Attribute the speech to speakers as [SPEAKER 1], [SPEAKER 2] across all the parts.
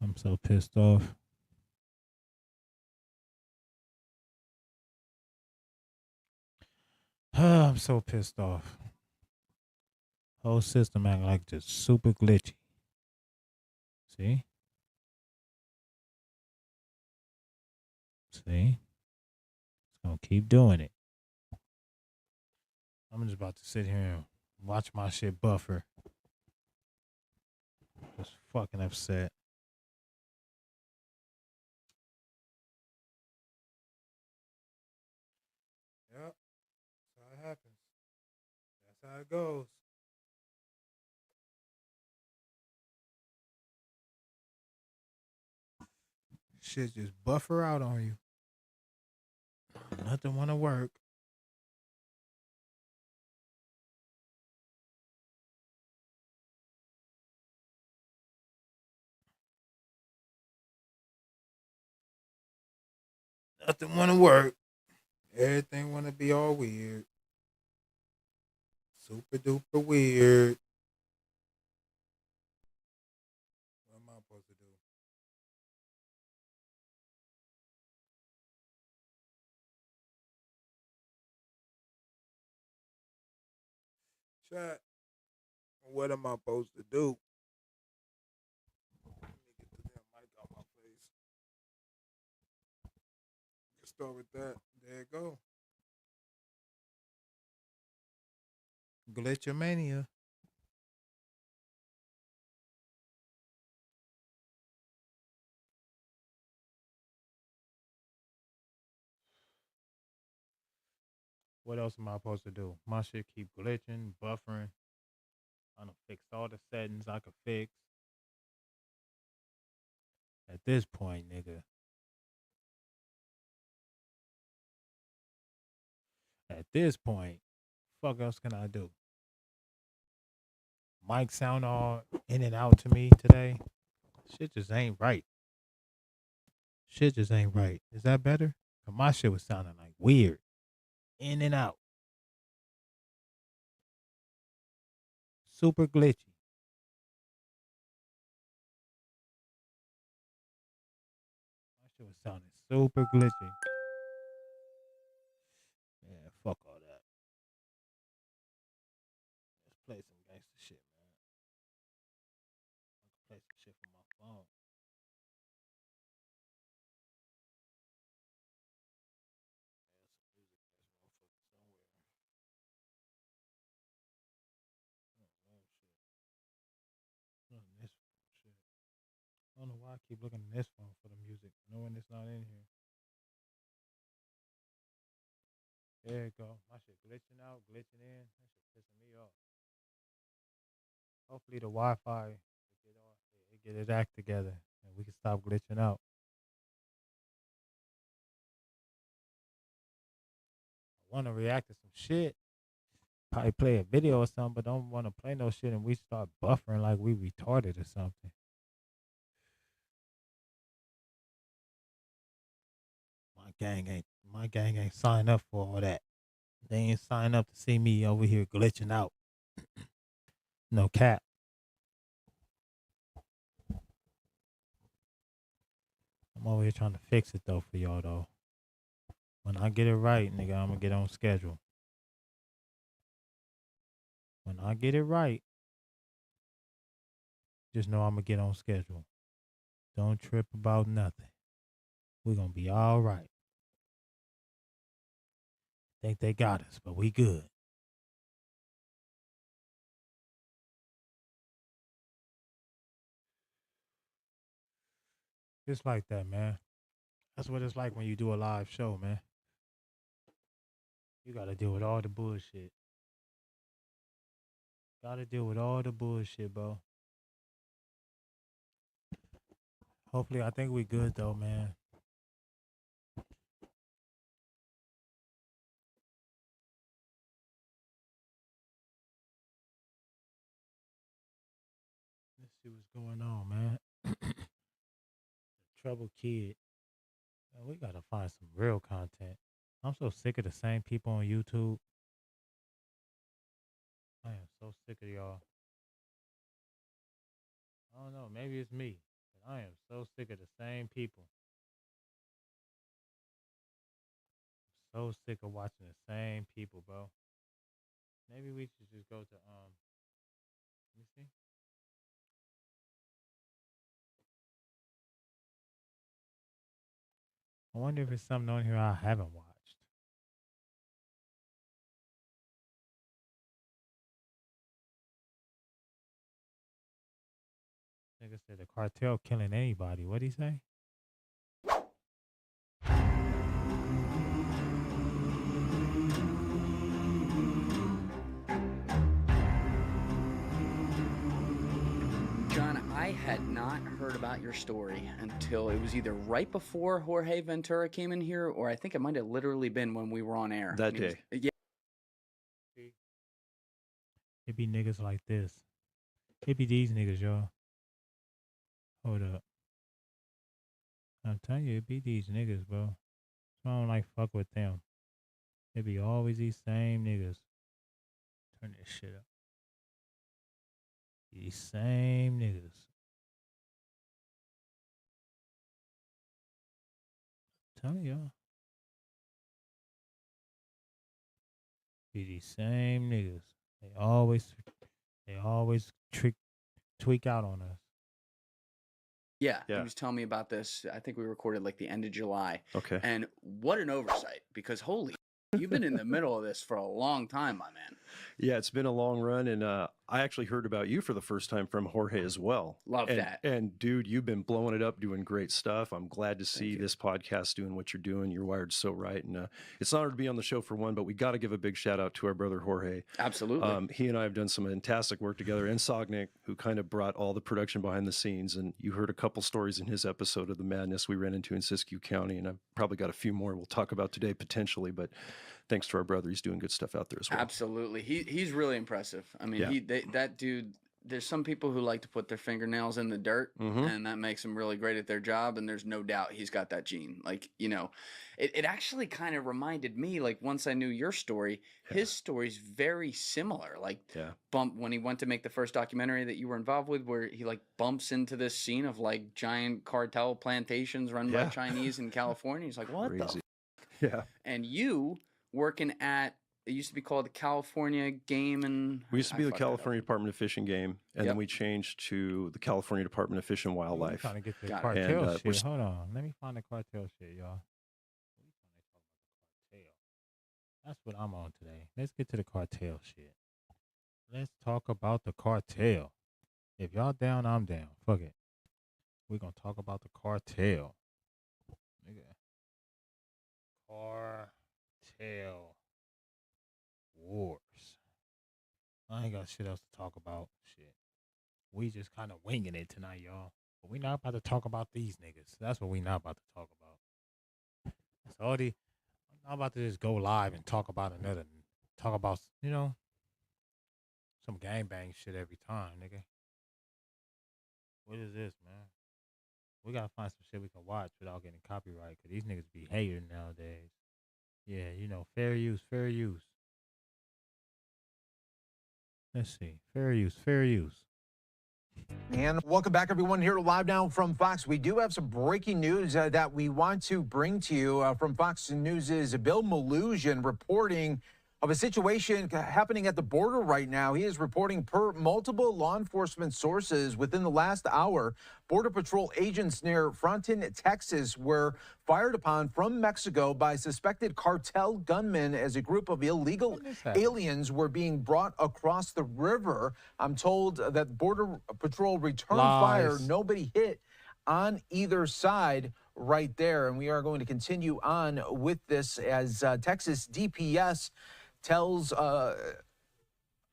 [SPEAKER 1] I'm so pissed off. I'm so pissed off. Whole system acting like just super glitchy. See? See? It's gonna keep doing it. I'm just about to sit here and watch my shit buffer. Just fucking upset. Yep. That's how it happens. That's how it goes. Shit just buffer out on you. Nothing wanna work. Nothing wanna work. Everything wanna be all weird. Super duper weird. What am I supposed to do? Chat. What am I supposed to do? Let me get the damn mic out my face. Let's start with that. There you go. Glitchomania. What else am I supposed to do? My shit keep glitching, buffering. I done fixed all the settings I could fix. At this point, nigga. At this point, fuck else can I do? Mic sound all in and out to me today. Shit just ain't right. Shit just ain't right. Is that better? 'Cause my shit was sounding like weird. In and out. Super glitchy. My shit was sounding super glitchy. Yeah, fuck all that. Let's play some gangster shit, man. I can play some shit from my phone. There's some music that's wrong shit. Shit. I don't know why I keep looking at this phone for the music, knowing it's not in here. There you go. My shit glitching out, glitching in. That shit pissing me off. Hopefully the Wi-Fi get its act together and we can stop glitching out. I want to react to some shit. Probably play a video or something, but don't want to play no shit and we start buffering like we retarded or something. My gang ain't signed up for all that. They ain't signed up to see me over here glitching out. No cap. I'm over here trying to fix it though for y'all though. When I get it right, nigga, I'm gonna get on schedule. When I get it right, just know I'm gonna get on schedule. Don't trip about nothing. We're gonna be all right. Think they got us, but we good. It's like that, man. That's what it's like when you do a live show, man. You gotta deal with all the bullshit. Gotta deal with all the bullshit, bro. Hopefully, I think we good though, man. Let's see what's going on, man. Trouble kid. Man, we gotta find some real content. I'm so sick of the same people on YouTube. I am so sick of y'all. I don't know. Maybe it's me. I am so sick of the same people. So sick of watching the same people, bro. Maybe we should just go to let me see. I wonder if it's something on here I haven't watched. Nigga said the cartel killing anybody. What'd he say?
[SPEAKER 2] John, I had not heard about your story until it was either right before Jorge Ventura came in here, or I think it might have literally been when we were on air.
[SPEAKER 3] That day.
[SPEAKER 2] Yeah.
[SPEAKER 1] It be niggas like this. It be these niggas, y'all. Hold up. I'm telling you, it be these niggas, bro. So I don't like fuck with them. It be always these same niggas. Turn this shit up. These same niggas. I'm telling y'all. Be these same niggas. They always tweak out on us.
[SPEAKER 2] Yeah, he was telling me about this. I think we recorded like the end of July.
[SPEAKER 3] Okay.
[SPEAKER 2] And what an oversight, because holy, you've been in the middle of this for a long time, my man.
[SPEAKER 3] Yeah, it's been a long run, and I actually heard about you for the first time from Jorge as well.
[SPEAKER 2] Love that.
[SPEAKER 3] And dude, you've been blowing it up, doing great stuff. I'm glad to see this podcast doing what you're doing. You're wired so right, and it's an honor to be on the show for one. But we got to give a big shout out to our brother Jorge.
[SPEAKER 2] Absolutely.
[SPEAKER 3] He and I have done some fantastic work together, and Sognick, who kind of brought all the production behind the scenes. And you heard a couple stories in his episode of the madness we ran into in Siskiyou County, and I've probably got a few more we'll talk about today potentially. But thanks to our brother, he's doing good stuff out there as well.
[SPEAKER 2] Absolutely. He's really impressive. I mean, that dude, there's some people who like to put their fingernails in the dirt, and that makes them really great at their job, and there's no doubt he's got that gene. Like, you know, it actually kind of reminded me, like, once I knew your story, his story's very similar. Like, when he went to make the first documentary that you were involved with, where he, like, bumps into this scene of, like, giant cartel plantations run by Chinese in California. He's like, what
[SPEAKER 3] Crazy.
[SPEAKER 2] the f-? And you working at, it used to be called the California Game and...
[SPEAKER 3] We used to be the California Department of Fish and Game, and then we changed to the California Department of Fish and Wildlife.
[SPEAKER 1] Trying to get the cartel shit. Hold on. Let me find the cartel shit, y'all. That's what I'm on today. Let's get to the cartel shit. Let's talk about the cartel. If y'all down, I'm down. Fuck it. We're going to talk about the cartel. Nigga. Cartel wars. I ain't got shit else to talk about. Shit. We just kind of winging it tonight, y'all. But we not about to talk about these niggas. That's what we not about to talk about. So I'm about to just go live and talk about you know, some gangbang shit every time, nigga. What is this, man? We gotta find some shit we can watch without getting copyright, because these niggas be hating nowadays. Yeah, you know, fair use. Let's see. Fair use.
[SPEAKER 4] And welcome back, everyone, here live now from Fox. We do have some breaking news that we want to bring to you from Fox News' Bill Maloogian reporting of a situation happening at the border right now. He is reporting, per multiple law enforcement sources within the last hour, Border Patrol agents near Fronton, Texas, were fired upon from Mexico by suspected cartel gunmen as a group of illegal aliens were being brought across the river. I'm told that Border Patrol returned fire. Nobody hit on either side right there. And we are going to continue on with this as Texas DPS tells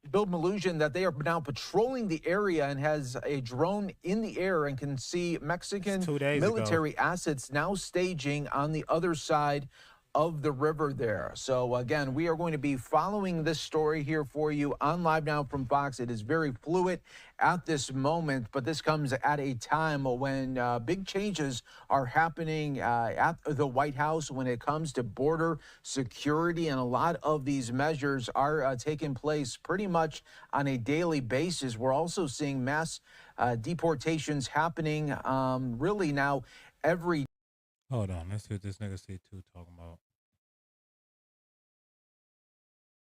[SPEAKER 4] Bill Maloogian that they are now patrolling the area and has a drone in the air and can see Mexican military assets now staging on the other side of the river there. So again, we are going to be following this story here for you on Live Now from Fox. It is very fluid at this moment, but this comes at a time when big changes are happening at the White House when it comes to border security, and a lot of these measures are taking place pretty much on a daily basis. We're also seeing mass deportations happening really now every.
[SPEAKER 1] Hold on, let's see what this nigga C2 talking about.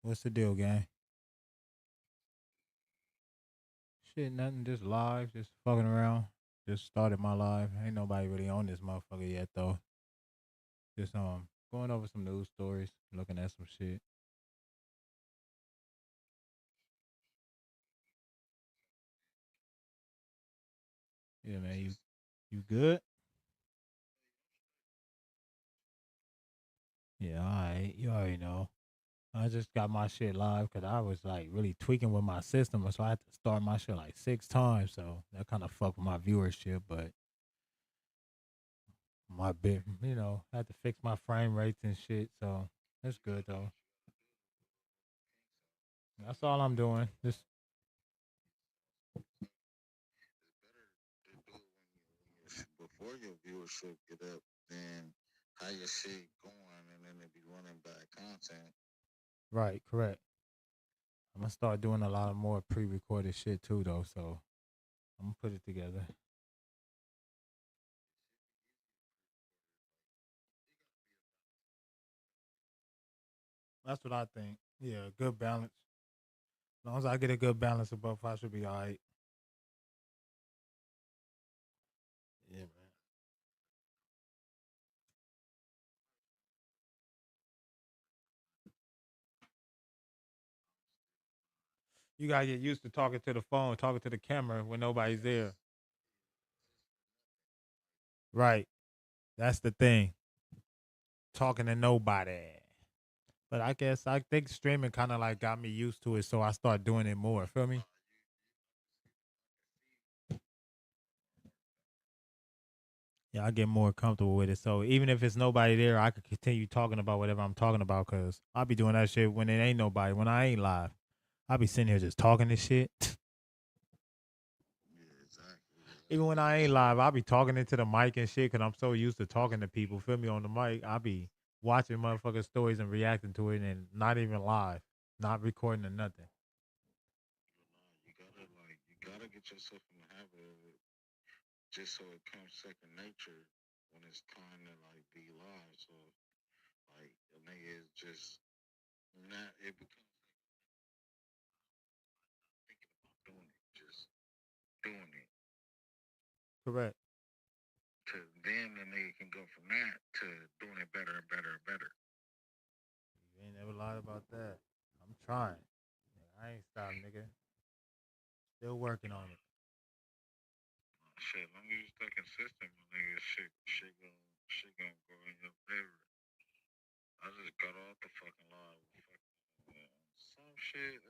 [SPEAKER 1] What's the deal, gang? Shit, nothing, just live, just fucking around. Just started my live. Ain't nobody really on this motherfucker yet, though. Just going over some news stories, looking at some shit. Yeah, man, you good? Yeah, all right. You already know. I just got my shit live because I was like really tweaking with my system, so I had to start my shit like 6 times. So that kind of fucked with my viewership, but my bit, I had to fix my frame rates and shit. So that's good though. That's all I'm doing. Just
[SPEAKER 5] before your viewership get up, then how your shit going, and then it be running bad content.
[SPEAKER 1] right, correct. I'm gonna start doing a lot of more pre-recorded shit too, though. So I'm gonna put it together. That's what I think. Yeah, good balance. As long as I get a good balance of both, I should be all right. Yeah, man. You gotta get used to talking to the phone, talking to the camera when nobody's there. Right. That's the thing. Talking to nobody. But I think streaming kind of like got me used to it, so I start doing it more. Feel me? Yeah, I get more comfortable with it. So even if it's nobody there, I could continue talking about whatever I'm talking about because I'll be doing that shit when it ain't nobody, when I ain't live. I'll be sitting here just talking this shit.
[SPEAKER 5] Yeah, exactly.
[SPEAKER 1] Even when I ain't live, I'll be talking into the mic and shit because I'm so used to talking to people. Feel me on the mic? I'll be watching motherfuckers' stories and reacting to it and not even live, not recording or nothing.
[SPEAKER 5] You gotta get yourself in the habit of it, just so it comes second nature when it's time to like be live. So like a nigga is just not. It becomes thinking about doing it, just doing it.
[SPEAKER 1] Correct.
[SPEAKER 5] To then the nigga can go from that to doing it better and better and better.
[SPEAKER 1] You ain't never lied about that. I'm trying. I ain't stopping, nigga. Still working on it.
[SPEAKER 5] Shit, long as you stay consistent, my nigga, shit gonna go in your favor. I just got off the fucking line with some shit,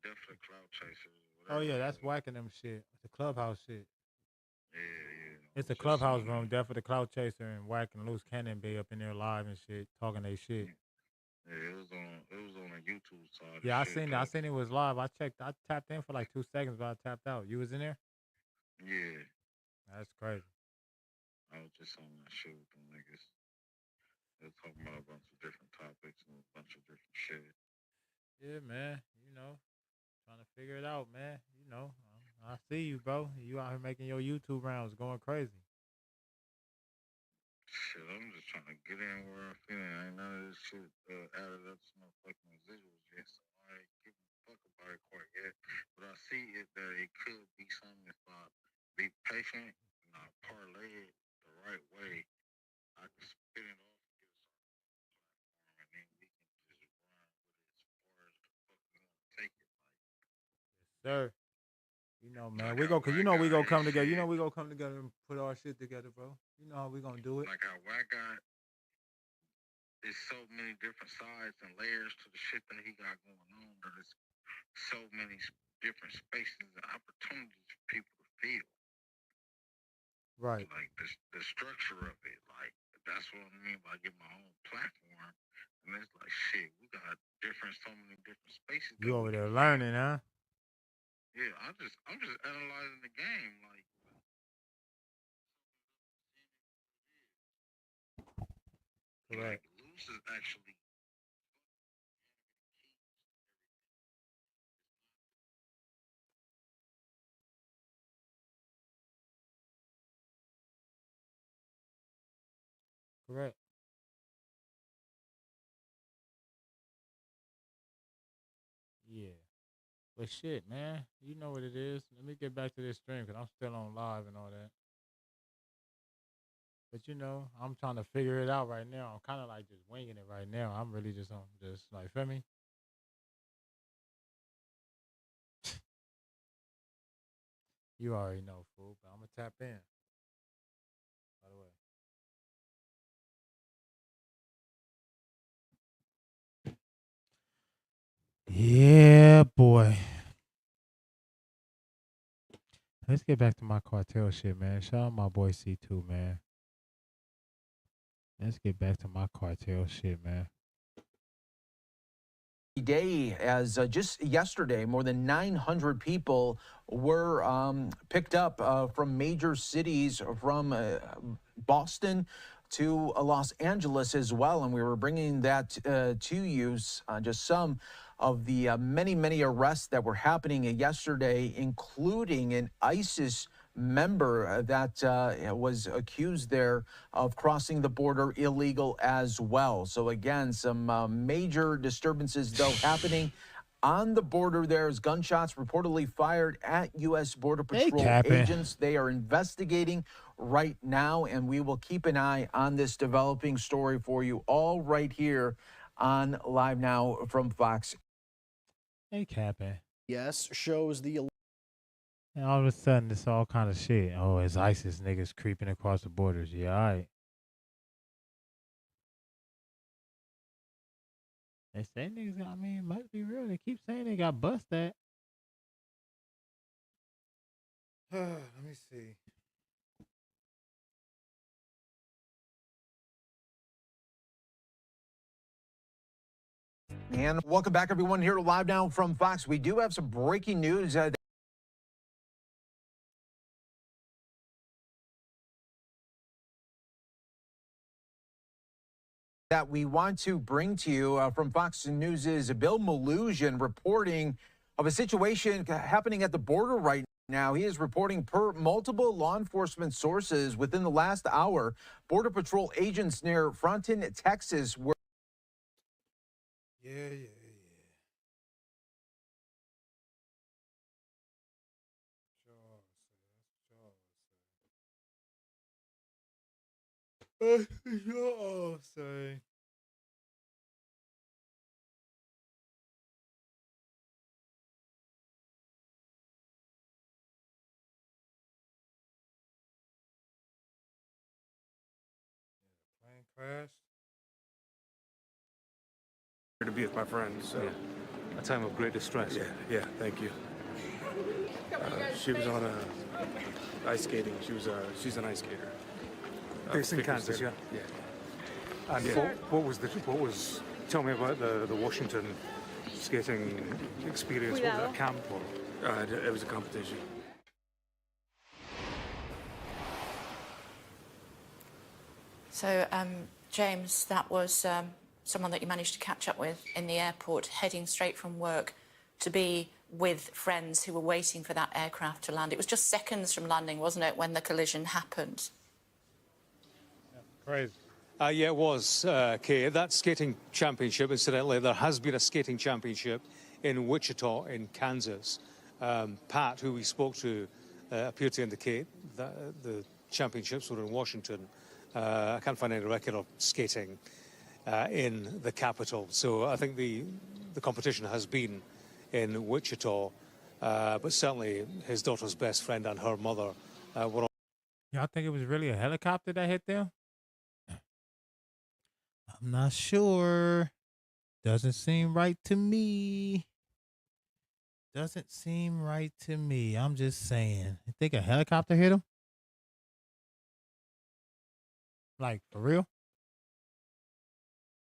[SPEAKER 5] definitely cloud chasers.
[SPEAKER 1] Oh yeah, that's whacking them shit. The clubhouse shit.
[SPEAKER 5] Yeah.
[SPEAKER 1] It's the clubhouse room, there for the cloud chaser and whacking loose cannon be up in there live and shit, talking they shit.
[SPEAKER 5] Yeah, it was on a YouTube side.
[SPEAKER 1] Yeah, I seen it was live. I tapped in for like 2 seconds, but I tapped out. You was in there?
[SPEAKER 5] Yeah.
[SPEAKER 1] That's crazy.
[SPEAKER 5] I was just on that shit with them niggas. They were talking about a bunch of different topics and a bunch of different shit.
[SPEAKER 1] Yeah, man. Trying to figure it out, man. I see you, bro. You out here making your YouTube rounds, going crazy.
[SPEAKER 5] Shit, I'm just trying to get in where I'm feeling. Ain't none of this shit added up to no fucking residuals yet, so I ain't giving a fuck about it quite yet. But I see that it could be something if I be patient and I parlay it the right way. I can spin it off and get a certain platform, and then we can just run with it as far as the fuck we want to take it.
[SPEAKER 1] Yes, sir. Man, we go, cause we gonna come together. We gonna come together and put our shit together, bro. You know how we gonna do it.
[SPEAKER 5] Like how I got, there's so many different sides and layers to the shit that he got going on. There's so many different spaces and opportunities for people to feel.
[SPEAKER 1] Right.
[SPEAKER 5] Like the structure of it, like that's what I mean by get my own platform. And it's like, shit, we got so many different spaces.
[SPEAKER 1] You over there learning, huh?
[SPEAKER 5] Yeah, I'm just analyzing the game. Like,
[SPEAKER 1] correct.
[SPEAKER 5] Like, loose is actually.
[SPEAKER 1] Correct. Yeah. But shit, man, you know what it is. Let me get back to this stream because I'm still on live and all that. But you know, I'm trying to figure it out right now. I'm kind of like just winging it right now. I'm really just on just like, feel me? You already know, fool. But I'm gonna tap in. By the way. Yeah, boy. Let's get back to my cartel shit, man. Shout out my boy C2, man. Let's get back to my cartel shit, man.
[SPEAKER 4] Day, as just yesterday, more than 900 people were picked up from major cities, from Boston to Los Angeles as well. And we were bringing that to you, just some of the many arrests that were happening yesterday, including an ISIS member that was accused there of crossing the border illegal as well. So again, some major disturbances though happening on the border. There's gunshots reportedly fired at U.S. Border Patrol agents. They are investigating right now, and we will keep an eye on this developing story for you all right here on Live Now from Fox.
[SPEAKER 1] Hey, capping.
[SPEAKER 6] Yes, shows the.
[SPEAKER 1] And all of a sudden, it's all kind of shit. Oh, it's ISIS niggas creeping across the borders. Yeah, all right. They say niggas, I mean, it might be real. They keep saying they got bust at. Let me see.
[SPEAKER 4] And welcome back, everyone, here live now from Fox. We do have some breaking news. That we want to bring to you from Fox News' Bill Maloogian reporting of a situation happening at the border right now. He is reporting per multiple law enforcement sources within the last hour, Border Patrol agents near Fronton, Texas, were.
[SPEAKER 1] Yeah. Sorry. Plane crashed.
[SPEAKER 7] To be with my friends. So.
[SPEAKER 8] Yeah. A time of great distress.
[SPEAKER 7] Yeah, thank you. She was on ice skating. She's an ice skater.
[SPEAKER 8] Based in Kansas, yeah.
[SPEAKER 7] Yeah.
[SPEAKER 8] And what was? Tell me about the Washington skating experience. Was it a camp or?
[SPEAKER 7] It was a competition.
[SPEAKER 9] So, James, that was someone that you managed to catch up with in the airport, heading straight from work to be with friends who were waiting for that aircraft to land. It was just seconds from landing, wasn't it, when the collision happened?
[SPEAKER 1] Crazy.
[SPEAKER 8] Yeah, it was, Kay. That skating championship, incidentally, there has been a skating championship in Wichita in Kansas. Pat, who we spoke to, appeared to indicate that the championships were in Washington. I can't find any record of skating in the capital. So I think the competition has been in Wichita, but certainly his daughter's best friend and her mother were on.
[SPEAKER 1] Y'all think it was really a helicopter that hit them? I'm not sure. Doesn't seem right to me. Doesn't seem right to me. I'm just saying. You think a helicopter hit him? Like, for real?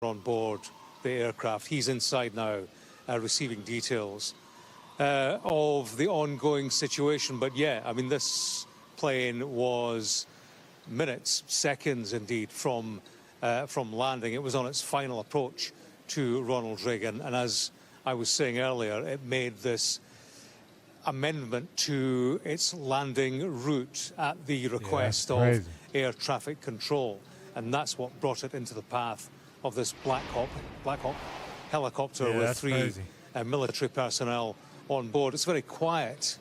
[SPEAKER 8] on board the aircraft. He's inside now, receiving details of the ongoing situation. But yeah, I mean, this plane was minutes, seconds indeed, from landing. It was on its final approach to Ronald Reagan, and as I was saying earlier, it made this amendment to its landing route at the request of air traffic control, and that's what brought it into the path of this Black Hawk helicopter with three military personnel on board. It's very quiet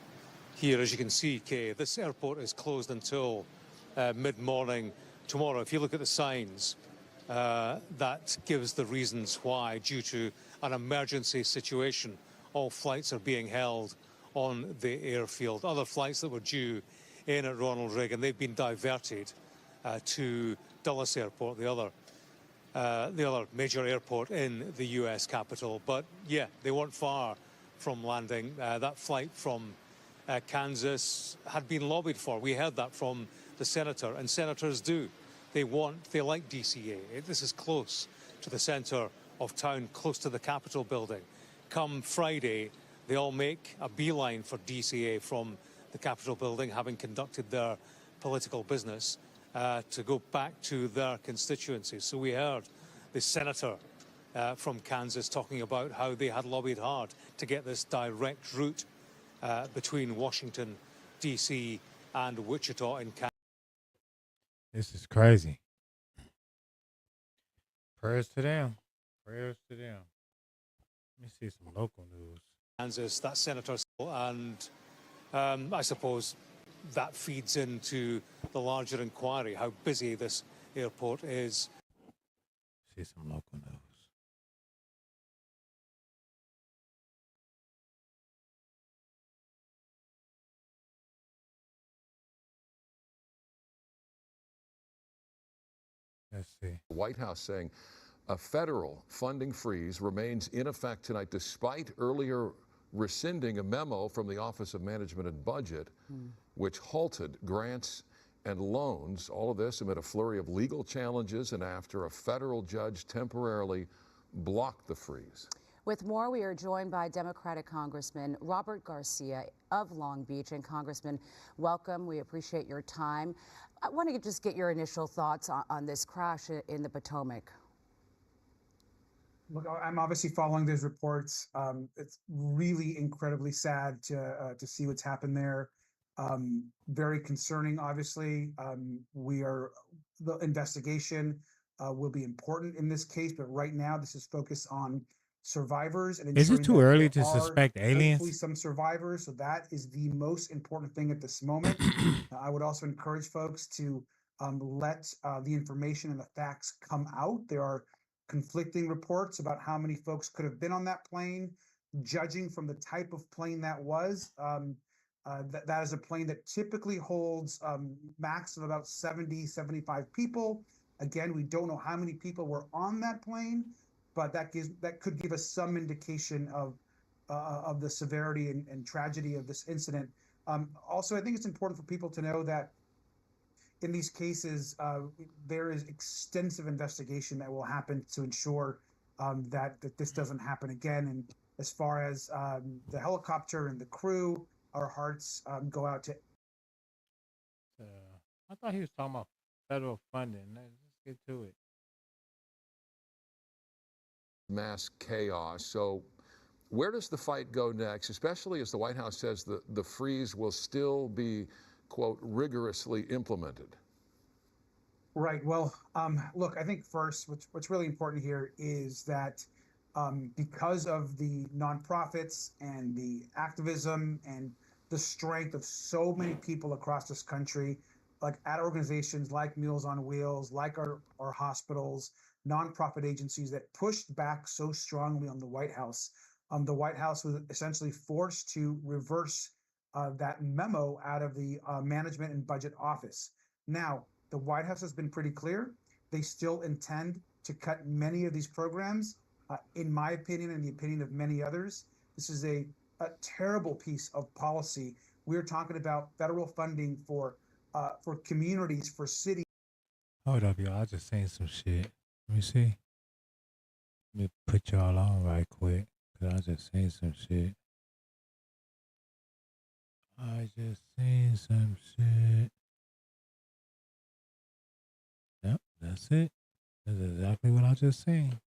[SPEAKER 8] here, as you can see, Kay. This airport is closed until mid-morning tomorrow. If you look at the signs, that gives the reasons why. Due to an emergency situation, all flights are being held on the airfield. Other flights that were due in at Ronald Reagan, they've been diverted to Dulles Airport, the other major airport in the US capital. But yeah, they weren't far from landing. That flight from Kansas had been lobbied for. We heard that from the senator, and senators do. They like DCA. This is close to the center of town, close to the Capitol building. Come Friday, they all make a beeline for DCA from the Capitol building, having conducted their political business, to go back to their constituencies. So we heard the senator from Kansas talking about how they had lobbied hard to get this direct route between Washington, D.C. and Wichita in Kansas.
[SPEAKER 1] This is crazy. Prayers to them. Prayers to them. Let me see some local news.
[SPEAKER 8] Kansas, that senator, and I suppose that feeds into the larger inquiry, how busy this airport is.
[SPEAKER 1] See some local news. Let's see.
[SPEAKER 10] The White House saying a federal funding freeze remains in effect tonight despite earlier rescinding a memo from the Office of Management and Budget, which halted grants and loans. All of this amid a flurry of legal challenges and after a federal judge temporarily blocked the freeze.
[SPEAKER 11] With more, we are joined by Democratic Congressman Robert Garcia of Long Beach. And Congressman, welcome. We appreciate your time. I want to just get your initial thoughts on this crash in the Potomac.
[SPEAKER 12] Look, I'm obviously following those reports. It's really incredibly sad to see what's happened there. Very concerning, obviously. The investigation will be important in this case, but right now this is focused on survivors. And
[SPEAKER 1] is it too early to suspect aliens?
[SPEAKER 12] Hopefully some survivors, so that is the most important thing at this moment. I would also encourage folks to let the information and the facts come out. There are conflicting reports about how many folks could have been on that plane. Judging from the type of plane that was, that is a plane that typically holds max of about 70, 75 people. Again, we don't know how many people were on that plane, but that could give us some indication of the severity and tragedy of this incident. Also, I think it's important for people to know that in these cases, there is extensive investigation that will happen to ensure that this doesn't happen again. And as far as the helicopter and the crew, our hearts go out to.
[SPEAKER 1] I thought he was talking about federal funding. Let's get to it.
[SPEAKER 10] Mass chaos. So where does the fight go next, especially as the White House says the freeze will still be, quote, rigorously implemented?
[SPEAKER 12] Right. Well, look, I think first, what's really important here is that because of the nonprofits and the activism and the strength of so many people across this country, like at organizations like Meals on Wheels, like our hospitals, nonprofit agencies that pushed back so strongly on the White House was essentially forced to reverse that memo out of the Management and Budget Office. Now, the White House has been pretty clear. They still intend to cut many of these programs. In my opinion and the opinion of many others, this is a terrible piece of policy. We're talking about federal funding for communities, for cities.
[SPEAKER 1] Hold up, y'all. I just seen some shit. Let me see. Let me put y'all on right quick, because I just seen some shit. Yep, that's it. That's exactly what I just seen.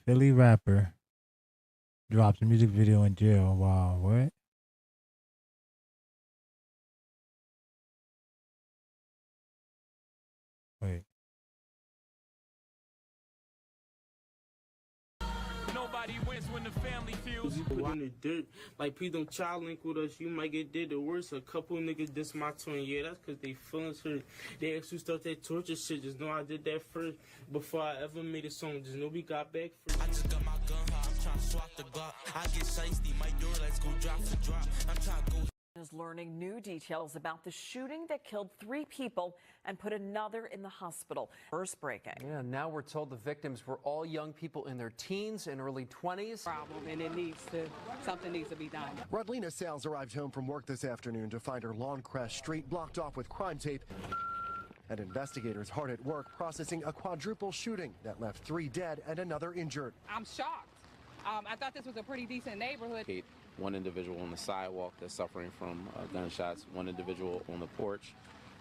[SPEAKER 1] Philly rapper drops a music video in jail. Wow, what? Wait.
[SPEAKER 13] Nobody wins when the family feels. You put in the dirt, like please don't child link with us. You might get did the worst. A couple niggas diss my twin. Yeah, that's cause they feelings hurt. They actually start that torture shit. Just know I did that first before I ever made a song. Just know we got back first. I just got my gun high. I'm trying to swap the Glock. I get shiesty. My door lights go drop for drop. I'm trying to go.
[SPEAKER 14] Is learning new details about the shooting that killed 3 people and put another in the hospital. First breaking.
[SPEAKER 15] Yeah, now we're told the victims were all young people in their teens and early 20s.
[SPEAKER 16] Problem, and something needs to be done.
[SPEAKER 17] Rodlina Sales arrived home from work this afternoon to find her lawn crest street blocked off with crime tape. And investigators hard at work processing a quadruple shooting that left 3 dead and another injured.
[SPEAKER 16] I'm shocked. I thought this was a pretty decent neighborhood.
[SPEAKER 18] One individual on the sidewalk that's suffering from gunshots, one individual on the porch,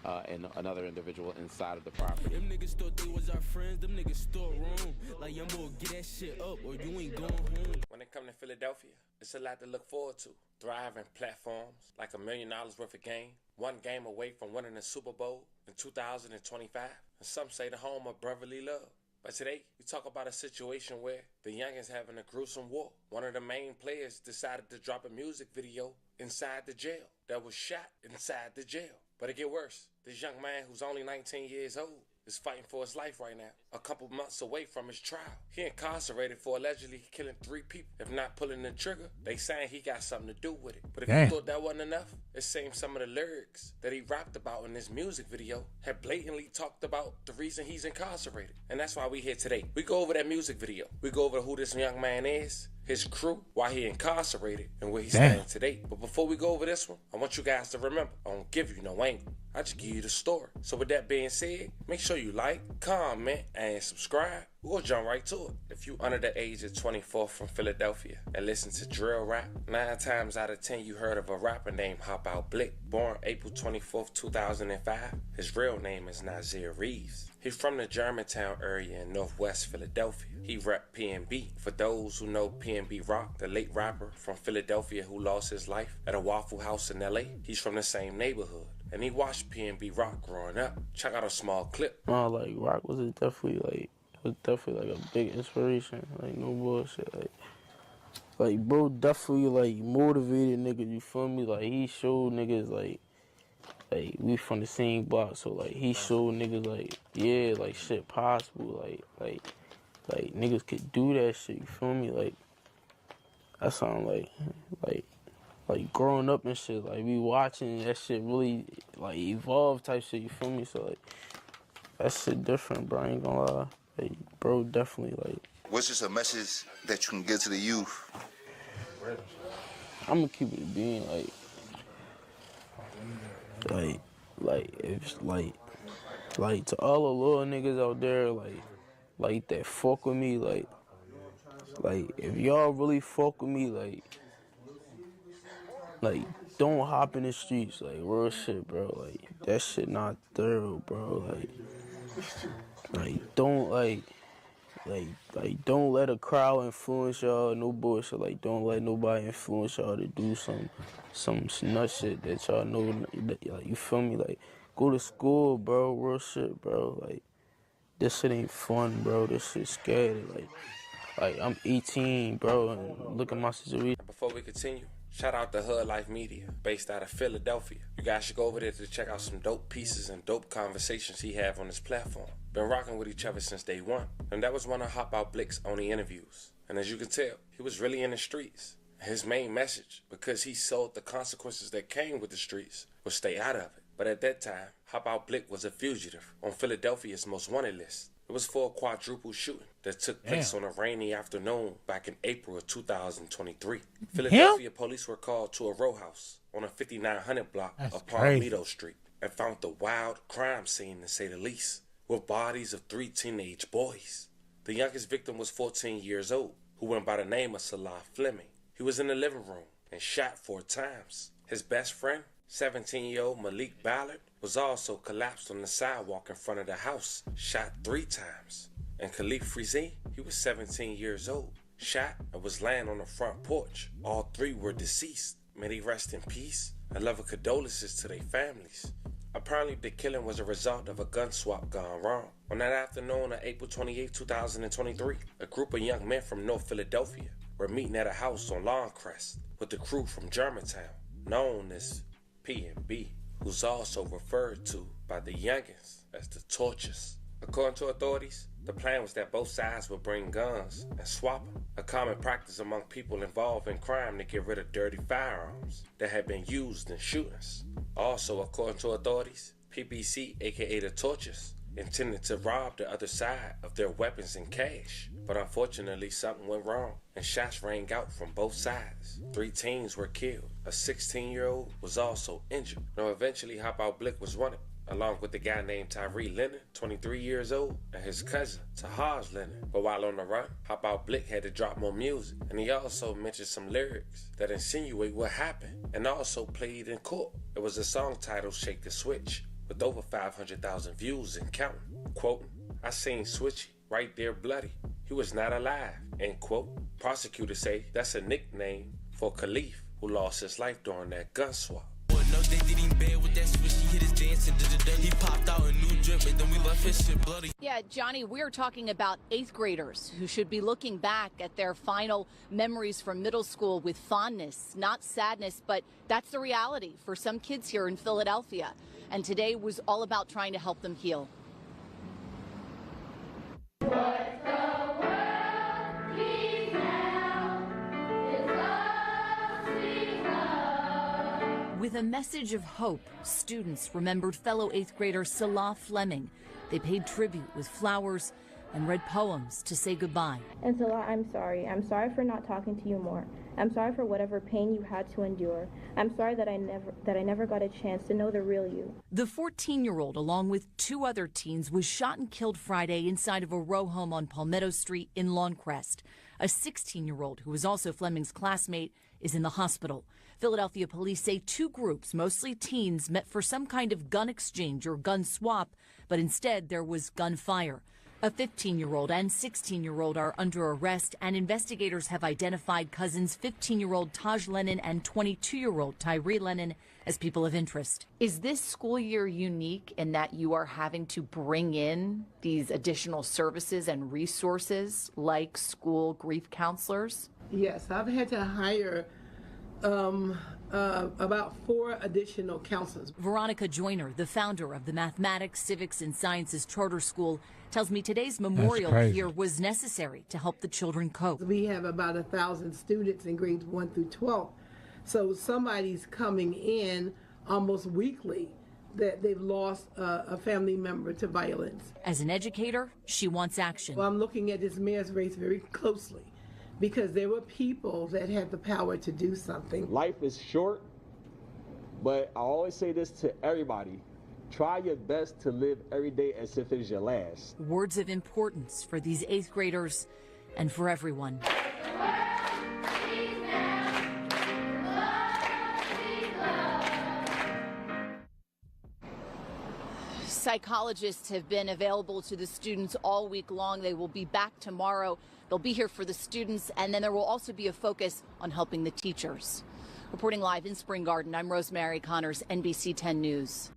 [SPEAKER 18] and another individual inside of the property.
[SPEAKER 13] Them niggas thought they was our friends, them niggas still wrong. Like, young boy, get that shit up or you ain't going home.
[SPEAKER 19] When it comes to Philadelphia, it's a lot to look forward to. Thriving platforms, like $1 million worth of game, one game away from winning the Super Bowl in 2025, and some say the home of brotherly love. But today, we talk about a situation where the youngins having a gruesome war. One of the main players decided to drop a music video inside the jail that was shot inside the jail. But it get worse. This young man who's only 19 years old is fighting for his life right now, a couple months away from his trial. He incarcerated for allegedly killing 3 people. If not pulling the trigger, they saying he got something to do with it. But if you thought that wasn't enough, it seems some of the lyrics that he rapped about in this music video had blatantly talked about the reason he's incarcerated. And that's why we here today. We go over that music video. We go over who this young man is, his crew, why he incarcerated, and where he stands today. But before we go over this one, I want you guys to remember, I don't give you no angle. I just give you the story. So with that being said, make sure you like, comment, and subscribe. We'll jump right to it. If you under the age of 24 from Philadelphia and listen to drill rap, 9 times out of 10 you heard of a rapper named Hop Out Blick. Born April 24th, 2005. His real name is Nazir Reeves. He's from the Germantown area in Northwest Philadelphia. He rap PNB. For those who know PNB Rock, the late rapper from Philadelphia who lost his life at a Waffle House in LA, he's from the same neighborhood. And he watched PNB Rock growing up. Check out a small clip.
[SPEAKER 13] Like, Rock was definitely like a big inspiration. Like, no bullshit. Like bro, definitely like motivated niggas. You feel me? Like he showed niggas like we from the same block, so like he showed niggas like yeah, like shit possible. Like niggas could do that shit. You feel me? Like that sound like growing up and shit. Like we watching that shit really like evolve type shit. You feel me? So like that shit different, bro. I ain't gonna lie. Like, bro, definitely like.
[SPEAKER 20] What's just a message that you can give to the youth?
[SPEAKER 13] I'm gonna keep it being like to all the little niggas out there like that fuck with me like if y'all really fuck with me like don't hop in the streets like real shit, bro. Like that shit not thorough, bro. Like don't let a crowd influence y'all. No bullshit. Like don't let nobody influence y'all to do some nut shit that y'all know. Like you feel me? Like go to school, bro. Real shit, bro. Like this shit ain't fun, bro. This shit scary. Like I'm 18, bro, and look at my situation.
[SPEAKER 19] Before we continue, shout out to Hood Life Media, based out of Philadelphia. You guys should go over there to check out some dope pieces and dope conversations he have on his platform. Been rocking with each other since day one. And that was one of Hop Out Blick's only interviews. And as you can tell, he was really in the streets. His main message, because he sold the consequences that came with the streets, was stay out of it. But at that time, Hop Out Blick was a fugitive on Philadelphia's most wanted list. It was for a quadruple shooting that took place on a rainy afternoon back in April of 2023. Philadelphia police were called to a row house on a 5900 block of Palmetto Street and found the wild crime scene, to say the least, with bodies of 3 teenage boys. The youngest victim was 14 years old, who went by the name of Salah Fleming. He was in the living room and shot 4 times. His best friend, 17-year-old Malik Ballard, was also collapsed on the sidewalk in front of the house, shot 3 times. And Khalif Frizi, he was 17 years old, shot and was laying on the front porch. All 3 were deceased. May they rest in peace. A love of condolences to their families. Apparently, the killing was a result of a gun swap gone wrong. On that afternoon of April 28, 2023, a group of young men from North Philadelphia were meeting at a house on Longcrest with the crew from Germantown, known as P&B, who's also referred to by the youngins as the Torches. According to authorities, the plan was that both sides would bring guns and swap them, a common practice among people involved in crime to get rid of dirty firearms that had been used in shootings. Also, according to authorities, PBC, aka the Torches, intended to rob the other side of their weapons and cash. But unfortunately, something went wrong, and shots rang out from both sides. 3 teens were killed. A 16-year-old was also injured. Now, eventually, Hop Out Blick was wanted, along with the guy named Tyree Lennon, 23 years old, and his cousin, Tahaj Lennon. But while on the run, Hop Out Blick had to drop more music, and he also mentioned some lyrics that insinuate what happened, and also played in court. It was a song titled Shake the Switch, with over 500,000 views and counting. Quote, I seen Switchy, right there bloody. He was not alive, end quote. Prosecutors say that's a nickname for Khalif, who lost his life during that gun swap.
[SPEAKER 21] No, they didn't bed with that switch. He hit his dance and he popped out a new drip and then we left his shit bloody.
[SPEAKER 22] Yeah, Johnny, we're talking about 8th graders who should be looking back at their final memories from middle school with fondness, not sadness, but that's the reality for some kids here in Philadelphia. And today was all about trying to help them heal. With a message of hope, students remembered fellow 8th grader Salah Fleming. They paid tribute with flowers and read poems to say goodbye.
[SPEAKER 23] And Salah, I'm sorry. I'm sorry for not talking to you more. I'm sorry for whatever pain you had to endure. I'm sorry that I never got a chance to know the real you.
[SPEAKER 22] The 14-year-old, along with 2 other teens, was shot and killed Friday inside of a row home on Palmetto Street in Longcrest. A 16-year-old, who was also Fleming's classmate, is in the hospital. Philadelphia police say 2 groups, mostly teens, met for some kind of gun exchange or gun swap, but instead there was gunfire. A 15-year-old and 16-year-old are under arrest, and investigators have identified cousins 15-year-old Taj Lennon and 22-year-old Tyree Lennon as people of interest. Is this school year unique in that you are having to bring in these additional services and resources like school grief counselors?
[SPEAKER 24] Yes, I've had to hire about 4 additional counselors.
[SPEAKER 22] Veronica Joyner, the founder of the Mathematics, Civics, and Sciences Charter School, tells me today's memorial here was necessary to help the children cope.
[SPEAKER 24] We have about 1,000 students in grades 1 through 12. So somebody's coming in almost weekly that they've lost a family member to violence.
[SPEAKER 22] As an educator, she wants action.
[SPEAKER 24] Well, I'm looking at this mayor's race very closely, because there were people that had the power to do something.
[SPEAKER 25] Life is short, but I always say this to everybody. Try your best to live every day as if it's your last.
[SPEAKER 22] Words of importance for these 8th graders and for everyone. Psychologists have been available to the students all week long. They will be back tomorrow. They'll be here for the students, and then there will also be a focus on helping the teachers. Reporting live in Spring Garden, I'm Rosemary Connors, NBC 10 News.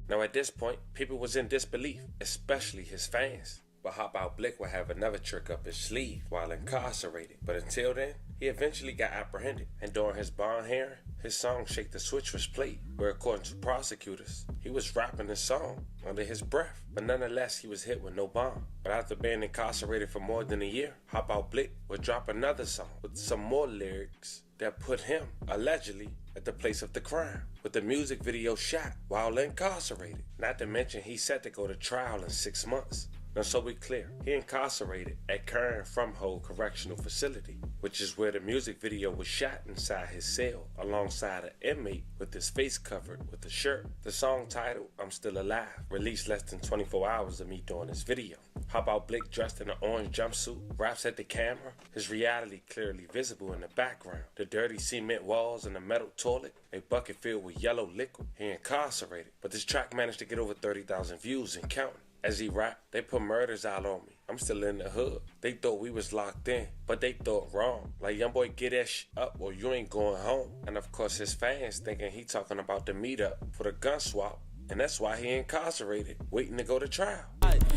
[SPEAKER 19] Now at this point, people was in disbelief, especially his fans. But Hop Out Blick would have another trick up his sleeve while incarcerated. But until then, he eventually got apprehended. And during his bond hearing, his song Shake the Switch was played, where according to prosecutors, he was rapping the song under his breath. But nonetheless, he was hit with no bond. But after being incarcerated for more than a year, Hop Out Blick would drop another song with some more lyrics that put him, allegedly, at the place of the crime, with the music video shot while incarcerated. Not to mention, he's set to go to trial in 6 months. Now, so we clear, he incarcerated at Kern Fromhold Correctional Facility, which is where the music video was shot inside his cell, alongside an inmate with his face covered with a shirt. The song titled, I'm Still Alive, released less than 24 hours of me doing this video. Hop out Blick dressed in an orange jumpsuit, raps at the camera, his reality clearly visible in the background. The dirty cement walls and the metal toilet, a bucket filled with yellow liquid. He incarcerated, but this track managed to get over 30,000 views and counting. As he rapped, they put murders out on me. I'm still in the hood. They thought we was locked in, but they thought wrong. Like, young boy, get that up or you ain't going home. And of course his fans thinking he talking about the meetup for the gun swap. And that's why he incarcerated, waiting to go to trial.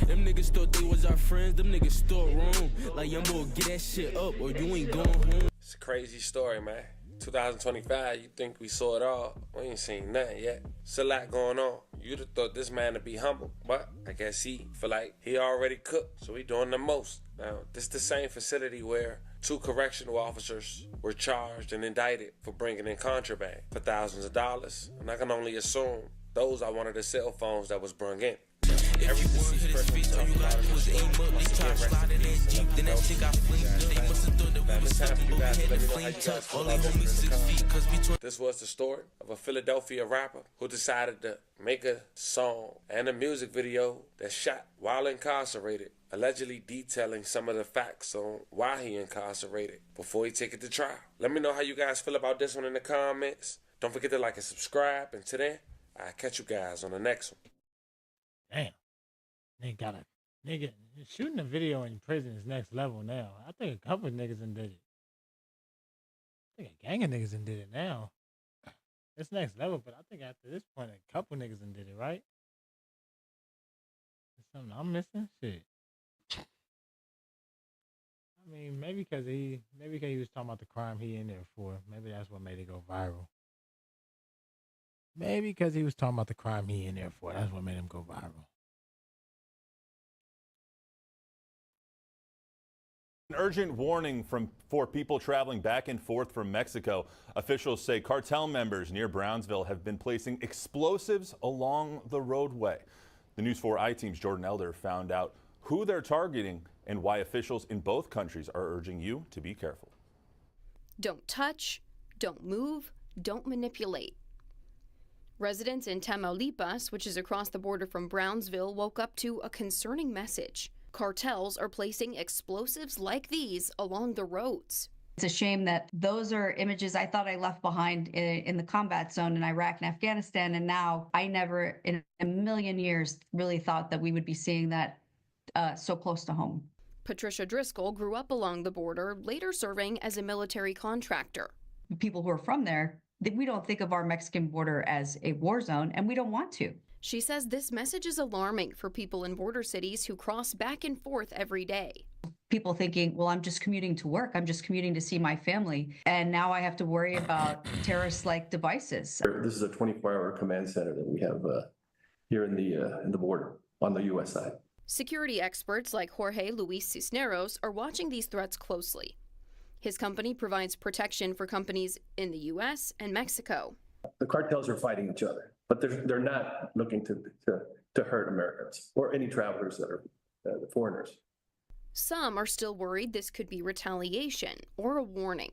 [SPEAKER 21] Them niggas thought they was our friends, them niggas thought wrong. Like, young boy, get that shit up or you ain't going home.
[SPEAKER 19] It's a crazy story, man. 2025, you think we saw it all. We ain't seen nothing yet. It's a lot going on. You'd have thought this man to be humble, but I guess he feel like he already cooked, so he doing the most. Now, this is the same facility where 2 correctional officers were charged and indicted for bringing in contraband for thousands of dollars. And I can only assume those are one of the cell phones that was brung in. Every deceased person talking about it was aim up. Once again, rest in peace. And I'm This was the story of a Philadelphia rapper who decided to make a song and a music video that shot while incarcerated, allegedly detailing some of the facts on why he incarcerated before he take it to trial. Let me know how you guys feel about this one in the comments. Don't forget to like and subscribe. And till then, I'll catch you guys on the next one.
[SPEAKER 1] Damn. Nigga shooting a video in prison is next level now. I think a couple of niggas done did it. I think a gang of niggas done did it now. It's next level, but I think after this point, a couple niggas done did it, right? Is something I'm missing? Shit. I mean, maybe because he was talking about the crime he in there for. Maybe that's what made it go viral. Maybe because he was talking about the crime he in there for. That's what made him go viral.
[SPEAKER 2] An urgent warning for people traveling back and forth from Mexico. Officials say cartel members near Brownsville have been placing explosives along the roadway. The News 4 I-Team's Jordan Elder found out who they're targeting and why officials in both countries are urging you to be careful.
[SPEAKER 3] Don't touch, don't move, don't manipulate. Residents in Tamaulipas, which is across the border from Brownsville, woke up to a concerning message. Cartels are placing explosives like these along the roads.
[SPEAKER 4] It's a shame that those are images I thought I left behind in the combat zone in Iraq and Afghanistan, and now I never in a million years really thought that we would be seeing that so close to home.
[SPEAKER 3] Patricia Driscoll grew up along the border, later serving as a military contractor.
[SPEAKER 4] People who are from there, we don't think of our Mexican border as a war zone, and we don't want to.
[SPEAKER 3] She says this message is alarming for people in border cities who cross back and forth every day.
[SPEAKER 4] People thinking, well, I'm just commuting to work. I'm just commuting to see my family. And now I have to worry about terrorist-like devices.
[SPEAKER 5] This is a 24-hour command center that we have here in the border on the U.S. side.
[SPEAKER 3] Security experts like Jorge Luis Cisneros are watching these threats closely. His company provides protection for companies in the U.S. and Mexico.
[SPEAKER 5] The cartels are fighting each other, but they're not looking to hurt Americans or any travelers that are foreigners.
[SPEAKER 3] Some are still worried this could be retaliation or a warning.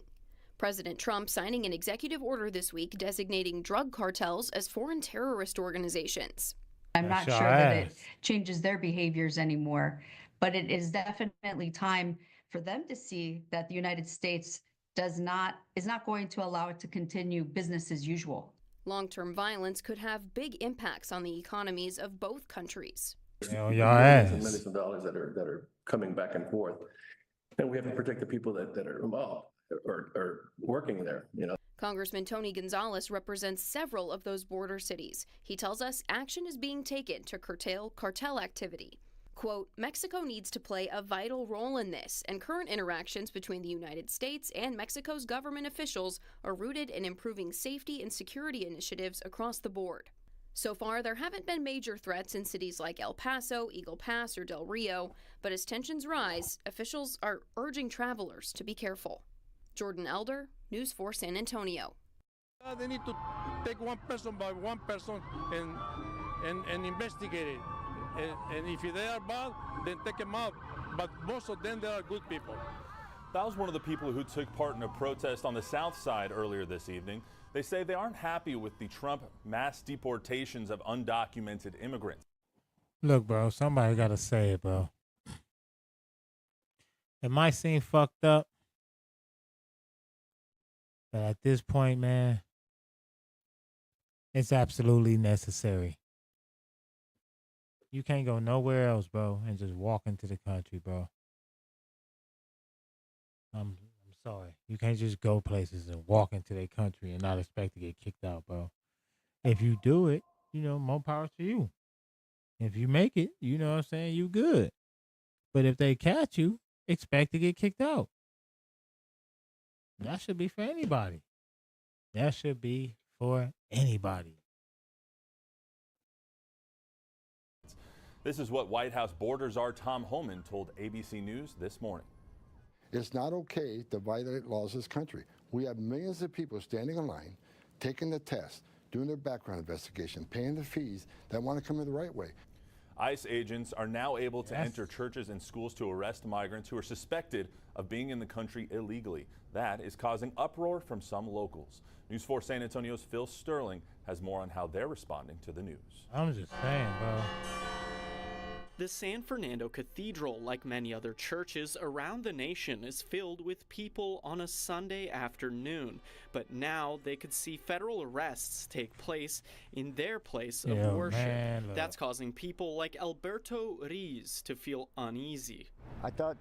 [SPEAKER 3] President Trump signing an executive order this week designating drug cartels as foreign terrorist organizations.
[SPEAKER 4] I'm not sure that it changes their behaviors anymore, but it is definitely time for them to see that the United States is not going to allow it to continue business as usual.
[SPEAKER 3] Long-term violence could have big impacts on the economies of both countries.
[SPEAKER 5] Millions of dollars that are coming back and forth, and we have to protect the people that are involved or working there.
[SPEAKER 3] Congressman Tony Gonzalez represents several of those border cities. He tells us action is being taken to curtail cartel activity. Quote, Mexico needs to play a vital role in this, and current interactions between the United States and Mexico's government officials are rooted in improving safety and security initiatives across the board. So far, there haven't been major threats in cities like El Paso, Eagle Pass, or Del Rio, but as tensions rise, officials are urging travelers to be careful. Jordan Elder, News 4 San Antonio.
[SPEAKER 6] They need to take one person by one person and investigate it. And if they are bad, then take them out. But most of them, they are good people.
[SPEAKER 2] That was one of the people who took part in a protest on the South Side earlier this evening. They say they aren't happy with the Trump mass deportations of undocumented immigrants.
[SPEAKER 1] Look, bro, somebody got to say it, bro. It might seem fucked up, but at this point, man, it's absolutely necessary. You can't go nowhere else, bro, and just walk into the country, bro. I'm sorry. You can't just go places and walk into their country and not expect to get kicked out, bro. If you do it, more power to you. If you make it, you know what I'm saying, you good. But if they catch you, expect to get kicked out. That should be for anybody. That should be for anybody.
[SPEAKER 2] This is what White House border czar Tom Homan told ABC News this morning.
[SPEAKER 7] It's not okay to violate laws of this country. We have millions of people standing in line, taking the test, doing their background investigation, paying the fees that want to come in the right way.
[SPEAKER 2] ICE agents are now able to enter churches and schools to arrest migrants who are suspected of being in the country illegally. That is causing uproar from some locals. News 4 San Antonio's Phil Sterling has more on how they're responding to the news.
[SPEAKER 1] I'm just saying, bro.
[SPEAKER 8] The San Fernando Cathedral, like many other churches around the nation, is filled with people on a Sunday afternoon. But now they could see federal arrests take place in their place of worship.
[SPEAKER 1] Man,
[SPEAKER 8] that's causing people like Alberto Riz to feel uneasy.
[SPEAKER 9] I thought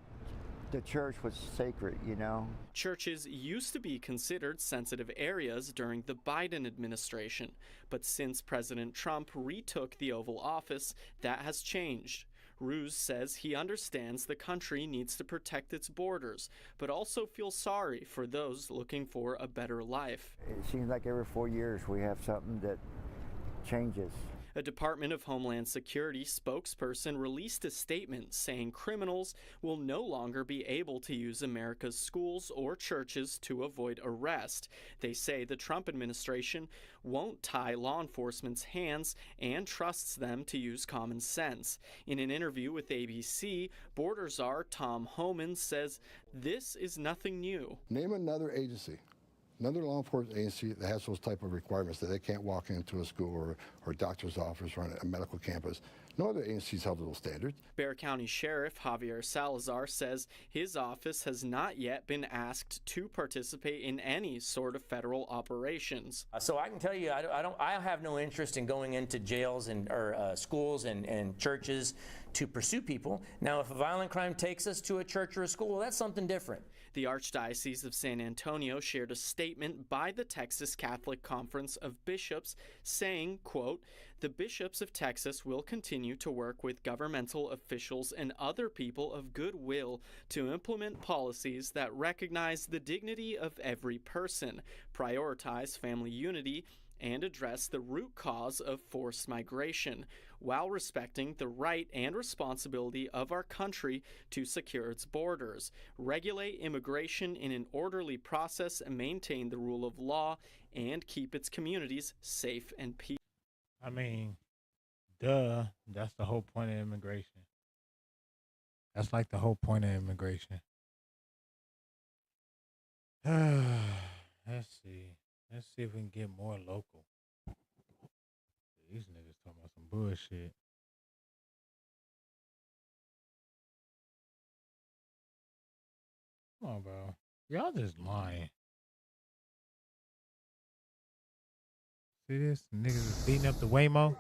[SPEAKER 9] the church was sacred, you know?
[SPEAKER 8] Churches used to be considered sensitive areas during the Biden administration, but since President Trump retook the Oval Office, that has changed. Ruse says he understands the country needs to protect its borders, but also feels sorry for those looking for a better life.
[SPEAKER 9] It seems like every 4 years we have something that changes.
[SPEAKER 8] A Department of Homeland Security spokesperson released a statement saying criminals will no longer be able to use America's schools or churches to avoid arrest. They say the Trump administration won't tie law enforcement's hands and trusts them to use common sense. In an interview with ABC, border czar Tom Homan says this is nothing new.
[SPEAKER 7] Name another agency. Another law enforcement agency that has those type of requirements that they can't walk into a school or a doctor's office or on a medical campus. No other agencies have those standards.
[SPEAKER 8] Bexar County Sheriff Javier Salazar says his office has not yet been asked to participate in any sort of federal operations.
[SPEAKER 10] So I can tell you, I have no interest in going into jails and or schools and churches to pursue people. Now, if a violent crime takes us to a church or a school, that's something different.
[SPEAKER 8] The Archdiocese of San Antonio shared a statement by the Texas Catholic Conference of Bishops saying, quote, "The bishops of Texas will continue to work with governmental officials and other people of goodwill to implement policies that recognize the dignity of every person, prioritize family unity, and address the root cause of forced migration, while respecting the right and responsibility of our country to secure its borders, regulate immigration in an orderly process, and maintain the rule of law, and keep its communities safe and peaceful."
[SPEAKER 1] I mean, duh. That's the whole point of immigration. That's like the whole point of immigration. Let's see. Let's see if we can get more local. These niggas talking about some bullshit. Come on, bro. Y'all just lying. See this? Niggas is beating up the Waymo.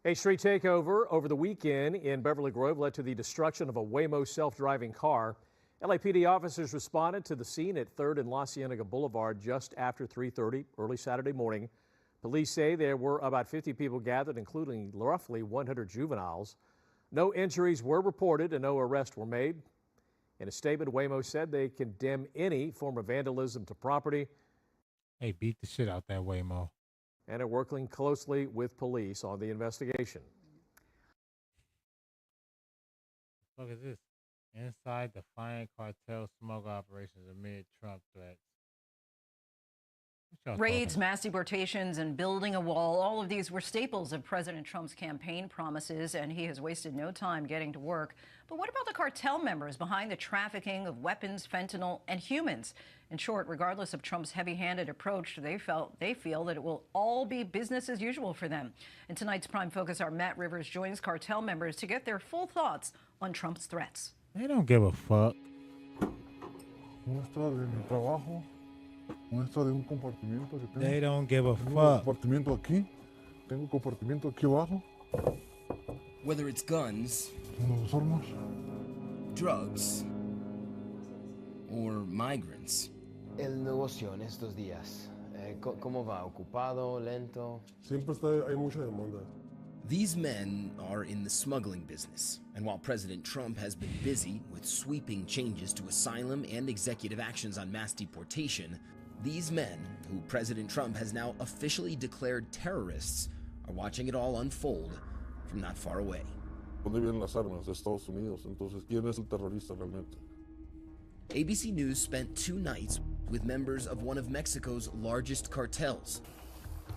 [SPEAKER 11] A street takeover over the weekend in Beverly Grove led to the destruction of a Waymo self-driving car. LAPD officers responded to the scene at 3rd and La Cienega Boulevard just after 3:30 early Saturday morning. Police say there were about 50 people gathered, including roughly 100 juveniles. No injuries were reported and no arrests were made. In a statement, Waymo said they condemn any form of vandalism to property.
[SPEAKER 1] Hey, beat the shit out that Waymo.
[SPEAKER 11] And are working closely with police on the investigation.
[SPEAKER 1] What the fuck is this? Inside defiant cartel smoke operations amid Trump threats.
[SPEAKER 12] Raids, mass deportations, and building a wall, all of these were staples of President Trump's campaign promises, and he has wasted no time getting to work. But what about the cartel members behind the trafficking of weapons, fentanyl, and humans? In short, regardless of Trump's heavy-handed approach, they feel that it will all be business as usual for them. In tonight's Prime Focus, our Matt Rivers joins cartel members to get their full thoughts on Trump's threats.
[SPEAKER 1] They don't give a fuck.
[SPEAKER 14] Muestra de mi trabajo, muestra de un compartimiento que tengo.
[SPEAKER 1] They don't give a
[SPEAKER 14] Tengo
[SPEAKER 1] fuck.
[SPEAKER 14] compartimiento aquí, tengo compartimiento aquí abajo.
[SPEAKER 15] Whether it's guns,
[SPEAKER 14] Unos armas.
[SPEAKER 15] drugs, or migrants.
[SPEAKER 16] El negocio en estos días, ¿cómo va? ¿Ocupado? ¿Lento?
[SPEAKER 14] Siempre hay mucha demanda.
[SPEAKER 15] These men are in the smuggling business, and while President Trump has been busy with sweeping changes to asylum and executive actions on mass deportation, these men, who President Trump has now officially declared terrorists, are watching it all unfold from not far away.
[SPEAKER 14] ¿Dónde vienen las armas? De Estados Unidos. Entonces, ¿quién es el terrorista realmente?
[SPEAKER 15] ABC News spent 2 nights with members of one of Mexico's largest cartels,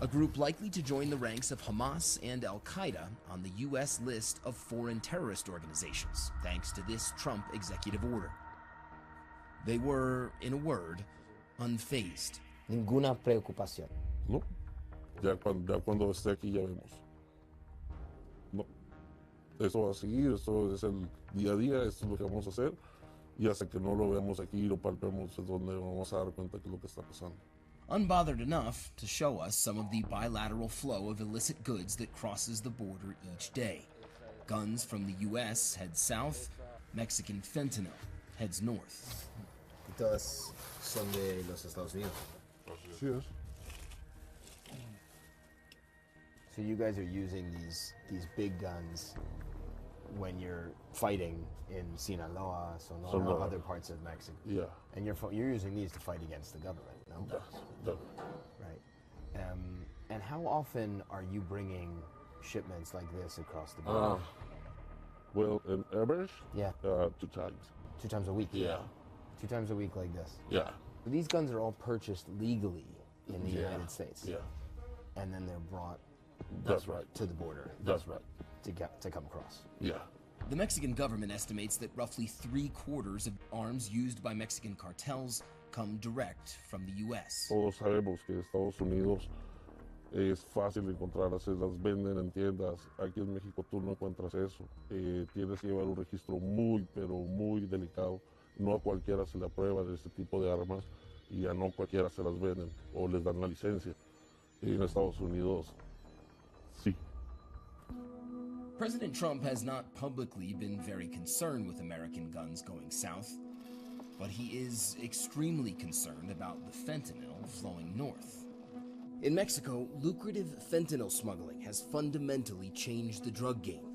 [SPEAKER 15] a group likely to join the ranks of Hamas and Al-Qaeda on the U.S. list of foreign terrorist organizations, thanks to this Trump executive order. They were, in a word, unfazed.
[SPEAKER 16] Ninguna preocupación.
[SPEAKER 14] No. Ya cuando esté aquí ya vemos. No. Eso va a seguir, esto es el día a día, esto es lo que vamos a hacer. Y hasta que no lo veamos aquí y lo palpemos es donde vamos a dar cuenta que es lo que está pasando.
[SPEAKER 15] Unbothered enough to show us some of the bilateral flow of illicit goods that crosses the border each day. Guns from the U.S. head south, Mexican fentanyl heads north.
[SPEAKER 16] Y todas son de los Estados Unidos.
[SPEAKER 14] Así es.
[SPEAKER 16] So you guys are using these big guns when you're fighting in Sinaloa, Sonora, other parts of Mexico.
[SPEAKER 14] Yeah.
[SPEAKER 16] And you're using these to fight against the government, no?
[SPEAKER 14] Yeah.
[SPEAKER 16] Right. And how often are you bringing shipments like this across the border?
[SPEAKER 14] Well, in average,
[SPEAKER 16] Yeah.
[SPEAKER 14] 2 times.
[SPEAKER 16] 2 times a week?
[SPEAKER 14] Yeah.
[SPEAKER 16] 2 times a week like this?
[SPEAKER 14] Yeah.
[SPEAKER 16] These guns are all purchased legally in the
[SPEAKER 14] Yeah.
[SPEAKER 16] United States.
[SPEAKER 14] Yeah.
[SPEAKER 16] And then they're brought
[SPEAKER 14] That's right.
[SPEAKER 16] to the border.
[SPEAKER 14] That's right.
[SPEAKER 16] To come across.
[SPEAKER 14] Yeah.
[SPEAKER 15] The Mexican government estimates that roughly 3/4 of arms used by Mexican cartels come direct from the U.S.
[SPEAKER 14] Todos sabemos que Estados Unidos es fácil encontrar, se las venden en tiendas. Aquí en México tú no encuentras eso. Tienes que llevar un registro muy, pero muy delicado. No a cualquiera se le aprueba de este tipo de armas y a no cualquiera se las venden o les dan la licencia. Y en Estados Unidos, sí.
[SPEAKER 15] President Trump has not publicly been very concerned with American guns going south, but he is extremely concerned about the fentanyl flowing north. In Mexico, lucrative fentanyl smuggling has fundamentally changed the drug game.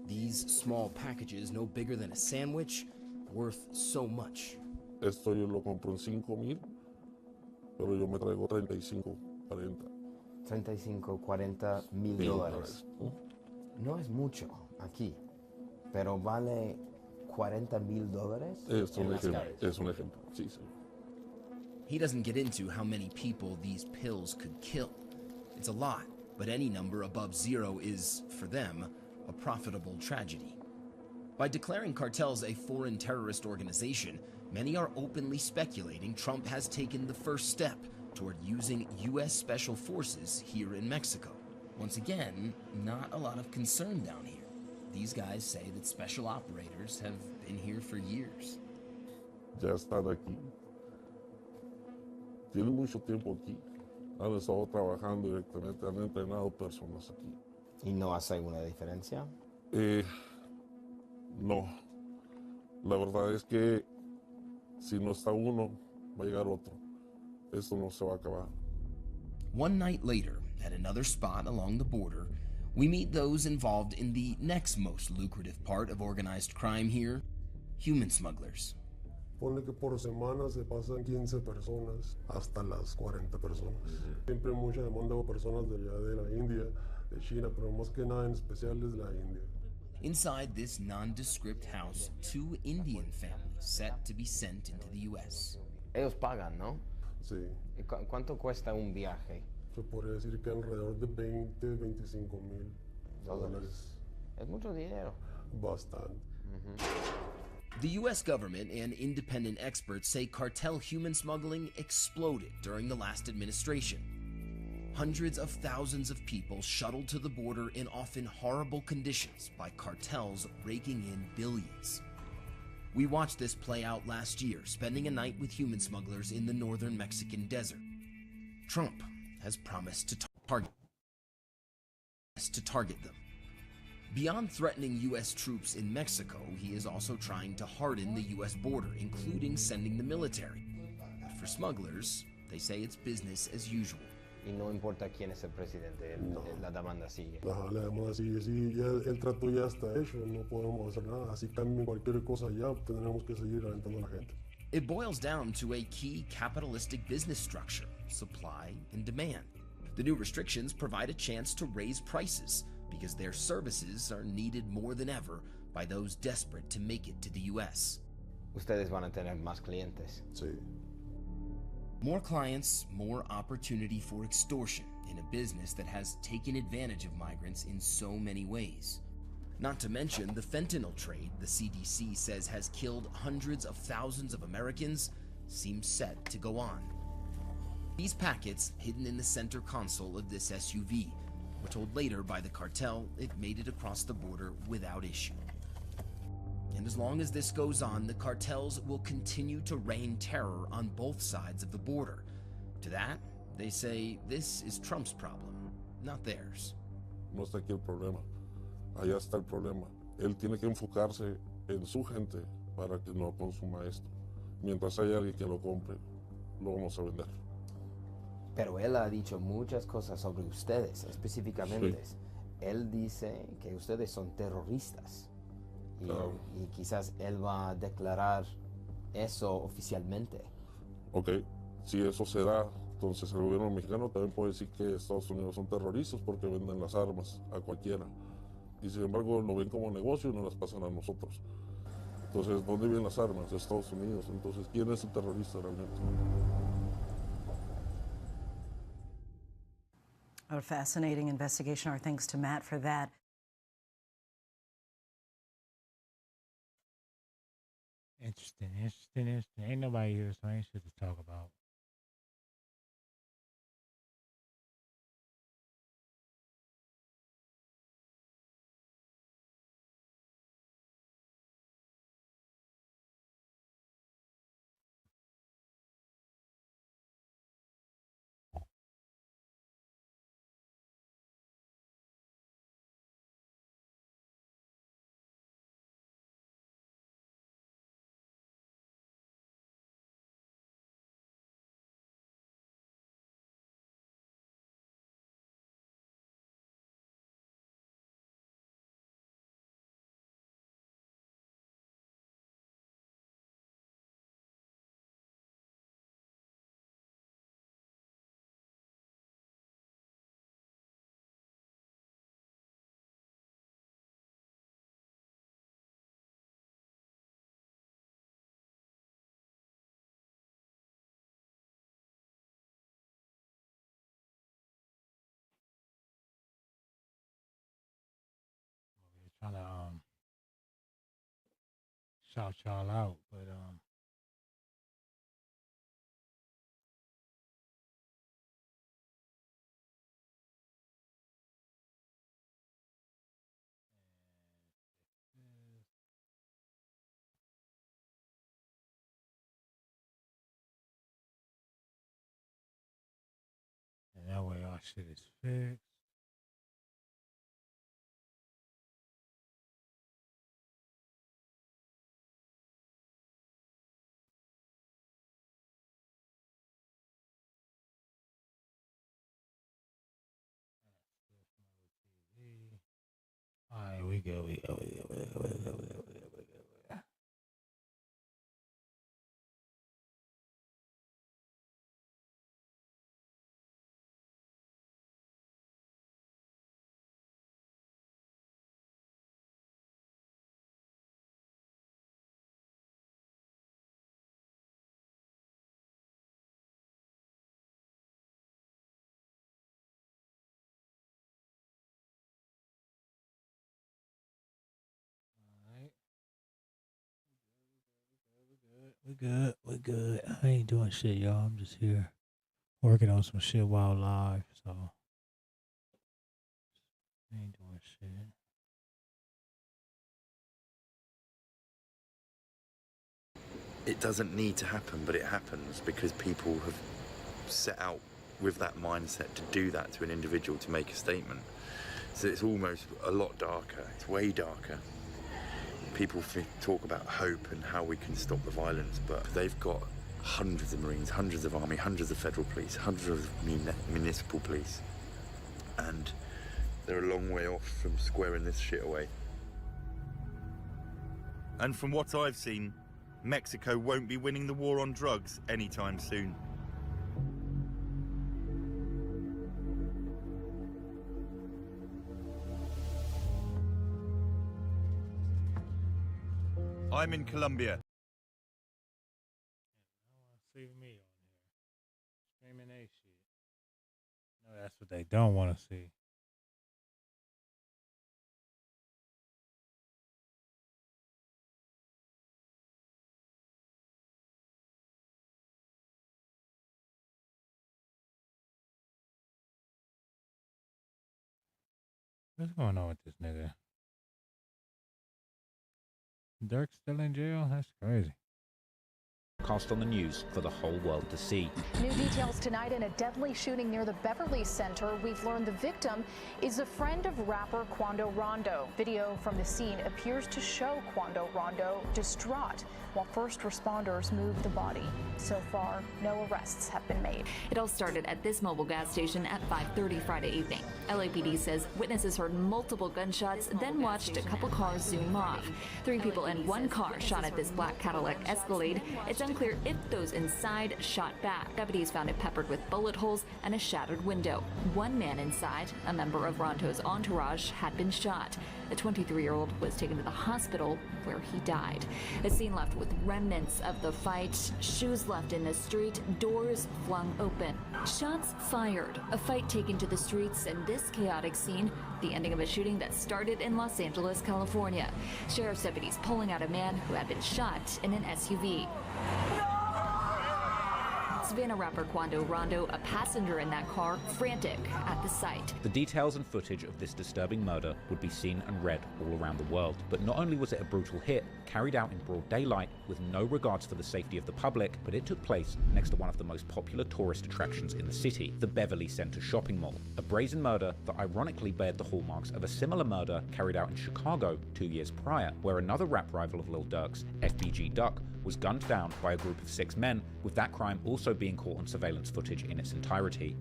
[SPEAKER 15] These small packages, no bigger than a sandwich, worth so much.
[SPEAKER 14] Esto yo lo compro en 5,000, pero yo me traigo 35, 40.
[SPEAKER 16] 35, 40 mil dólares. No es mucho aquí, pero vale 40 mil dólares.
[SPEAKER 14] Es un ejemplo, sí, sí.
[SPEAKER 15] He doesn't get into how many people these pills could kill. It's a lot, but any number above 0 is, for them, a profitable tragedy. By declaring cartels a foreign terrorist organization, many are openly speculating Trump has taken the first step toward using U.S. Special Forces here in Mexico. Once again, not a lot of concern down here. These guys say that special operators have been here for years.
[SPEAKER 14] Ya están aquí. Tienen mucho tiempo aquí. Han estado trabajando directamente, han entrenado personas aquí.
[SPEAKER 16] ¿Y no hace alguna diferencia?
[SPEAKER 14] No. La verdad es que si no está uno, va a llegar otro. Esto no se va a acabar.
[SPEAKER 15] One night later, at another spot along the border, we meet those involved in the next most lucrative part of organized crime here, human smugglers.
[SPEAKER 14] Ponle que por semana se pasan 15 personas hasta las 40 personas. Siempre hay mucha demanda de personas de allá de la India, de China, pero más que nada en especial es la India.
[SPEAKER 15] Inside this nondescript house, 2 Indian families set to be sent into the U.S.
[SPEAKER 16] Ellos pagan, ¿no?
[SPEAKER 14] Sí.
[SPEAKER 16] ¿Cuánto cuesta un viaje?
[SPEAKER 14] Se podría decir que alrededor de 25,000 dólares.
[SPEAKER 16] Es mucho dinero.
[SPEAKER 14] Bastante.
[SPEAKER 15] The U.S. government and independent experts say cartel human smuggling exploded during the last administration. Hundreds of thousands of people shuttled to the border in often horrible conditions by cartels raking in billions. We watched this play out last year, spending a night with human smugglers in the northern Mexican desert. Trump has promised to target them. Beyond threatening U.S. troops in Mexico, he is also trying to harden the U.S. border, including sending the military. But for smugglers, they say it's business as usual.
[SPEAKER 16] Y no importa quién es el presidente, la demanda sigue.
[SPEAKER 14] Ajá, la demanda sigue, sí, ya el trato ya está hecho, no podemos hacer nada. Así cambien cualquier cosa ya, tendremos que seguir aventando a la gente.
[SPEAKER 15] It boils down to a key capitalistic business structure, supply and demand. The new restrictions provide a chance to raise prices because their services are needed more than ever by those desperate to make it to the U.S.
[SPEAKER 16] Ustedes van a tener más clientes.
[SPEAKER 14] Sí.
[SPEAKER 15] More clients, more opportunity for extortion in a business that has taken advantage of migrants in so many ways. Not to mention the fentanyl trade the CDC says has killed hundreds of thousands of Americans seems set to go on. These packets, hidden in the center console of this SUV, were told later by the cartel it made it across the border without issue. And as long as this goes on, the cartels will continue to rain terror on both sides of the border. To that, they say this is Trump's problem, not theirs.
[SPEAKER 14] No está aquí el problema, allá está el problema. Él tiene que enfocarse en su gente para que no consuma esto. Mientras haya alguien que lo compre, lo vamos a vender.
[SPEAKER 16] Pero él ha dicho muchas cosas sobre ustedes, específicamente.
[SPEAKER 14] Sí.
[SPEAKER 16] Él dice que ustedes son terroristas. Y quizás él va a declarar eso oficialmente.
[SPEAKER 14] Ok, si eso se da, entonces el gobierno mexicano también puede decir que Estados Unidos son terroristas porque venden las armas a cualquiera. Y sin embargo lo ven como negocio y no las pasan a nosotros. Entonces, ¿dónde vienen las armas? De Estados Unidos. Entonces, ¿quién es el terrorista realmente?
[SPEAKER 12] A fascinating investigation. Our thanks to Matt for that.
[SPEAKER 1] Interesting. Ain't nobody here, so ain't shit to talk about. Trying to shout y'all out, but and that way our shit is fixed. All right, we go. We good. We good. I ain't doing shit, y'all. I'm just here working on some shit while live, so I ain't doing shit.
[SPEAKER 13] It doesn't need to happen, but it happens because people have set out with that mindset to do that to an individual to make a statement. So it's almost a lot darker. It's way darker. People talk about hope and how we can stop the violence, but they've got hundreds of Marines, hundreds of Army, hundreds of Federal Police, hundreds of municipal police, and they're a long way off from squaring this shit away. And from what I've seen, Mexico won't be winning the war on drugs anytime soon. I'm in Colombia.
[SPEAKER 1] See me on here screaming they shit. No, that's what they don't want to see. What's going on with this nigga? Dirk's still in jail? That's crazy.
[SPEAKER 17] Cast on the news for the whole world to see.
[SPEAKER 18] New details tonight in a deadly shooting near the Beverly Center. We've learned the victim is a friend of rapper Quando Rondo. Video from the scene appears to show Quando Rondo distraught while first responders move the body. So far, no arrests have been made.
[SPEAKER 22] It all started at this mobile gas station at 5:30 Friday evening. LAPD says witnesses heard multiple gunshots, then watched a couple cars zoom off. 3 people in one car shot at this black Cadillac Escalade. It's unclear if those inside shot back. Deputies found it peppered with bullet holes and a shattered window. One man inside, a member of Rondo's entourage, had been shot. The 23-year-old was taken to the hospital where he died. A scene left with remnants of the fight, shoes left in the street, doors flung open. Shots fired, a fight taken to the streets, and this chaotic scene, the ending of a shooting that started in Los Angeles, California. Sheriff's deputies pulling out a man who had been shot in an SUV. Savannah rapper Quando Rondo, a passenger in that car, frantic at the sight.
[SPEAKER 17] The details and footage of this disturbing murder would be seen and read all around the world. But not only was it a brutal hit, carried out in broad daylight with no regards for the safety of the public, but it took place next to one of the most popular tourist attractions in the city, the Beverly Center shopping mall. A brazen murder that ironically bared the hallmarks of a similar murder carried out in Chicago 2 years prior, where another rap rival of Lil Durk's, FBG Duck, was gunned down by a group of 6 men, with that crime also being caught on surveillance footage in its entirety.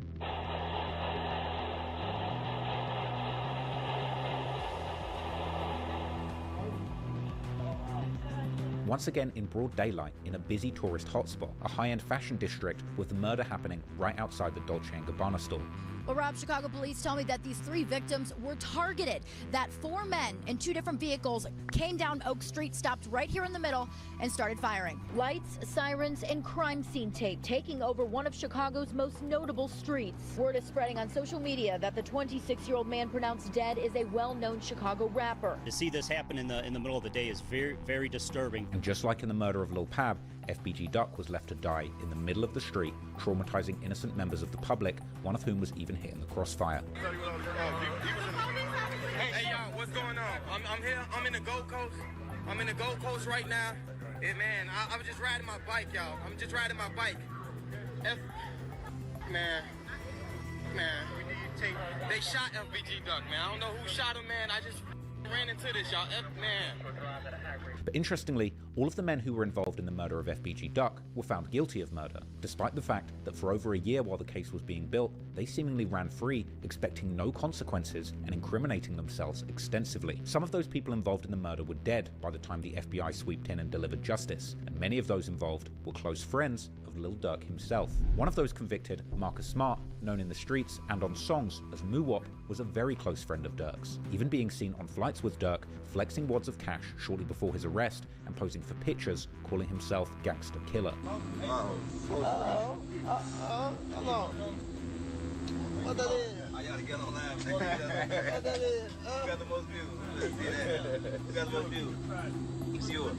[SPEAKER 17] Once again in broad daylight in a busy tourist hotspot, a high-end fashion district, with the murder happening right outside the Dolce & Gabbana store.
[SPEAKER 20] Well, Rob, Chicago police tell me that these 3 victims were targeted, that 4 men in 2 different vehicles came down Oak Street, stopped right here in the middle, and started firing. Lights, sirens, and crime scene tape taking over one of Chicago's most notable streets. Word is spreading on social media that the 26-year-old man pronounced dead is a well-known Chicago rapper.
[SPEAKER 23] To see this happen in the middle of the day is very, very disturbing.
[SPEAKER 17] And just like in the murder of Lil Pab, FBG Duck was left to die in the middle of the street, traumatizing innocent members of the public, one of whom was even hit in the crossfire.
[SPEAKER 26] Hey y'all, what's going on? I'm here, I'm in the Gold Coast. I'm in the Gold Coast right now. And man, I was just riding my bike, y'all. I'm just riding my bike. Man, they shot FBG Duck, man. I don't know who shot him, man. I just ran into this, y'all. Man.
[SPEAKER 17] But interestingly, all of the men who were involved in the murder of FBG Duck were found guilty of murder, despite the fact that for over a year while the case was being built, they seemingly ran free, expecting no consequences and incriminating themselves extensively. Some of those people involved in the murder were dead by the time the FBI swooped in and delivered justice, and many of those involved were close friends of Lil Durk himself. One of those convicted, Marcus Smart, known in the streets and on songs as Moo-Wop, was a very close friend of Durk's, even being seen on flights with Durk, flexing wads of cash shortly before his arrest and posing for pictures, calling himself Gangsta Killer.
[SPEAKER 26] Hello. What that is? I gotta get on that. What that is? Who got the most views? Let's see that. Who got the most views? It's yours.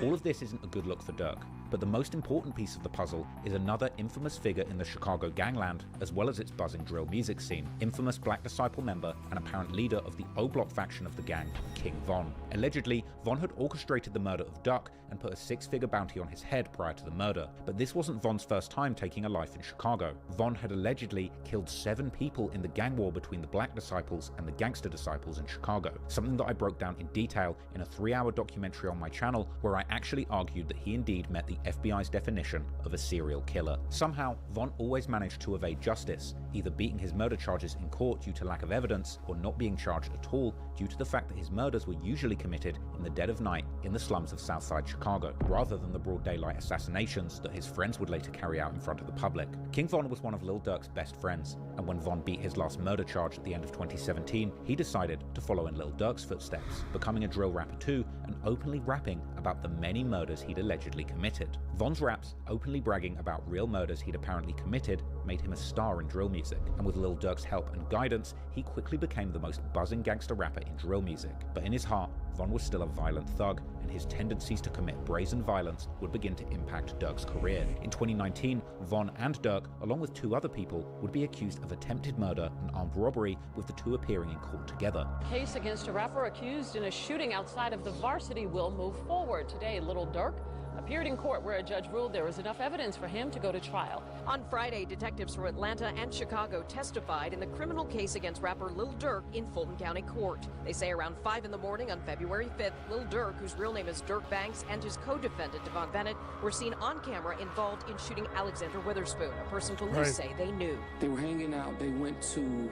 [SPEAKER 17] All of this isn't a good look for Dirk, but the most important piece of the puzzle is another infamous figure in the Chicago gangland, as well as its buzzing drill music scene, infamous Black Disciple member and apparent leader of the O-Block faction of the gang, King Von. Allegedly, Von had orchestrated the murder of Duck and put a six-figure bounty on his head prior to the murder, but this wasn't Von's first time taking a life in Chicago. Von had allegedly killed 7 people in the gang war between the Black Disciples and the Gangster Disciples in Chicago, something that I broke down in detail in a 3-hour documentary on my channel where I actually argued that he indeed met the FBI's definition of a serial killer. Somehow, Von always managed to evade justice, either beating his murder charges in court due to lack of evidence or not being charged at all due to the fact that his murders were usually committed in the dead of night in the slums of Southside Chicago, rather than the broad daylight assassinations that his friends would later carry out in front of the public. King Von was one of Lil Durk's best friends, and when Von beat his last murder charge at the end of 2017, he decided to follow in Lil Durk's footsteps, becoming a drill rapper too, and openly rapping about the many murders he'd allegedly committed. Von's raps, openly bragging about real murders he'd apparently committed, made him a star in drill music, and with Lil Durk's help and guidance, he quickly became the most buzzing gangster rapper in drill music. But in his heart, Von was still a violent thug, and his tendencies to commit brazen violence would begin to impact Durk's career. In 2019, Von and Durk, along with 2 other people, would be accused of attempted murder and armed robbery, with the 2 appearing in court together.
[SPEAKER 4] Case against a rapper accused in a shooting outside of the Varsity will move forward. Today, Lil Durk appeared in court where a judge ruled there was enough evidence for him to go to trial.
[SPEAKER 5] On Friday, detectives from Atlanta and Chicago testified in the criminal case against rapper Lil Durk in Fulton County Court. They say around 5 in the morning on February 5th, Lil Durk, whose real name is Dirk Banks, and his co-defendant Devon Bennett were seen on camera involved in shooting Alexander Witherspoon, a person police say they knew.
[SPEAKER 19] They were hanging out. They went to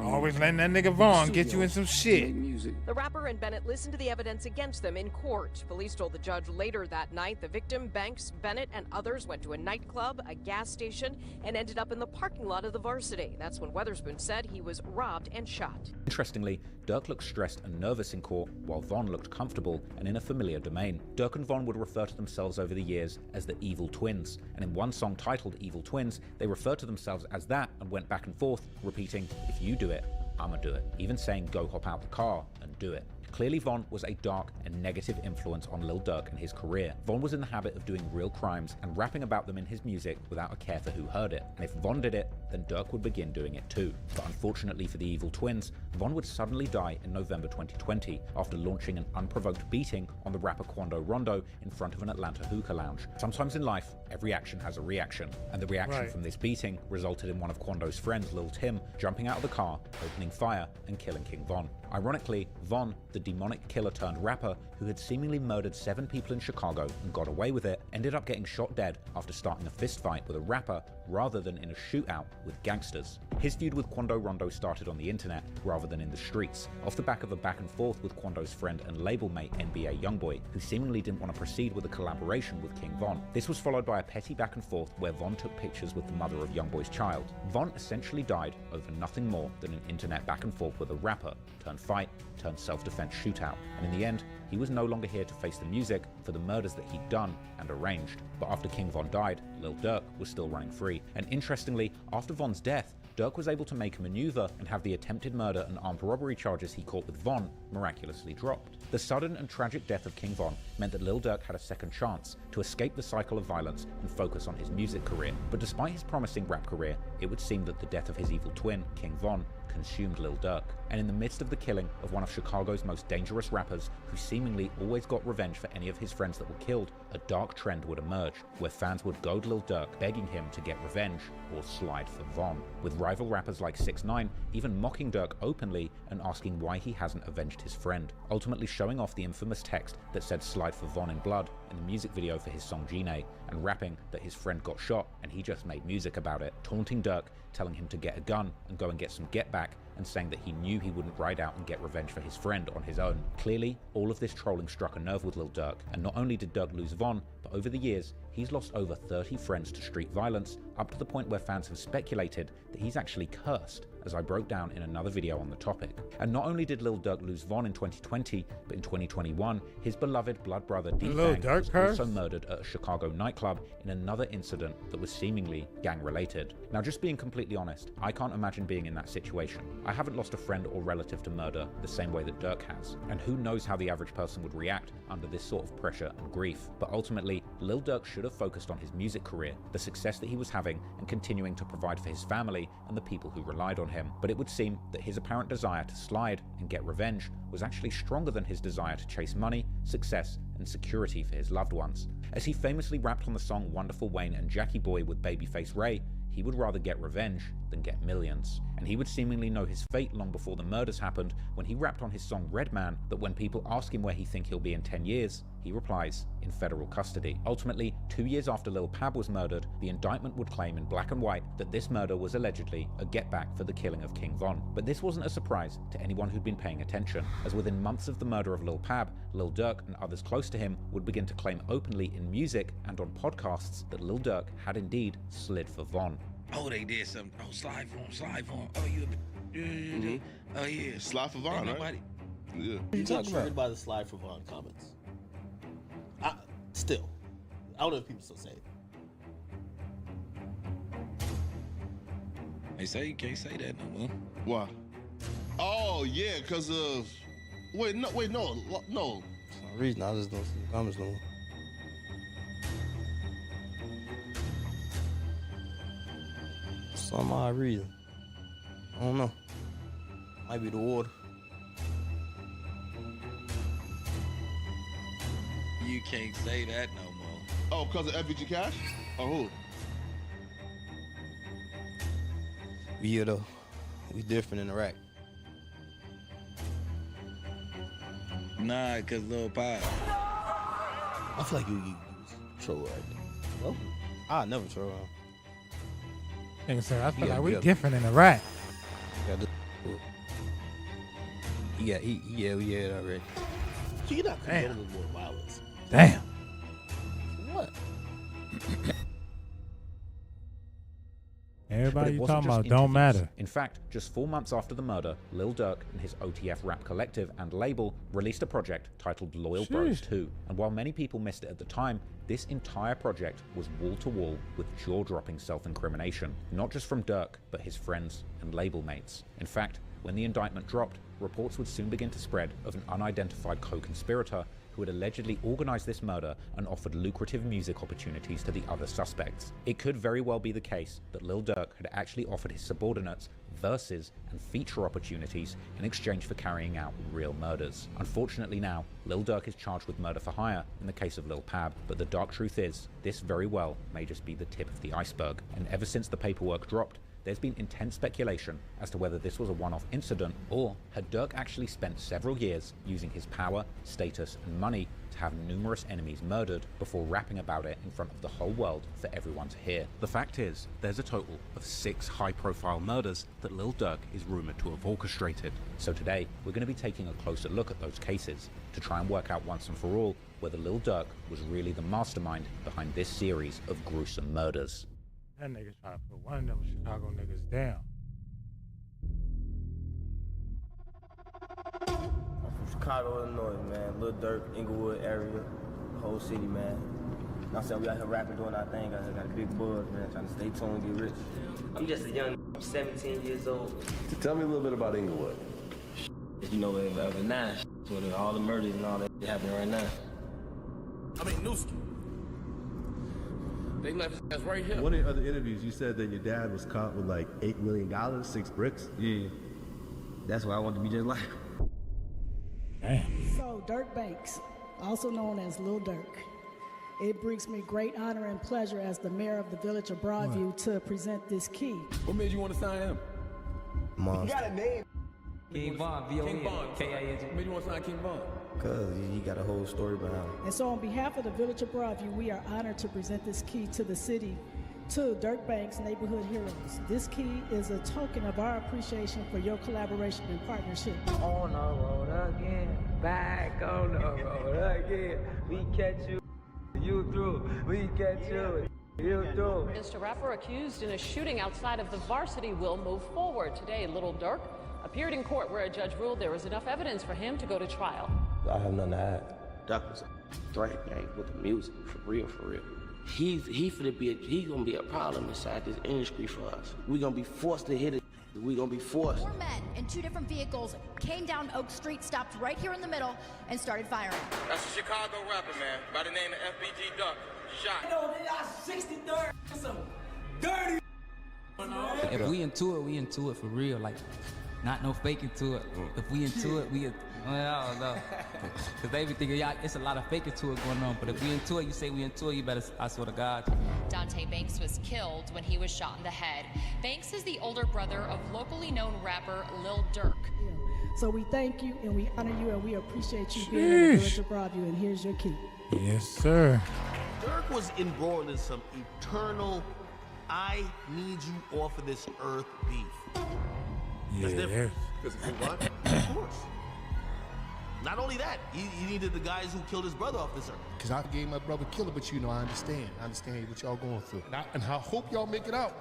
[SPEAKER 1] always letting that nigga Vaughn get you in some shit.
[SPEAKER 5] The rapper and Bennett listened to the evidence against them in court. Police told the judge later that night the victim, Banks, Bennett, and others went to a nightclub, a gas station, and ended up in the parking lot of the Varsity. That's when Witherspoon said he was robbed and shot.
[SPEAKER 17] Interestingly, Durk looked stressed and nervous in court, while Von looked comfortable and in a familiar domain. Durk and Von would refer to themselves over the years as the Evil Twins, and in one song titled Evil Twins, they referred to themselves as that and went back and forth, repeating, "If you do it, I'ma do it," even saying "go hop out the car and do it." Clearly, Von was a dark and negative influence on Lil Durk and his career. Von was in the habit of doing real crimes and rapping about them in his music without a care for who heard it. And if Von did it, then Durk would begin doing it too. But unfortunately for the Evil Twins, Von would suddenly die in November 2020 after launching an unprovoked beating on the rapper Quando Rondo in front of an Atlanta hookah lounge. Sometimes in life, every action has a reaction, and the reaction from this beating resulted in one of Quando's friends, Lil Tim, jumping out of the car, opening fire, and killing King Von. Ironically, Von, the demonic killer turned rapper who had seemingly murdered 7 people in Chicago and got away with it, ended up getting shot dead after starting a fistfight with a rapper rather than in a shootout with gangsters. His feud with Quando Rondo started on the internet rather than in the streets, off the back of a back and forth with Quando's friend and label mate NBA Youngboy, who seemingly didn't want to proceed with a collaboration with King Von. This was followed by a petty back and forth where Von took pictures with the mother of Youngboy's child. Von essentially died over nothing more than an internet back and forth with a rapper, turned fight, turned self-defense shootout, and in the end, he was no longer here to face the music for the murders that he'd done and arranged. But after King Von died, Lil Durk was still running free. And interestingly, after Von's death, Durk was able to make a maneuver and have the attempted murder and armed robbery charges he caught with Von miraculously dropped. The sudden and tragic death of King Von meant that Lil Durk had a second chance to escape the cycle of violence and focus on his music career. But despite his promising rap career, it would seem that the death of his evil twin, King Von, consumed Lil Durk. And in the midst of the killing of one of Chicago's most dangerous rappers, who seemingly always got revenge for any of his friends that were killed, a dark trend would emerge, where fans would goad Lil Durk, begging him to get revenge or slide for Von, with rival rappers like 6ix9ine even mocking Durk openly and asking why he hasn't avenged his friend, ultimately showing off the infamous text that said "slide for Von" in blood in the music video for his song Gine, and rapping that his friend got shot and he just made music about it, taunting Durk, telling him to get a gun and go and get some get back, and saying that he knew he wouldn't ride out and get revenge for his friend on his own. Clearly, all of this trolling struck a nerve with Lil Durk, and not only did Durk lose Von, but over the years, he he's lost over 30 friends to street violence, up to the point where fans have speculated that he's actually cursed, as I broke down in another video on the topic. And not only did Lil Durk lose Von in 2020, but in 2021, his beloved blood brother D-Bang was also murdered at a Chicago nightclub in another incident that was seemingly gang-related. Now, just being completely honest, I can't imagine being in that situation. I haven't lost a friend or relative to murder the same way that Durk has, and who knows how the average person would react under this sort of pressure and grief. But ultimately, Lil Durk should have focused on his music career, the success that he was having, and continuing to provide for his family and the people who relied on him. But it would seem that his apparent desire to slide and get revenge was actually stronger than his desire to chase money, success, and security for his loved ones. As he famously rapped on the song Wonderful Wayne and Jackie Boy with Babyface Ray, he would rather get revenge than get millions. And he would seemingly know his fate long before the murders happened when he rapped on his song Redman that when people ask him where he think he'll be in 10 years, he replies, in federal custody. Ultimately, 2 years after Lil Pab was murdered, the indictment would claim in black and white that this murder was allegedly a get-back for the killing of King Von. But this wasn't a surprise to anyone who'd been paying attention, as within months of the murder of Lil Pab, Lil Durk and others close to him would begin to claim openly in music and on podcasts that Lil Durk had indeed slid for Von.
[SPEAKER 2] Oh, they did something. Oh, slide for him. Oh, you. Oh, yeah.
[SPEAKER 3] Slide for Von, right? Yeah.
[SPEAKER 6] You talking about? By the slide for Von comments. Still, I don't know if people still say it.
[SPEAKER 2] They say you can't say that no more.
[SPEAKER 3] Why? Oh yeah, cause of. Wait, no.
[SPEAKER 6] For some reason, I just don't see the comments no more. Some odd reason. I don't know. Might be the water.
[SPEAKER 2] You can't say that no more.
[SPEAKER 3] Oh, because of FBG Cash? Or who?
[SPEAKER 6] Yeah, though. We different in Iraq.
[SPEAKER 2] Nah, because Lil Pab.
[SPEAKER 6] I feel like you troll right now. No? I never troll him.
[SPEAKER 1] Nigga said, I feel like we different in Iraq.
[SPEAKER 6] We had it already. So you're not condoning more violence.
[SPEAKER 1] Damn.
[SPEAKER 6] What?
[SPEAKER 1] Everybody you talking about don't matter.
[SPEAKER 17] In fact, just 4 months after the murder, Lil Durk and his OTF rap collective and label released a project titled Loyal Bros 2. And while many people missed it at the time, this entire project was wall-to-wall with jaw-dropping self-incrimination, not just from Durk, but his friends and label mates. In fact, when the indictment dropped, reports would soon begin to spread of an unidentified co-conspirator who had allegedly organized this murder and offered lucrative music opportunities to the other suspects. It could very well be the case that Lil Durk had actually offered his subordinates verses and feature opportunities in exchange for carrying out real murders. Unfortunately now, Lil Durk is charged with murder for hire in the case of Lil Pab, but the dark truth is, this very well may just be the tip of the iceberg. And ever since the paperwork dropped, there's been intense speculation as to whether this was a one-off incident or had Durk actually spent several years using his power, status, and money to have numerous enemies murdered before rapping about it in front of the whole world for everyone to hear. The fact is, there's a total of 6 high-profile murders that Lil Durk is rumored to have orchestrated. So today, we're going to be taking a closer look at those cases to try and work out once and for all whether Lil Durk was really the mastermind behind this series of gruesome murders.
[SPEAKER 1] That nigga's trying to put one of them Chicago niggas down.
[SPEAKER 6] I'm from Chicago, Illinois, man. Lil Durk, Inglewood area, whole city, man. I'm saying we out here rapping, doing our thing. I got a big buzz, man, trying to stay tuned, get rich. I'm just a young, I'm 17 years old.
[SPEAKER 21] Tell me a little bit about Inglewood.
[SPEAKER 6] You know, over now, where all the murders and all that happening right now.
[SPEAKER 2] I mean, Newski. They left his ass right here.
[SPEAKER 21] One of the other interviews, you said that your dad was caught with like $8 million, 6 bricks.
[SPEAKER 6] Yeah. That's why I want to be just like him.
[SPEAKER 1] Damn.
[SPEAKER 24] So, Dirk Banks, also known as Lil Durk. It brings me great honor and pleasure as the mayor of the village of Broadview to present this key.
[SPEAKER 2] What made you want to sign him?
[SPEAKER 6] Monster.
[SPEAKER 24] You got a name.
[SPEAKER 6] King Von,
[SPEAKER 2] King Von. What made you want to sign King Von?
[SPEAKER 6] Because he got a whole story behind it.
[SPEAKER 24] And so on behalf of the village of Broadview, we are honored to present this key to the city, to Dirk Banks Neighborhood Heroes. This key is a token of our appreciation for your collaboration and partnership.
[SPEAKER 25] On the road again, back on the road again, we catch you
[SPEAKER 7] You through. We get you. You through.
[SPEAKER 4] Against a rapper accused in a shooting outside of the Varsity will move forward. Today, Little Dirk appeared in court where a judge ruled there was enough evidence for him to go to trial.
[SPEAKER 6] I have nothing to add. Duck was a threat, gang, with the music, for real, for real. He's gonna be a problem inside this industry for us. We gonna be forced to hit it. We gonna be forced.
[SPEAKER 20] 4 men in 2 different vehicles came down Oak Street, stopped right here in the middle, and started firing.
[SPEAKER 26] That's a Chicago rapper, man, by the name of FBG Duck. Shot.
[SPEAKER 7] No, they got 63rd. Some dirty.
[SPEAKER 8] If we into it for real, like, not no faking to it. If we into it, I don't know. Cause they be thinking, yeah, it's a lot of faking to it going on. But if we into it, you say we into it, you better, I swear to God.
[SPEAKER 9] Dante Banks was killed when he was shot in the head. Banks is the older brother of locally known rapper Lil Durk.
[SPEAKER 24] So we thank you and we honor you and we appreciate you being in the village of Broadview. And here's your key.
[SPEAKER 1] Yes, sir.
[SPEAKER 10] Durk was embroiled in some eternal, I need you off of this earth beef. That's different. Because of what? Of course. Not only that, he needed the guys who killed his brother off this earth.
[SPEAKER 11] Because I gave my brother killer, but you know, I understand. I understand what y'all going through. And I hope y'all make it out.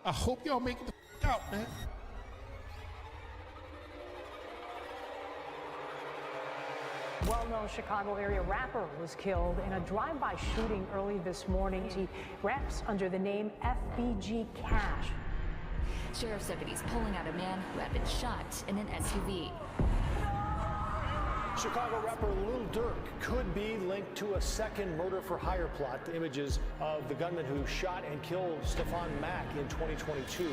[SPEAKER 11] I hope y'all make it out, man.
[SPEAKER 25] Well-known Chicago area rapper was killed in a drive-by shooting early this morning. He raps under the name FBG Cash.
[SPEAKER 27] Sheriff's deputies pulling out a man who had been shot in an SUV.
[SPEAKER 28] Chicago rapper Lil Durk could be linked to a second murder-for-hire plot. Images of the gunman who shot and killed Stefan Mack in 2022.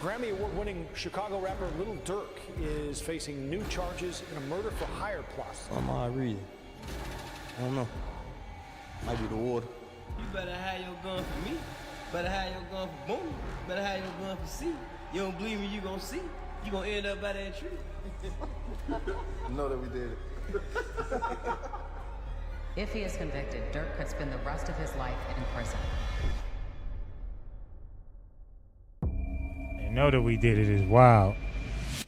[SPEAKER 28] Grammy Award-winning Chicago rapper Lil Durk is facing new charges in a murder-for-hire plot.
[SPEAKER 6] I read it. I don't know. Might be the water.
[SPEAKER 7] You better have your gun for me. Better have your gun for Boom. Better have your gun for C. You don't believe me, you gonna see. You gonna end up by that tree.
[SPEAKER 10] Know that we did it.
[SPEAKER 29] If he is convicted, Durk could spend the rest of his life in prison.
[SPEAKER 1] They know that we did it is wild.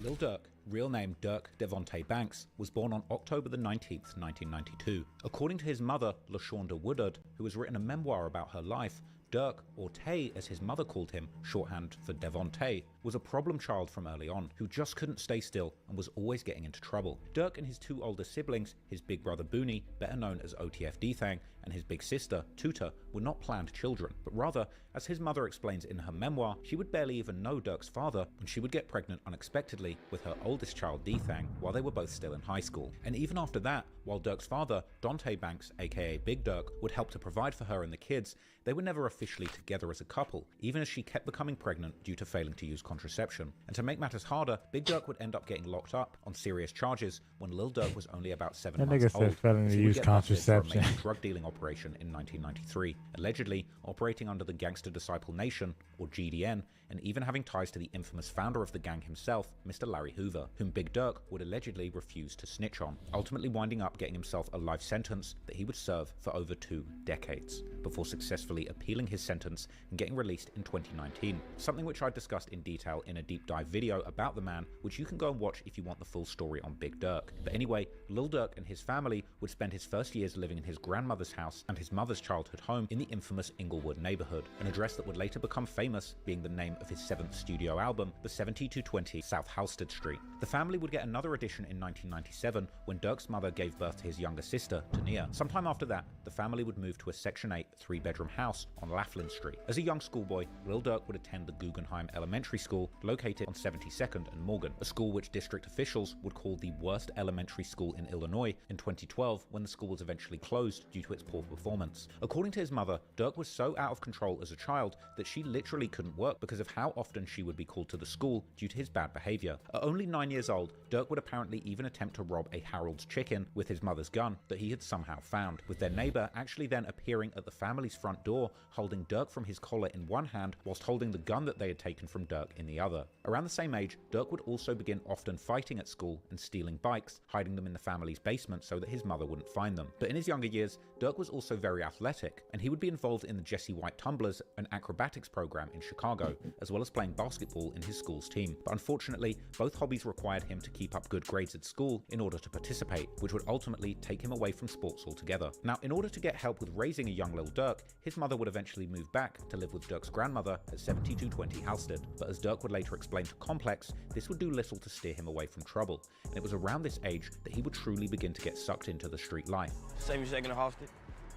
[SPEAKER 17] Lil Durk, real name Dirk Devontae Banks, was born on October the 19th, 1992. According to his mother, LaShonda Woodard, who has written a memoir about her life, Dirk, or Tay as his mother called him, shorthand for Devontae, was a problem child from early on, who just couldn't stay still and was always getting into trouble. Dirk and his 2 older siblings, his big brother Booney, better known as OTF D-Thang, and his big sister, Tuta, were not planned children, but rather, as his mother explains in her memoir, she would barely even know Dirk's father when she would get pregnant unexpectedly with her oldest child, D-Thang, while they were both still in high school. And even after that, while Dirk's father, Dante Banks, aka Big Dirk, would help to provide for her and the kids, they were never officially together as a couple, even as she kept becoming pregnant due to failing to use contraception. And to make matters harder, Big Dirk would end up getting locked up on serious charges when Lil Durk was only about 7 months old.
[SPEAKER 1] Failing to use contraception.
[SPEAKER 17] For a major drug dealing operation in 1993, allegedly operating under the Gangster Disciple Nation, or GDN, and even having ties to the infamous founder of the gang himself, Mr. Larry Hoover, whom Big Dirk would allegedly refuse to snitch on, ultimately winding up getting himself a life sentence that he would serve for over 2 decades, before successfully appealing his sentence and getting released in 2019, something which I discussed in detail in a deep dive video about the man, which you can go and watch if you want the full story on Big Dirk. But anyway, Lil Durk and his family would spend his first years living in his grandmother's house and his mother's childhood home in the infamous Inglewood neighborhood, an address that would later become famous, being the name of his 7th studio album, the 7220 South Halsted Street. The family would get another addition in 1997 when Dirk's mother gave birth to his younger sister, Tania. Sometime after that, the family would move to a Section 8 3-bedroom house on Laughlin Street. As a young schoolboy, Lil Durk would attend the Guggenheim Elementary School, located on 72nd and Morgan, a school which district officials would call the worst elementary school in Illinois in 2012 when the school was eventually closed due to its poor performance. According to his mother, Dirk was so out of control as a child that she literally couldn't work because of how often she would be called to the school due to his bad behavior. At only 9 years old, Dirk would apparently even attempt to rob a Harold's Chicken with his mother's gun that he had somehow found, with their neighbor actually then appearing at the family's front door holding Dirk from his collar in one hand whilst holding the gun that they had taken from Dirk in the other. Around the same age, Dirk would also begin often fighting at school and stealing bikes, hiding them in the family's basement so that his mother wouldn't find them. But in his younger years, Dirk was also very athletic, and he would be involved in the Jesse White Tumblers, an acrobatics program in Chicago, as well as playing basketball in his school's team. But unfortunately, both hobbies required him to keep up good grades at school in order to participate, which would ultimately take him away from sports altogether. Now, in order to get help with raising a young Lil Durk, his mother would eventually move back to live with Durk's grandmother at 7220 Halstead. But as Durk would later explain to Complex, this would do little to steer him away from trouble, and it was around this age that he would truly begin to get sucked into the street life.
[SPEAKER 7] 72nd Halstead,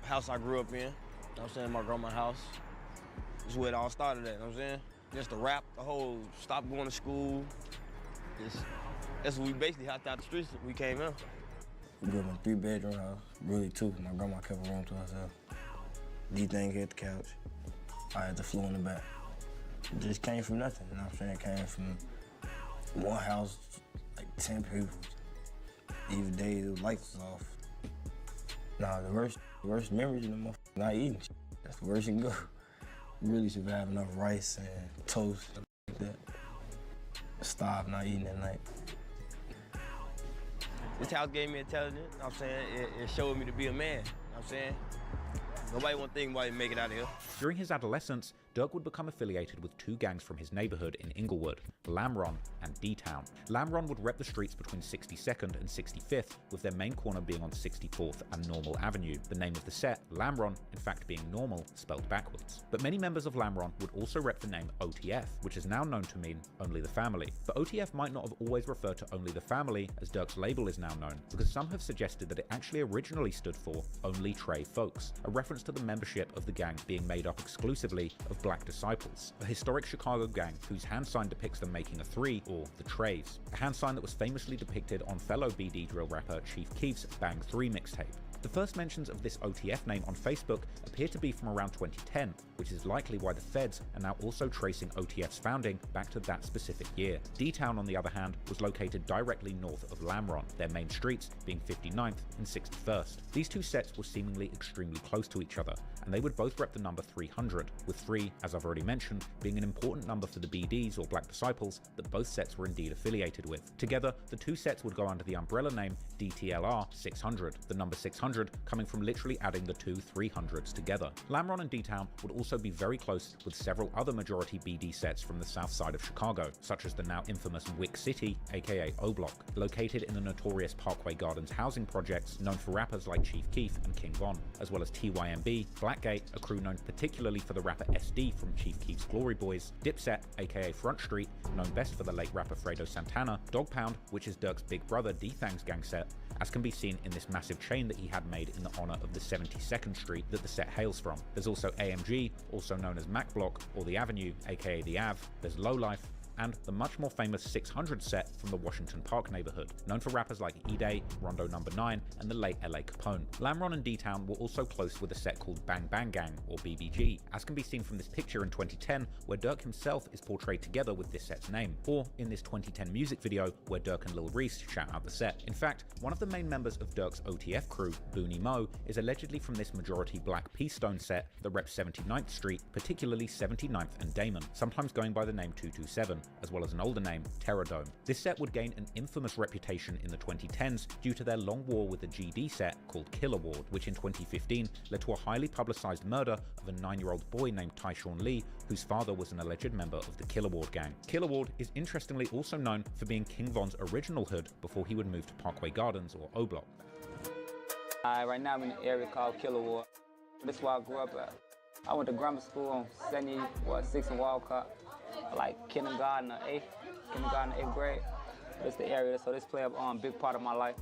[SPEAKER 7] house I grew up in. You know what I'm saying? My grandma's house. This is where it all started at, you know what I'm saying? Just the rap, the whole stop going to school. That's what we basically hopped out the streets when we came in. We grew up in a 3-bedroom house, really 2. My grandma kept a room to herself. D-thing hit the couch. I had the floor in the back. It just came from nothing, you know what I'm saying? It came from one house, like 10 people. Even days the lights was off. Nah, the worst memories in the motherfucker, not eating shit. That's the worst you can go. Really should have enough rice and toast, like that. Starve, not eating at night. This house gave me intelligence, you know what I'm saying? It showed me to be a man, you know what I'm saying? Nobody won't think about make it out of here.
[SPEAKER 17] During his adolescence, Durk would become affiliated with 2 gangs from his neighborhood in Inglewood, Lamron and D-Town. Lamron would rep the streets between 62nd and 65th, with their main corner being on 64th and Normal Avenue. The name of the set, Lamron, in fact being normal, spelled backwards. But many members of Lamron would also rep the name OTF, which is now known to mean Only the Family. But OTF might not have always referred to Only the Family, as Durk's label is now known, because some have suggested that it actually originally stood for Only Trey Folks, a reference to the membership of the gang being made up exclusively of Black Disciples, a historic Chicago gang whose hand sign depicts them making a 3, or the Treys, a hand sign that was famously depicted on fellow BD drill rapper Chief Keef's Bang 3 mixtape. The first mentions of this OTF name on Facebook appear to be from around 2010, which is likely why the feds are now also tracing OTF's founding back to that specific year. D-Town, on the other hand, was located directly north of Lamron, their main streets being 59th and 61st. These 2 sets were seemingly extremely close to each other, and they would both rep the number 300, with 3, as I've already mentioned, being an important number for the BDs or Black Disciples that both sets were indeed affiliated with. Together, the 2 sets would go under the umbrella name DTLR 600, the number 600 coming from literally adding the 2 300s together. Lamron and D-Town would also be very close with several other majority BD sets from the south side of Chicago, such as the now infamous Wick City, aka O-Block, located in the notorious Parkway Gardens housing projects known for rappers like Chief Keef and King Von, as well as TYMB, Blackgate, a crew known particularly for the rapper SD from Chief Keef's Glory Boys, Dipset, aka Front Street, known best for the late rapper Fredo Santana, Dog Pound, which is Durk's big brother D-Thang's gang set, as can be seen in this massive chain that he had made in the honor of the 72nd Street that the set hails from. There's also AMG, also known as Mac Block, or the Avenue, aka the Ave. There's Lowlife, and the much more famous 600 set from the Washington Park neighborhood, known for rappers like E-Day, Rondo No. 9, and the late LA Capone. Lamron and D-Town were also close with a set called Bang Bang Gang, or BBG, as can be seen from this picture in 2010, where Durk himself is portrayed together with this set's name, or in this 2010 music video where Durk and Lil Reese shout out the set. In fact, one of the main members of Durk's OTF crew, Booney Mo, is allegedly from this majority Black P-Stone set that reps 79th Street, particularly 79th and Damon, sometimes going by the name 227, as well as an older name, Terror Dome. This set would gain an infamous reputation in the 2010s due to their long war with the GD set called Killer Ward, which in 2015 led to a highly publicized murder of a 9-year-old boy named Tyshawn Lee, whose father was an alleged member of the Killer Ward gang. Killer Ward is interestingly also known for being King Von's original hood before he would move to Parkway Gardens or O-Block.
[SPEAKER 12] Right now I'm in an area called Killer Ward. This is where I grew up at. I went to grammar school on 6th and Walcott. Like kindergarten or 8th grade. This is the area, so this played a big part of my life.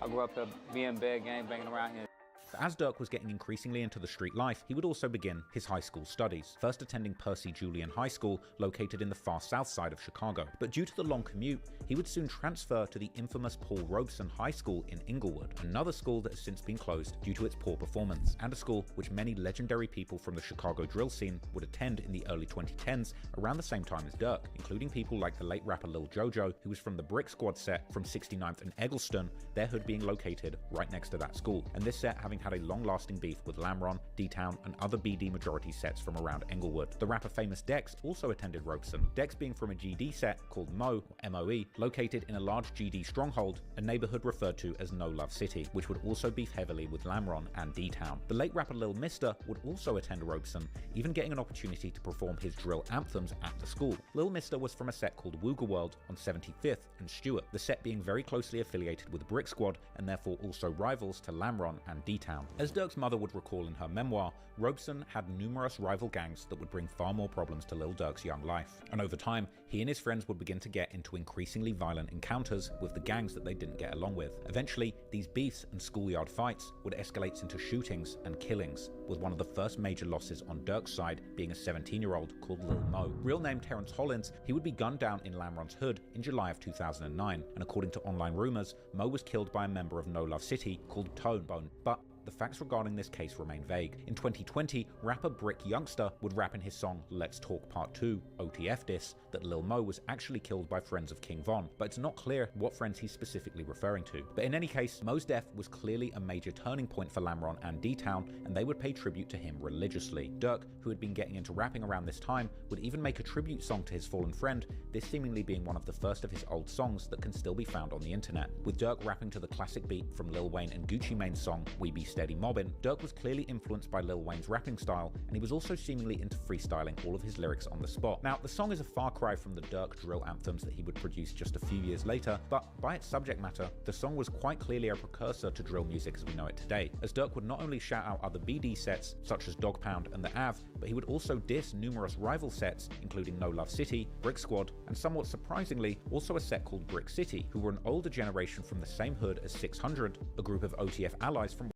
[SPEAKER 12] I grew up here being bad, gang banging around here.
[SPEAKER 17] But as Durk was getting increasingly into the street life, he would also begin his high school studies, first attending Percy Julian High School, located in the far south side of Chicago. But due to the long commute, he would soon transfer to the infamous Paul Robeson High School in Inglewood, another school that has since been closed due to its poor performance, and a school which many legendary people from the Chicago drill scene would attend in the early 2010s around the same time as Durk, including people like the late rapper Lil Jojo, who was from the Brick Squad set from 69th and Eggleston, their hood being located right next to that school, and this set having had a long-lasting beef with Lamron, D-Town, and other BD majority sets from around Englewood. The rapper Famous Dex also attended Robeson, Dex being from a GD set called Mo, or MOE, located in a large GD stronghold, a neighborhood referred to as No Love City, which would also beef heavily with Lamron and D-Town. The late rapper Lil Mister would also attend Robeson, even getting an opportunity to perform his drill anthems at the school. Lil Mister was from a set called Wooga World on 75th and Stewart, the set being very closely affiliated with Brick Squad and therefore also rivals to Lamron and D-Town. As Dirk's mother would recall in her memoir, Robeson had numerous rival gangs that would bring far more problems to Lil Durk's young life. And over time, he and his friends would begin to get into increasingly violent encounters with the gangs that they didn't get along with. Eventually, these beefs and schoolyard fights would escalate into shootings and killings, with one of the first major losses on Dirk's side being a 17-year-old called Lil Mo. Real name Terrence Hollins, he would be gunned down in Lamron's hood in July of 2009, and according to online rumors, Mo was killed by a member of No Love City called Tone Bone, but the facts regarding this case remain vague. In 2020, rapper Brick Youngster would rap in his song Let's Talk Part 2, OTF Diss, that Lil Mo was actually killed by friends of King Von, but it's not clear what friends he's specifically referring to. But in any case, Mo's death was clearly a major turning point for Lamron and D-Town, and they would pay tribute to him religiously. Dirk, who had been getting into rapping around this time, would even make a tribute song to his fallen friend, this seemingly being one of the first of his old songs that can still be found on the internet. With Dirk rapping to the classic beat from Lil Wayne and Gucci Mane's song We Be Steady Mobbin', Dirk was clearly influenced by Lil Wayne's rapping style, and he was also seemingly into freestyling all of his lyrics on the spot. Now, the song is a far cry from the Dirk drill anthems that he would produce just a few years later, but by its subject matter, the song was quite clearly a precursor to drill music as we know it today, as Dirk would not only shout out other BD sets, such as Dog Pound and the Av, but he would also diss numerous rival sets, including No Love City, Brick Squad, and somewhat surprisingly, also a set called Brick City, who were an older generation from the same hood as 600, a group of OTF allies from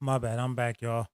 [SPEAKER 1] My bad, I'm back, y'all.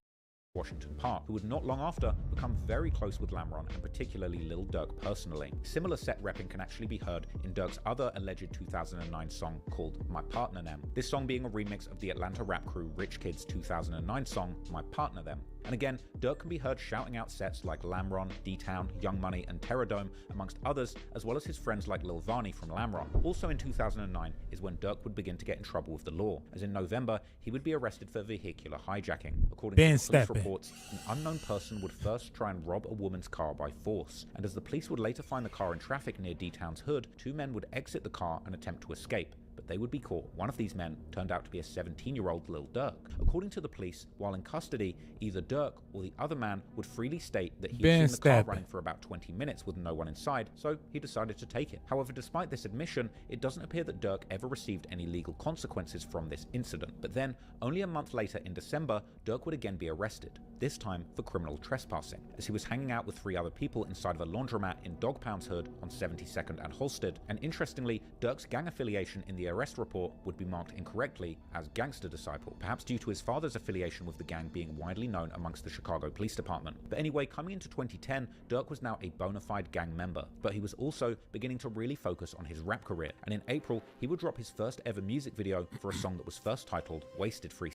[SPEAKER 17] Washington Park, who would not long after become very close with Lamron and particularly Lil Durk personally. Similar set repping can actually be heard in Durk's other alleged 2009 song called My Partner Them, this song being a remix of the Atlanta rap crew Rich Kid's 2009 song My Partner Them. And again, Durk can be heard shouting out sets like Lamron, D-Town, Young Money, and Terradome, amongst others, as well as his friends like Lil Varney from Lamron. Also in 2009 is when Durk would begin to get in trouble with the law, as in November, he would be arrested for vehicular hijacking. According to police reports, an unknown person would first try and rob a woman's car by force, and as the police would later find the car in traffic near D-Town's hood, two men would exit the car and attempt to escape, but they would be caught. One of these men turned out to be a 17-year-old Lil Durk. According to the police, while in custody, either Durk or the other man would freely state that he had seen the car running for about 20 minutes with no one inside, so he decided to take it. However, despite this admission, it doesn't appear that Durk ever received any legal consequences from this incident. But then, only a month later in December, Durk would again be arrested, this time for criminal trespassing, as he was hanging out with 3 other people inside of a laundromat in Dog Pound's hood on 72nd and Halsted. And interestingly, Durk's gang affiliation in the arrest report would be marked incorrectly as Gangster Disciple, perhaps due to his father's affiliation with the gang being widely known amongst the Chicago Police Department. But anyway, coming into 2010, Durk was now a bona fide gang member, but he was also beginning to really focus on his rap career, and in April, he would drop his first ever music video for a song that was first titled Wasted Freestyle.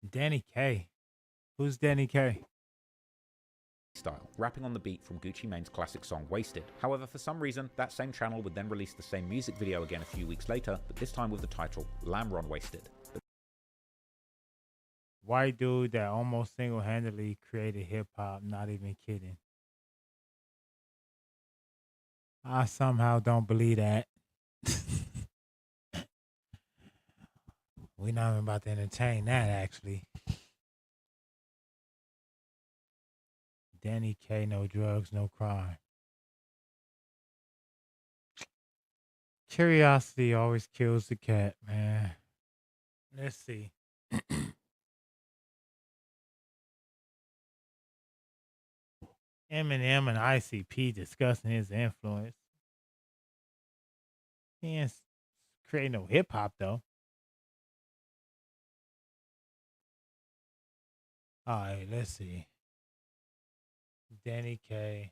[SPEAKER 1] Danny K. Who's Danny K?
[SPEAKER 17] Style, rapping on the beat from Gucci Mane's classic song Wasted. However, for some reason, that same channel would then release the same music video again a few weeks later, but this time with the title Lamron Wasted.
[SPEAKER 1] White dude that almost single-handedly created hip-hop, not even kidding. I somehow don't believe that. We're not even about to entertain that, actually. Danny K, no drugs, no crime. Curiosity always kills the cat, man. Let's see. Eminem and ICP discussing his influence. He ain't creating no hip hop though. All right, let's see. Danny K.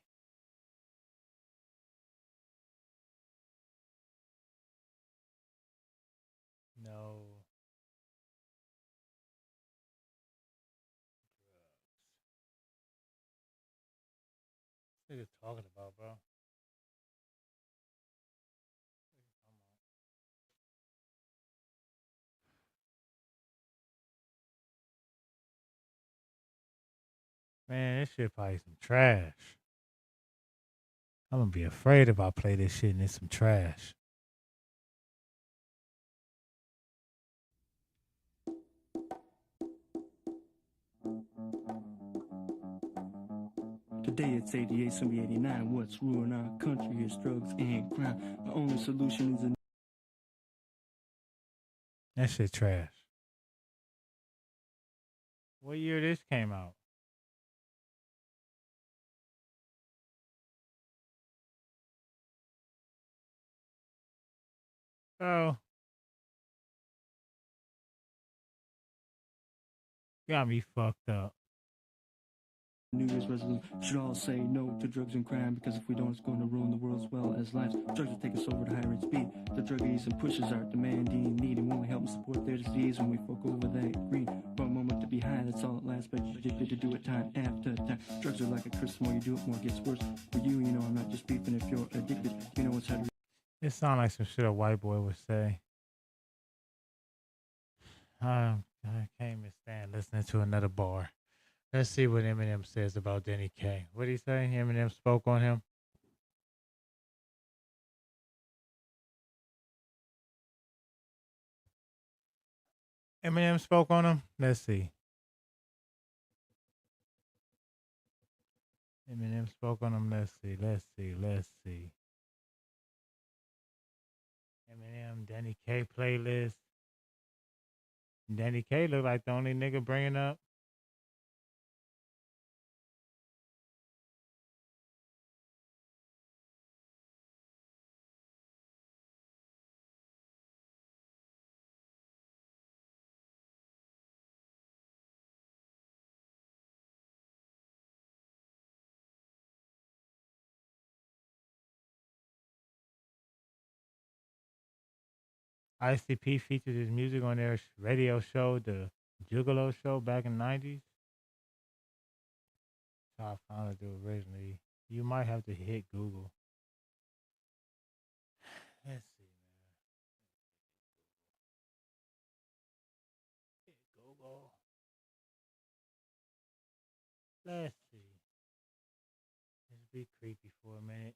[SPEAKER 1] No. What are you talking about, bro? Man, this shit probably some trash. I'm gonna be afraid if I play this shit and it's some trash.
[SPEAKER 5] Today it's 88, soon be 89. What's ruining our country is drugs and crime. The only solution is a
[SPEAKER 1] That shit trash. What year this came out? Oh. Got me fucked up.
[SPEAKER 5] New Year's resolution. Should all say no to drugs and crime because if we don't, it's going to ruin the world as well as lives. Drugs will take us over to higher rate speed. The druggies and pushers are demanding need and won't help them support their disease when we fuck over that green. For a moment to be high, that's all it lasts, but you're addicted to do it time after time. Drugs are like a curse, the more you do it, more it gets worse. For you, you know I'm not just beefing if you're addicted. You know it's hard to...
[SPEAKER 1] It sounds like some shit a white boy would say. I can't even stand listening to another bar. Let's see what Eminem says about Danny Kaye. What did he say? Eminem spoke on him. Eminem spoke on him? Let's see. Eminem spoke on him. Let's see. Eminem, Danny Kaye playlist. Danny Kaye look like the only nigga bringing up. ICP featured his music on their radio show, The Juggalo Show, back in the 90s. So I found it originally. You might have to hit Google. Let's see, man. Hit Google. Let's see. Let's be creepy for a minute.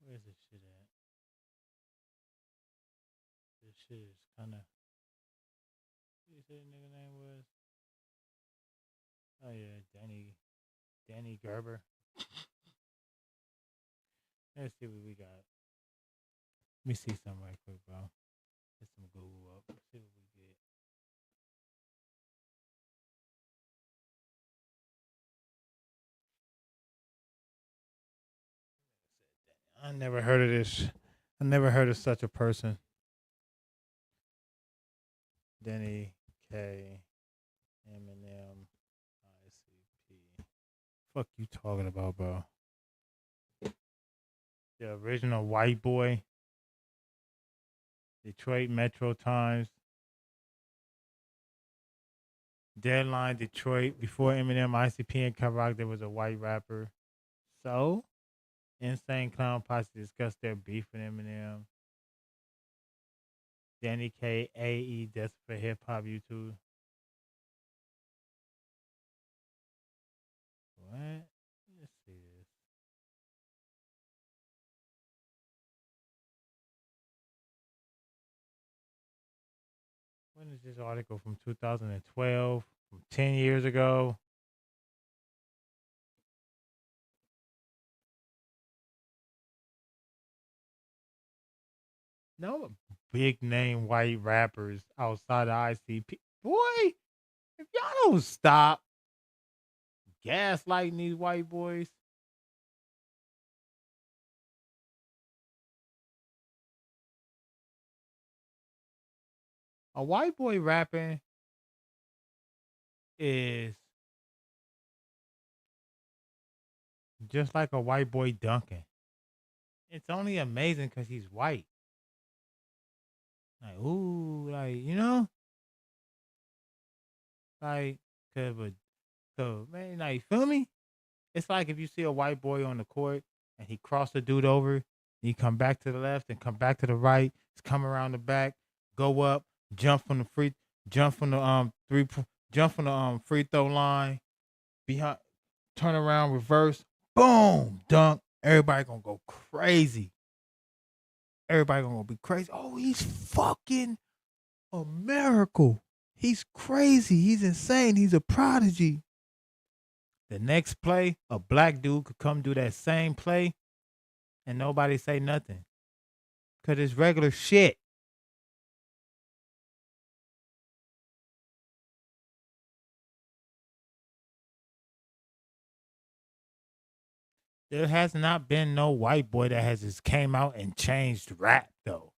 [SPEAKER 1] Where's this shit at? This shit is kind of... What you say the nigga name was? Oh yeah, Danny Gerber. Let's see what we got. Let me see something right quick, bro. Get some Google up. Let's see what we get. I never heard of this. I never heard of such a person. Danny Kaye, Eminem, ICP. Fuck you talking about, bro? The original white boy. Detroit Metro Times. Deadline Detroit. Before Eminem, ICP, and Cover Rock, there was a white rapper. So, Insane Clown Posse discussed their beef with Eminem. Danny Kaye, AE, Death for Hip Hop, YouTube. What? Let's see this. When is this article? From 2012, from 10 years ago. No big name white rappers outside of ICP. Boy, if y'all don't stop gaslighting these white boys. A white boy rapping is just like a white boy dunking. It's only amazing because he's white. Like, ooh, like, you know? Like, so, man, like, feel me? It's like if you see a white boy on the court and he crossed the dude over, and he come back to the left and come back to the right, he's come around the back, go up, jump from the jump from the free throw line, behind, turn around, reverse, boom, dunk. Everybody gonna go crazy. Everybody gonna be crazy. Oh, he's fucking a miracle. He's crazy. He's insane. He's a prodigy. The next play, a black dude could come do that same play and nobody say nothing. Because it's regular shit. There has not been no white boy that has just came out and changed rap, though.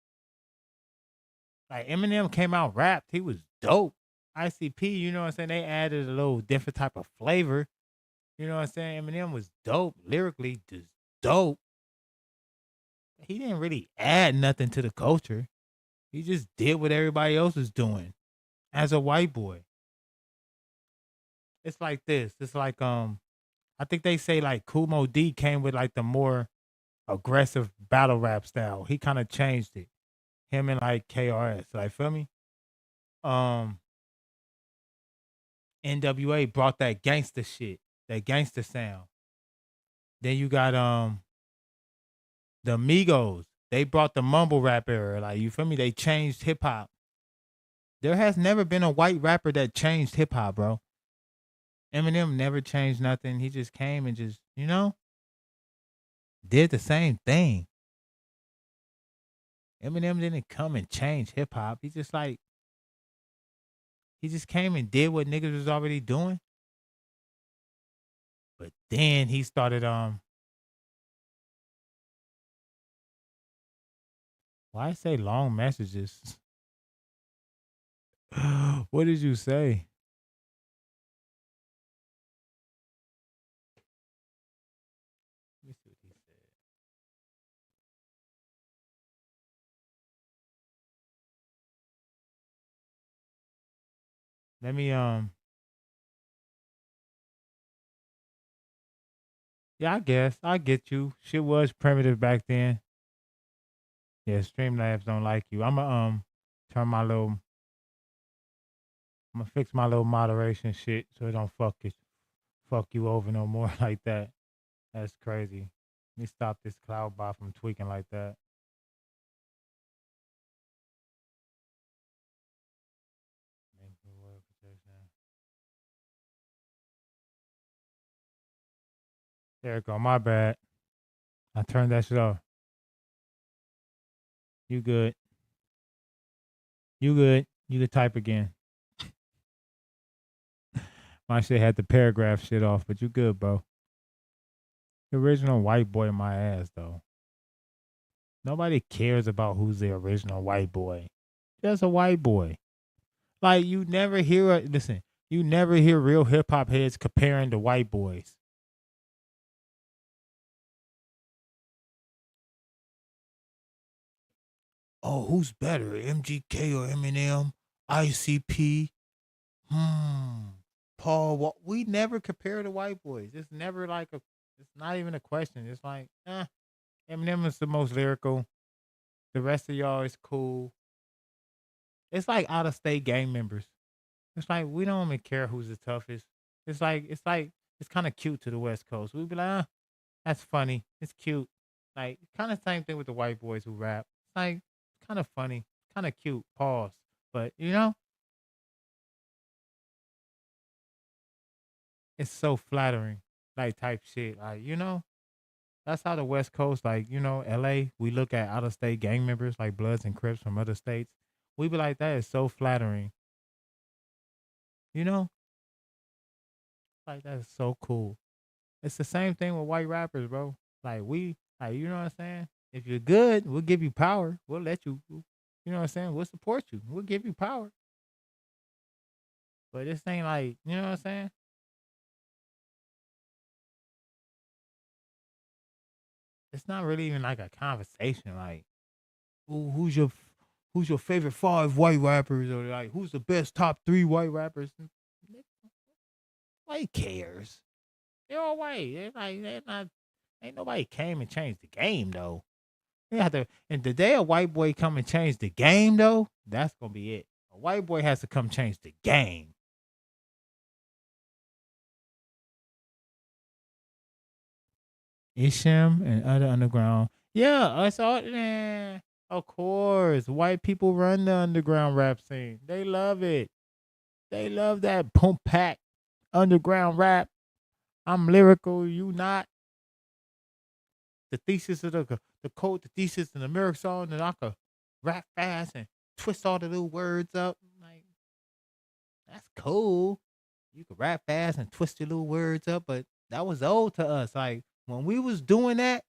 [SPEAKER 1] Like, Eminem came out rapped. He was dope. ICP, you know what I'm saying? They added a little different type of flavor. You know what I'm saying? Eminem was dope. Lyrically, just dope. He didn't really add nothing to the culture. He just did what everybody else was doing as a white boy. It's like this. It's like, I think they say like Kumo D came with like the more aggressive battle rap style. He kind of changed it. Him and like KRS. Like, feel me? NWA brought that gangster shit, that gangster sound. Then you got the Migos. They brought the mumble rap era. Like, you feel me? They changed hip hop. There has never been a white rapper that changed hip hop, bro. Eminem never changed nothing. He just came and just, you know, did the same thing. Eminem didn't come and change hip hop. He just like, he just came and did what niggas was already doing. But then he started, why I say long messages? What did you say? Let me see what he said. Let me yeah, I guess. I get you. Shit was primitive back then. Yeah, Streamlabs don't like you. I'ma turn my little I'm gonna fix my little moderation shit so it don't fuck you over no more like that. That's crazy. Let me stop this cloud bot from tweaking like that. There it go. My bad. I turned that shit off. You good. You good. You could type again. My shit had the paragraph shit off, but you good, bro. The original white boy in my ass, though. Nobody cares about who's the original white boy. Just a white boy. Like, you never hear, listen, you never hear real hip hop heads comparing to white boys. Oh, who's better, MGK or Eminem? ICP? Paul, we never compare to white boys. It's never like it's not even a question. It's like, Eminem is the most lyrical. The rest of y'all is cool. It's like out of state gang members. It's like we don't even care who's the toughest. It's kind of cute to the West Coast. We'd be like, that's funny. It's cute. Like, kind of same thing with the white boys who rap. It's like kind of funny, kind of cute. Pause. But you know, it's so flattering, like type shit. Like, you know, that's how the West Coast, like, you know, LA, we look at out of state gang members like Bloods and Crips from other states. We be like, that is so flattering. You know? Like, that is so cool. It's the same thing with white rappers, bro. Like, you know what I'm saying? If you're good, we'll give you power. We'll let you, you know what I'm saying? We'll support you. We'll give you power. But this ain't like, you know what I'm saying? It's not really even like a conversation. Like, who's your favorite 5 white rappers, or like who's the best top 3 white rappers? Nobody cares. They're all white. Ain't nobody came and changed the game though. And the day a white boy come and change the game though, that's gonna be it. A white boy has to come change the game. Isham and other underground. Yeah, us all. Nah, of course, white people run the underground rap scene. They love it. They love that pump pack underground rap. I'm lyrical, you not. The thesis of the code, the thesis and the lyric song, and I could rap fast and twist all the little words up. Like, that's cool. You could rap fast and twist your little words up, but that was old to us. Like, when we was doing that,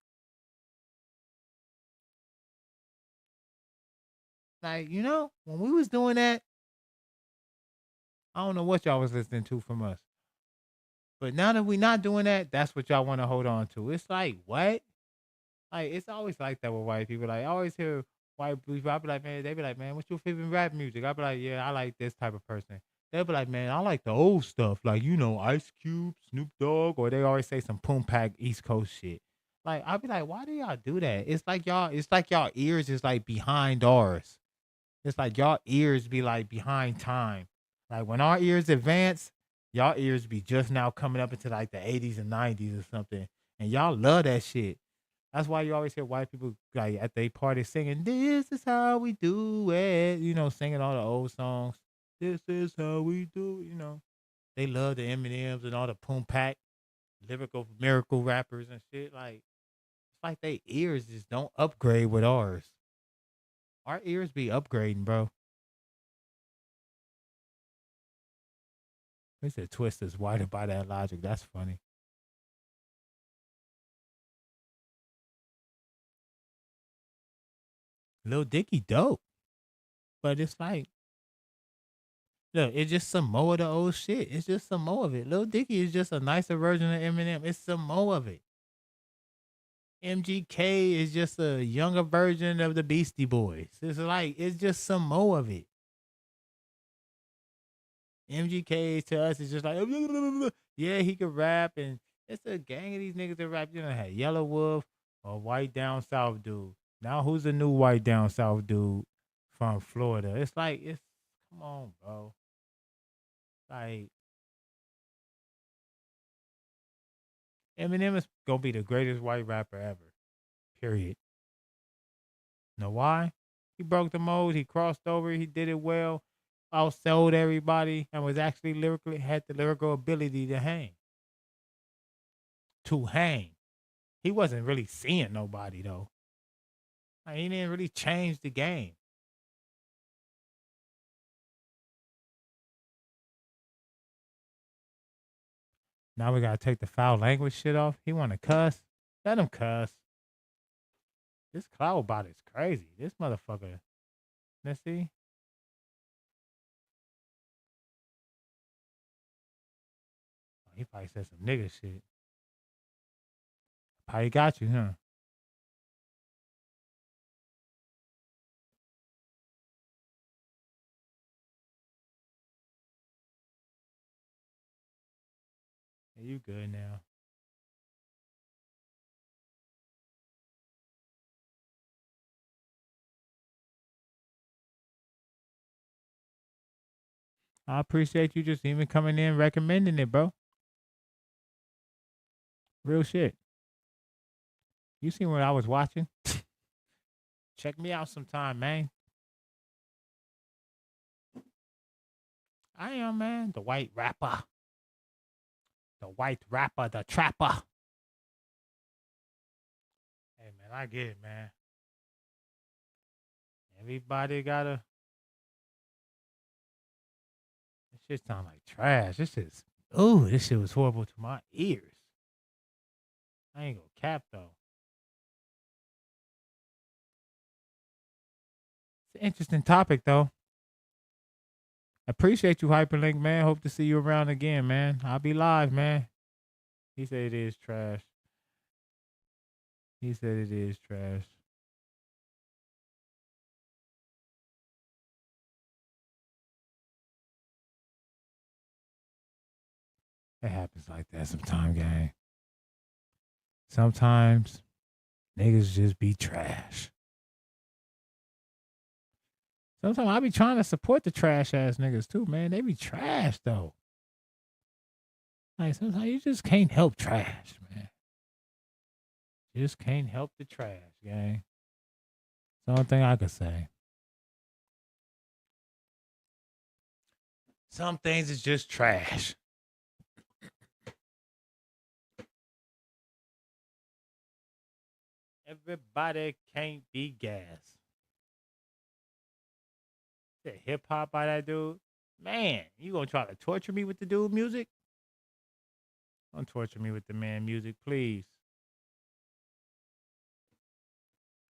[SPEAKER 1] like, when we was doing that, I don't know what y'all was listening to from us. But now that we not doing that, that's what y'all want to hold on to. It's like, what? Like, it's always like that with white people. Like, I always hear white people, I be like, man, they be like, man, what's your favorite rap music? I be like, yeah, I like this type of person. They'll be like, man, I like the old stuff. Like, Ice Cube, Snoop Dogg, or they always say some Poom Pack East Coast shit. Like, I be like, why do y'all do that? It's like y'all ears is like behind ours. It's like y'all ears be like behind time. Like, when our ears advance, y'all ears be just now coming up into like the 80s and 90s or something. And y'all love that shit. That's why you always hear white people like at their party singing, "This is how we do it," singing all the old songs. This is how we do it, They love the Eminems and all the Poom Pack, lyrical miracle rappers and shit. Like, it's like they ears just don't upgrade with ours. Our ears be upgrading, bro. They said Twister's wider by that logic. That's funny. Lil Dicky dope. But it's like, look, it's just some more of the old shit. It's just some more of it. Lil Dicky is just a nicer version of Eminem. It's some more of it. MGK is just a younger version of the Beastie Boys. It's just some more of it. MGK to us is just like, yeah, he could rap, and it's a gang of these niggas that rap. Had Yellow Wolf or White Down South dude. Now who's the new White Down South dude from Florida? It's like, come on, bro. Like, Eminem is gonna be the greatest white rapper ever. Period. Know why? He broke the mold. He crossed over. He did it well. Outsold everybody and was actually had the lyrical ability to hang. To hang. He wasn't really seeing nobody though. Like, he didn't really change the game. Now we gotta take the foul language shit off. He wanna cuss. Let him cuss. This cloud bot is crazy. This motherfucker. Let's see. He probably said some nigga shit. Probably got you, huh? Yeah, you good now. I appreciate you just even coming in recommending it, bro. Real shit. You seen what I was watching? Check me out sometime, man. I am, man. The white rapper. The white rapper, the trapper. Hey, man, I get it, man. Everybody gotta. This shit sound like trash. This shit was horrible to my ears. I ain't gonna cap, though. It's an interesting topic, though. Appreciate you, Hyperlink, man. Hope to see you around again, man. I'll be live, man. He said it is trash. He said it is trash. It happens like that sometimes, gang. Sometimes niggas just be trash. Sometimes I be trying to support the trash ass niggas too, man. They be trash though. Like, sometimes you just can't help trash, man. Just can't help the trash, gang. It's the only thing I could say. Some things is just trash. Everybody can't be gas. The hip hop by that dude. Man, you gonna try to torture me with the dude music? Don't torture me with the man music, please.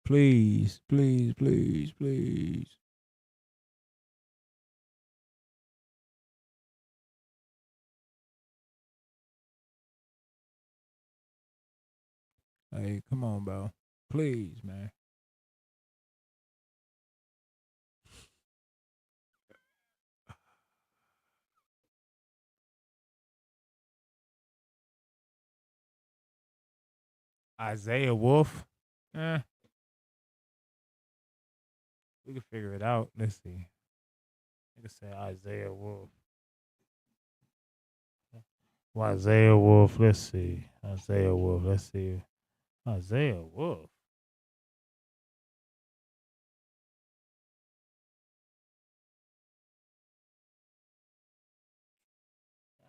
[SPEAKER 1] Please, please, please, please. Hey, come on, bro. Please, man. Isaiah Wolf. We can figure it out. Let's see. I can say Isaiah Wolf. Well, Isaiah Wolf. Let's see. Isaiah Wolf. Let's see. Isaiah Wolf.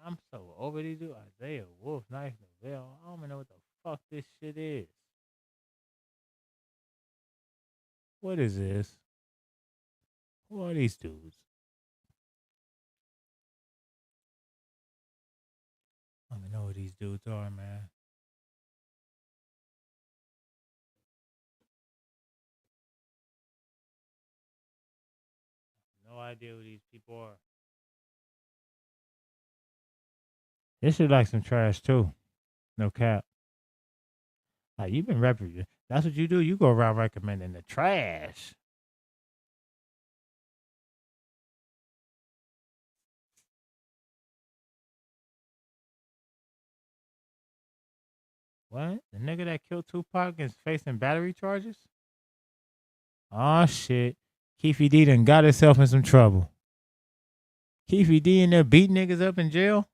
[SPEAKER 1] I'm so over these dude. Isaiah Wolf, Knife Novell. I don't even know what the fuck this shit is. What is this? Who are these dudes? I don't even know who these dudes are, man. No idea who these people are. This shit like some trash too. No cap. Like, you've been repping. That's what you do. You go around recommending the trash. What? The nigga that killed Tupac is facing battery charges? Oh shit. Keefy D done got himself in some trouble. Keefy D in there beating niggas up in jail?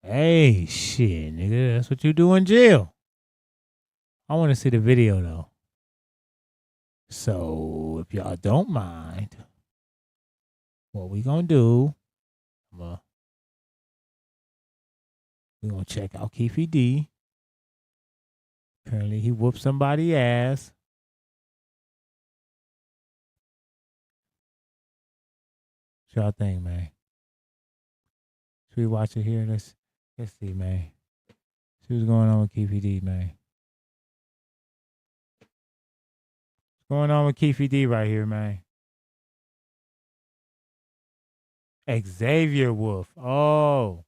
[SPEAKER 1] Hey, shit, nigga. That's what you do in jail. I want to see the video, though. So, if y'all don't mind, what we gonna do, we're gonna check out Keefy D. Apparently, he whooped somebody's ass. What y'all think, man? Should we watch it here? Let's see, man. See what's going on with Keefy D, man. What's going on with Keefy D right here, man? Xavier Wolf. Oh.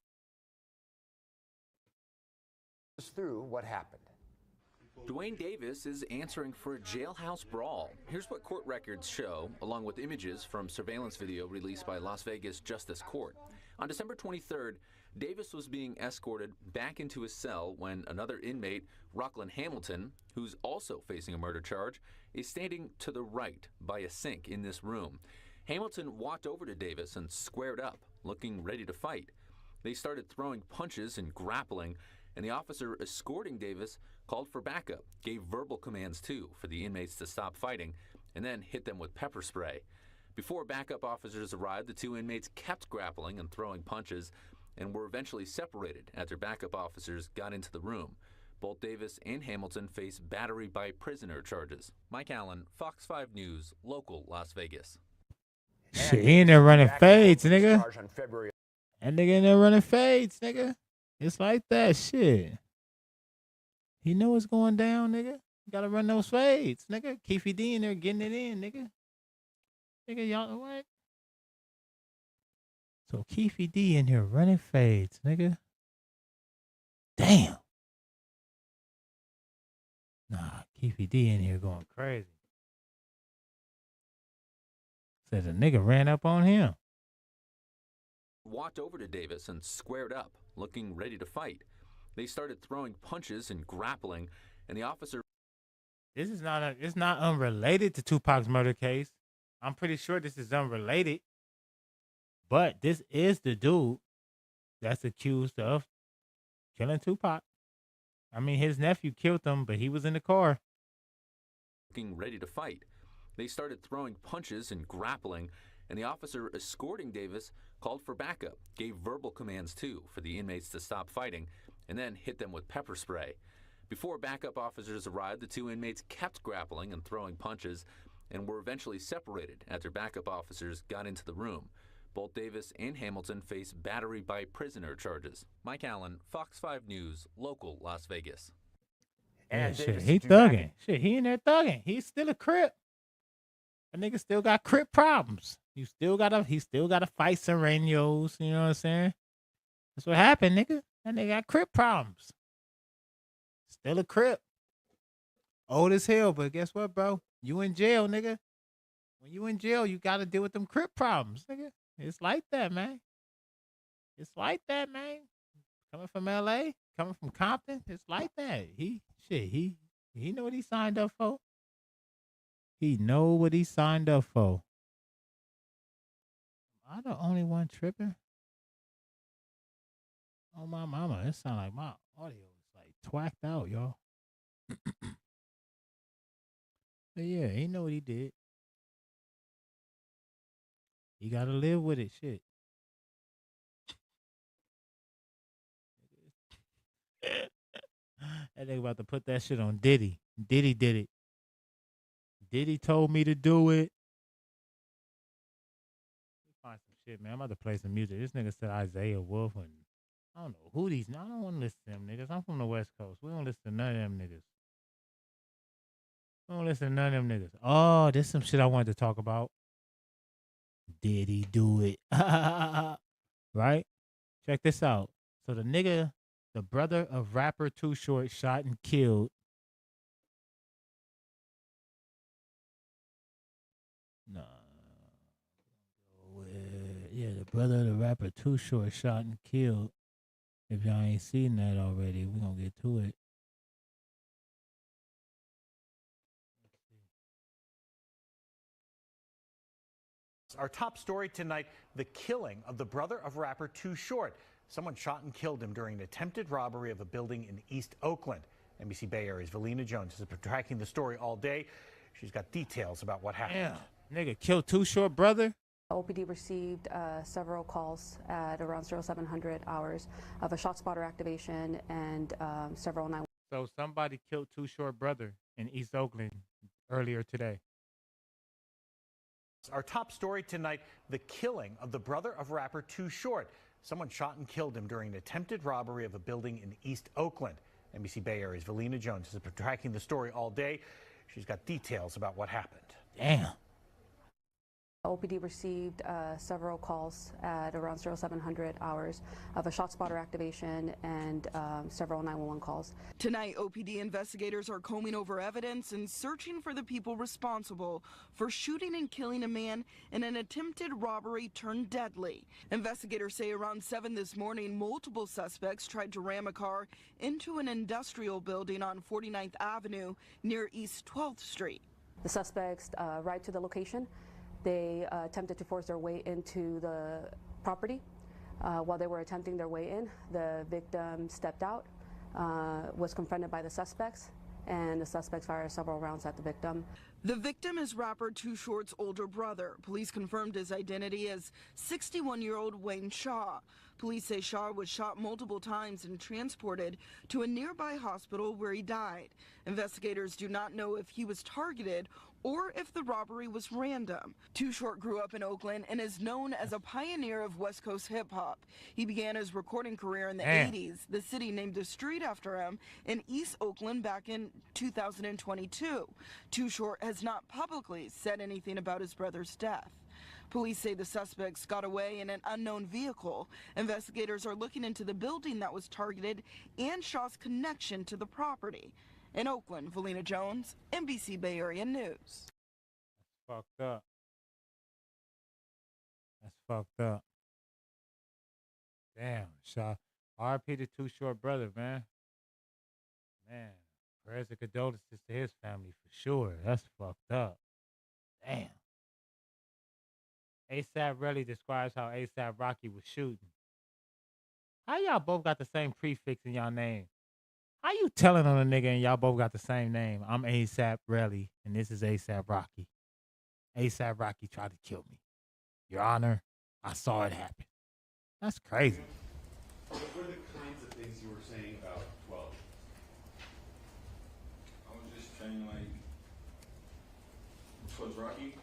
[SPEAKER 3] Through what happened. Dwayne Davis is answering for a jailhouse brawl. Here's what court records show, along with images from surveillance video released by Las Vegas Justice Court. On December 23rd, Davis was being escorted back into his cell when another inmate, Rockland Hamilton, who's also facing a murder charge, is standing to the right by a sink in this room. Hamilton walked over to Davis and squared up, looking ready to fight. They started throwing punches and grappling, and the officer escorting Davis called for backup, gave verbal commands too for the inmates to stop fighting, and then hit them with pepper spray. Before backup officers arrived, the two inmates kept grappling and throwing punches and were eventually separated after backup officers got into the room. Both Davis and Hamilton face battery by prisoner charges. Mike Allen, Fox 5 News, local Las Vegas.
[SPEAKER 1] Shit, he in there running fades, nigga. And nigga in there running fades, nigga. It's like that shit. He know what's going down, nigga. You gotta run those fades, nigga. Keefy D in there getting it in, nigga. Nigga, y'all know what? So Keefy D in here running fades, nigga. Damn. Nah, Keefy D in here going crazy. Says a nigga ran up on him.
[SPEAKER 3] Walked over to Davis and squared up, looking ready to fight. They started throwing punches and grappling, and the officer...
[SPEAKER 1] This is not it's not unrelated to Tupac's murder case. I'm pretty sure this is unrelated. But this is the dude that's accused of killing Tupac. I mean, his nephew killed him, but he was in the car.
[SPEAKER 3] Looking ready to fight. They started throwing punches and grappling, and the officer escorting Davis called for backup, gave verbal commands too for the inmates to stop fighting, and then hit them with pepper spray. Before backup officers arrived, the two inmates kept grappling and throwing punches and were eventually separated after backup officers got into the room. Both Davis and Hamilton face battery by prisoner charges. Mike Allen, Fox 5 News, local Las Vegas.
[SPEAKER 1] Yeah, shit, he thugging. Shit, he in there thugging. He's still a Crip. That nigga still got Crip problems. He still gotta fight Serenos, you know what I'm saying? That's what happened, nigga. That nigga got Crip problems. Still a Crip. Old as hell, but guess what, bro? You in jail, nigga. When you in jail, you gotta deal with them Crip problems, nigga. It's like that, man. It's like that, man. Coming from LA, coming from Compton, it's like that. He know what he signed up for. He know what he signed up for. Am I the only one tripping? Oh, my mama. It sound like my audio is like twacked out, y'all. But yeah, he know what he did. He got to live with it, shit. That nigga about to put that shit on Diddy. Diddy did it. Diddy told me to do it. Find some shit, man. I'm about to play some music. This nigga said Isaiah Wolf, and I don't know who these. I don't want to listen to them niggas. I'm from the West Coast. We don't listen to none of them niggas. We don't listen to none of them niggas. Oh, there's some shit I wanted to talk about. Did he do it? Right? Check this out. So the nigga, the brother of rapper Too Short, shot and killed. Nah. Yeah, the brother of the rapper Too Short shot and killed. If y'all ain't seen that already, we're going to get to it.
[SPEAKER 28] Our top story tonight, the killing of the brother of rapper Too Short. Someone shot and killed him during an attempted robbery of a building in East Oakland. NBC Bay Area's Valina Jones has been tracking the story all day. She's got details about what happened.
[SPEAKER 1] Damn, nigga killed Too Short brother?
[SPEAKER 13] OPD received several calls at around 0700 hours of a shot spotter activation and several 911.
[SPEAKER 1] So somebody killed Too Short brother in East Oakland earlier today.
[SPEAKER 28] Our top story tonight, the killing of the brother of rapper Too Short. Someone shot and killed him during an attempted robbery of a building in East Oakland. NBC Bay Area's Valina Jones has been tracking the story all day. She's got details about what happened.
[SPEAKER 1] Damn.
[SPEAKER 13] OPD received several calls at around 0700 hours of a shot spotter activation and several 911 calls.
[SPEAKER 14] Tonight, OPD investigators are combing over evidence and searching for the people responsible for shooting and killing a man in an attempted robbery turned deadly. Investigators say around 7 this morning, multiple suspects tried to ram a car into an industrial building on 49th Avenue near East 12th Street.
[SPEAKER 13] The suspects arrived to the location. They attempted to force their way into the property. While they were attempting their way in, the victim stepped out, was confronted by the suspects, and the suspects fired several rounds at the victim.
[SPEAKER 14] The victim is rapper Too Short's older brother. Police confirmed his identity as 61-year-old Wayne Shaw. Police say Shaw was shot multiple times and transported to a nearby hospital where he died. Investigators do not know if he was targeted or if the robbery was random. Too Short grew up in Oakland and is known as a pioneer of West Coast hip-hop. He began his recording career in the 80s. The city named a street after him in East Oakland back in 2022. Too Short has not publicly said anything about his brother's death. Police say the suspects got away in an unknown vehicle. Investigators are looking into the building that was targeted and Shaw's connection to the property. In Oakland, Valina Jones, NBC Bay Area News.
[SPEAKER 1] That's fucked up. That's fucked up. Damn, Shaw. RP the Too Short brother, man. Man, prayers and condolences to his family for sure. That's fucked up. Damn. ASAP really describes how ASAP Rocky was shooting. How y'all both got the same prefix in y'all name? How you telling on a nigga and y'all both got the same name? I'm ASAP Relly, and this is ASAP Rocky. ASAP Rocky tried to kill me. Your Honor, I saw it happen. That's crazy.
[SPEAKER 2] What were the kinds of things you were saying about 12?
[SPEAKER 4] I was just saying, like, towards Rocky.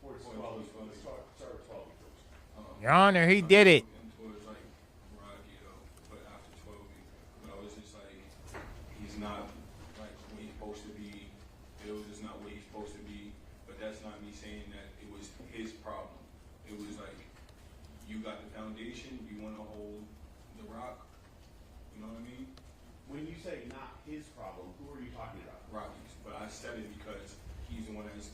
[SPEAKER 2] Towards 12. Start with 12 first.
[SPEAKER 1] Your Honor, he did it.
[SPEAKER 4] Towards, like, Rocky, though, but after 12, but I was just like, he's not, like, what he's supposed to be. Bills is not what he's supposed to be, but that's not me saying that it was his problem. It was like, you got the foundation, you want to hold the rock, you know what I mean?
[SPEAKER 2] When you say not his problem, who are you talking about?
[SPEAKER 4] Rockies, but I said it because he's the one that's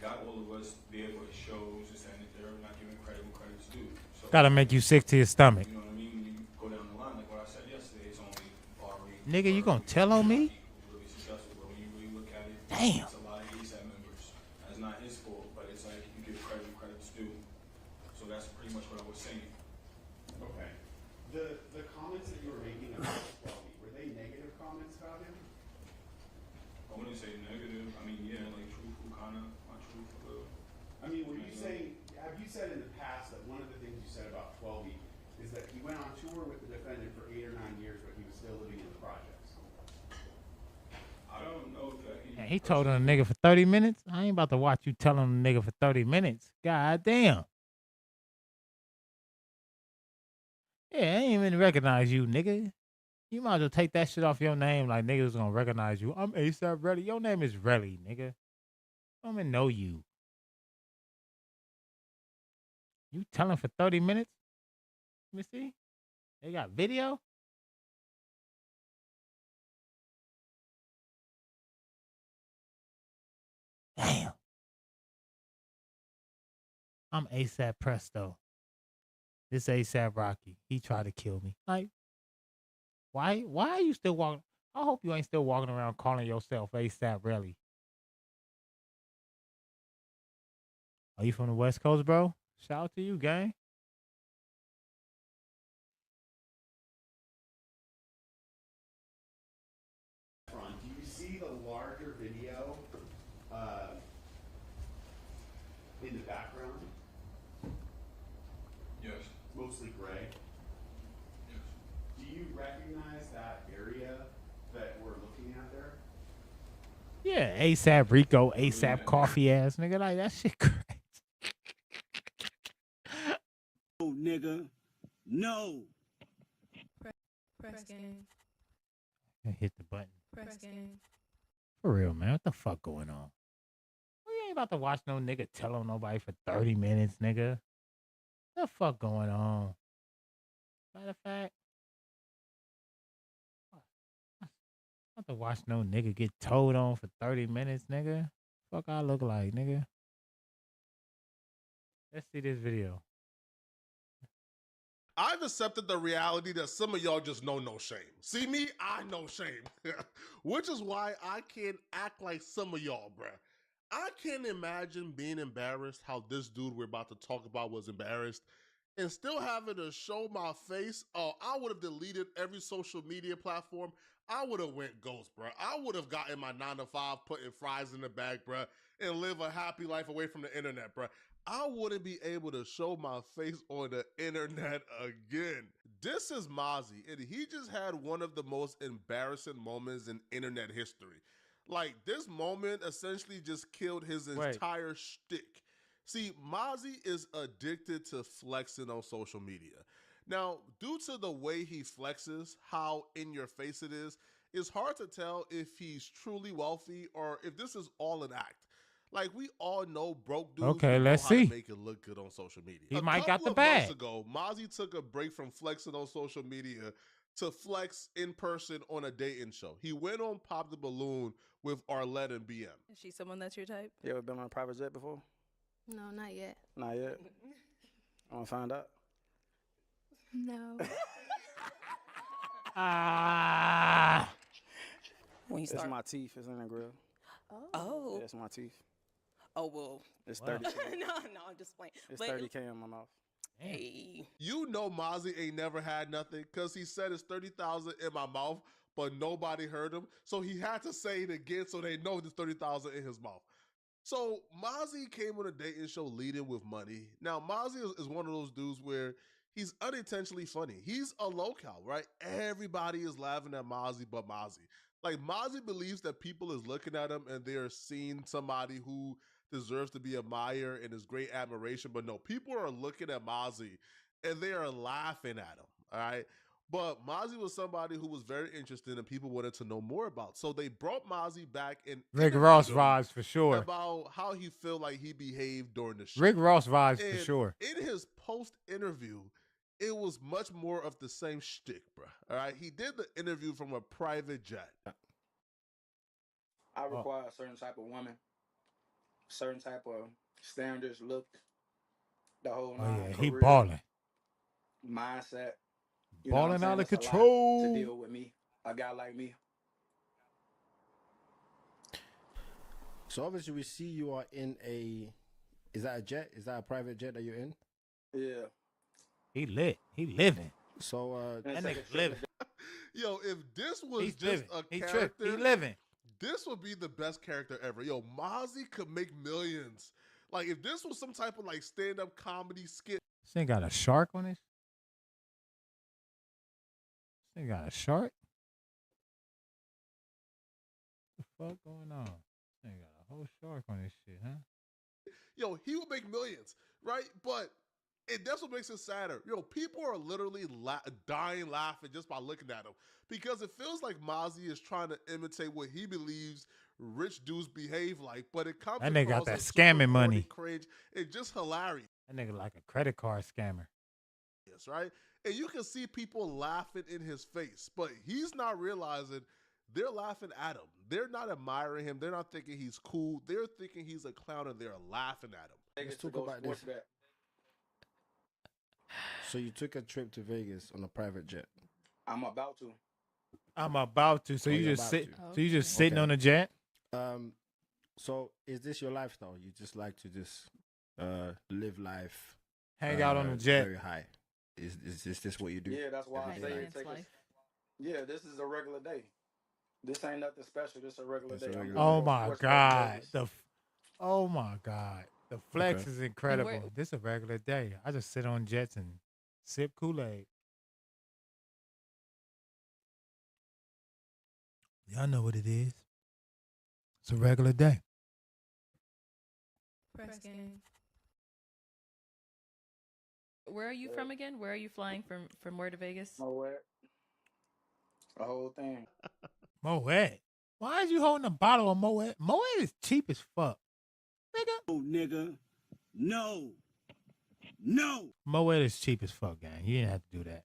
[SPEAKER 4] got all of us there for his shows, this and they're not giving credit where credit's due. So,
[SPEAKER 1] Gotta make you sick to your stomach.
[SPEAKER 4] you know what I mean? When you go down the line, like what I said yesterday, it's only Barry.
[SPEAKER 1] Nigga, you gonna tell on me?
[SPEAKER 4] Really successful, but when you really look at it,
[SPEAKER 1] Damn.
[SPEAKER 4] it's a lot of ASAP members. That's not his fault, but it's like you give credit where credit's due. So that's pretty much what I was saying.
[SPEAKER 2] Okay. The comments that you were making about 12, were they negative comments about him?
[SPEAKER 4] I wouldn't say negative. I mean, yeah, like truthful, kind of, not truthful.
[SPEAKER 2] I mean, were you saying, have you said in the past that one of the things you said about 12 is that he went on tour with the defendant for 8 or 9 years, but he was still living in the projects?
[SPEAKER 4] I don't know if that
[SPEAKER 1] Man, he told on a nigga for 30 minutes? I ain't about to watch you tell on a nigga for 30 minutes. God damn. Yeah, I ain't even recognize you, nigga. You might as well take that shit off your name like niggas gonna recognize you. I'm ASAP Ready. Your name is Relly, nigga. I don't even know you. You telling for 30 minutes? Let me see. They got video? Damn. I'm ASAP Presto. This ASAP Rocky. He tried to kill me. Like, why are you still walking? I hope you ain't still walking around calling yourself ASAP Relly. Are you from the West Coast, bro? Shout out to you, gang.
[SPEAKER 2] Do you see the larger video in the background?
[SPEAKER 4] Yes.
[SPEAKER 2] Mostly gray.
[SPEAKER 4] Yes.
[SPEAKER 2] Do you recognize that area that we're looking at there?
[SPEAKER 1] Yeah, ASAP Rico, ASAP Coffee ass nigga. Like, that shit crazy.
[SPEAKER 15] No, nigga. No.
[SPEAKER 16] PresGang.
[SPEAKER 1] Hit the button.
[SPEAKER 16] PresGang.
[SPEAKER 1] For real, man. What the fuck going on? We ain't about to watch no nigga tell on nobody for 30 minutes, nigga. What the fuck going on? Matter of fact, I'm about to watch no nigga get told on for 30 minutes, nigga. Fuck I look like, nigga. Let's see this video.
[SPEAKER 11] I've accepted the reality that some of y'all just know no shame. See me, I know shame. Which is why I can't act like some of y'all, bruh. I can't imagine being embarrassed how this dude we're about to talk about was embarrassed and still having to show my face. Oh, I would have deleted every social media platform. I would have went ghost, bruh. I would have gotten my 9-to-5, putting fries in the bag, bruh, and live a happy life away from the internet, bruh. I wouldn't be able to show my face on the internet again. This is Mozzie, and he just had one of the most embarrassing moments in internet history. Like, this moment essentially just killed his entire shtick. See, Mozzie is addicted to flexing on social media. Now, due to the way he flexes, how in your face it is, it's hard to tell if he's truly wealthy or if this is all an act. Like, we all know broke dudes
[SPEAKER 1] Okay,
[SPEAKER 11] who
[SPEAKER 1] let's
[SPEAKER 11] know how
[SPEAKER 1] see.
[SPEAKER 11] to make it look good on social media.
[SPEAKER 1] He
[SPEAKER 11] A
[SPEAKER 1] might got
[SPEAKER 11] couple
[SPEAKER 1] the
[SPEAKER 11] of
[SPEAKER 1] bag.
[SPEAKER 11] months ago, Mozzie took a break from flexing on social media to flex in person on a dating show. He went on Pop the Balloon with Arlette and BM.
[SPEAKER 16] Is she someone that's your type?
[SPEAKER 7] You ever been on a private jet before?
[SPEAKER 16] No, not yet.
[SPEAKER 7] Not yet. I want to find out.
[SPEAKER 16] No. When you
[SPEAKER 7] It's
[SPEAKER 16] start.
[SPEAKER 7] my teeth. It's in the grill.
[SPEAKER 16] Oh.
[SPEAKER 7] Yeah, it's my teeth.
[SPEAKER 16] Oh, well.
[SPEAKER 7] It's
[SPEAKER 16] Wow.
[SPEAKER 7] 30K.
[SPEAKER 16] no, I'm just playing.
[SPEAKER 7] It's
[SPEAKER 16] But-
[SPEAKER 7] 30K in my mouth.
[SPEAKER 16] Hey.
[SPEAKER 11] You know Mozzie ain't never had nothing because he said it's 30,000 in my mouth, but nobody heard him. So he had to say it again so they know there's 30,000 in his mouth. So Mozzie came on a dating show leading with money. Now, Mozzie is one of those dudes where he's unintentionally funny. He's a local, right? Everybody is laughing at Mozzie but Mozzie. Like, Mozzie believes that people is looking at him and they're seeing somebody who deserves to be admired and is great admiration. But no, people are looking at Mozzie and they are laughing at him, all right? But Mozzie was somebody who was very interesting and people wanted to know more about. So they brought Mozzie back and
[SPEAKER 1] Rick
[SPEAKER 11] interviewed
[SPEAKER 1] Ross
[SPEAKER 11] him
[SPEAKER 1] vibes for sure.
[SPEAKER 11] about how he felt like he behaved during the show.
[SPEAKER 1] Rick Ross vibes for
[SPEAKER 11] And
[SPEAKER 1] sure.
[SPEAKER 11] in his post-interview, it was much more of the same shtick, bro. All right, he did the interview from a private jet.
[SPEAKER 8] I require a certain type of woman, certain type of standards, look, the whole
[SPEAKER 1] Oh
[SPEAKER 8] nine,
[SPEAKER 1] yeah, he
[SPEAKER 8] career,
[SPEAKER 1] balling.
[SPEAKER 8] mindset. You
[SPEAKER 1] Balling
[SPEAKER 8] know what I'm
[SPEAKER 1] out of
[SPEAKER 8] saying? It's a lot
[SPEAKER 1] control.
[SPEAKER 8] to deal with me, a guy like me.
[SPEAKER 9] So obviously we see you are in a, is that a jet? Is that a private jet that you're in?
[SPEAKER 8] Yeah.
[SPEAKER 1] He lit. He living.
[SPEAKER 9] So
[SPEAKER 1] that nigga living.
[SPEAKER 11] Yo, if this was
[SPEAKER 1] He's
[SPEAKER 11] just
[SPEAKER 1] living.
[SPEAKER 11] a
[SPEAKER 1] He
[SPEAKER 11] character,
[SPEAKER 1] tripped. He living.
[SPEAKER 11] this would be the best character ever. Yo, Mozzie could make millions. Like, if this was some type of like stand-up comedy skit.
[SPEAKER 1] This thing got a shark on it. This thing got a shark. What the fuck going on? This thing got a whole shark on this shit, huh?
[SPEAKER 11] Yo, he would make millions, right? But that's what makes it sadder. Yo, people are literally dying laughing just by looking at him because it feels like Mozzie is trying to imitate what he believes rich dudes behave like, but it comes
[SPEAKER 1] That nigga got
[SPEAKER 11] across
[SPEAKER 1] that
[SPEAKER 11] as super
[SPEAKER 1] scamming
[SPEAKER 11] corny,
[SPEAKER 1] money.
[SPEAKER 11] cringe, and just hilarious.
[SPEAKER 1] That nigga like a credit card scammer.
[SPEAKER 11] Yes, right? And you can see people laughing in his face, but he's not realizing they're laughing at him. They're not admiring him. They're not thinking he's cool. They're thinking he's a clown and they're laughing at him.
[SPEAKER 9] Let's talk about this. So you took a trip to Vegas on a private jet.
[SPEAKER 8] I'm about to.
[SPEAKER 1] I'm about to. So
[SPEAKER 9] Oh,
[SPEAKER 1] you
[SPEAKER 9] you're
[SPEAKER 1] just
[SPEAKER 9] about
[SPEAKER 1] sit.
[SPEAKER 9] to.
[SPEAKER 1] So you just sitting
[SPEAKER 9] Okay.
[SPEAKER 1] on a jet.
[SPEAKER 9] So is this your lifestyle? You just like to just live life,
[SPEAKER 1] Hang out on the jet.
[SPEAKER 9] very high. Is this what you do?
[SPEAKER 8] Yeah, that's why I
[SPEAKER 9] every
[SPEAKER 8] say
[SPEAKER 9] day?
[SPEAKER 8] it. Yeah, this is a regular day. This ain't nothing special. This is a regular day. I'm
[SPEAKER 1] Oh
[SPEAKER 8] going
[SPEAKER 1] my
[SPEAKER 8] to
[SPEAKER 1] god.
[SPEAKER 8] Vegas.
[SPEAKER 1] Oh my god. The flex
[SPEAKER 9] Okay.
[SPEAKER 1] is incredible. This is a regular day. I just sit on jets and sip Kool-Aid. Y'all know what it is. It's a regular day.
[SPEAKER 18] PresGang. Where are you from again? Where are you flying from where to Vegas?
[SPEAKER 8] Nowhere. The whole thing.
[SPEAKER 1] Moet. Why is you holding a bottle of Moet? Moet is cheap as fuck.
[SPEAKER 15] No, nigga. No. No.
[SPEAKER 1] Moet is cheap as fuck, gang. You didn't have to do that.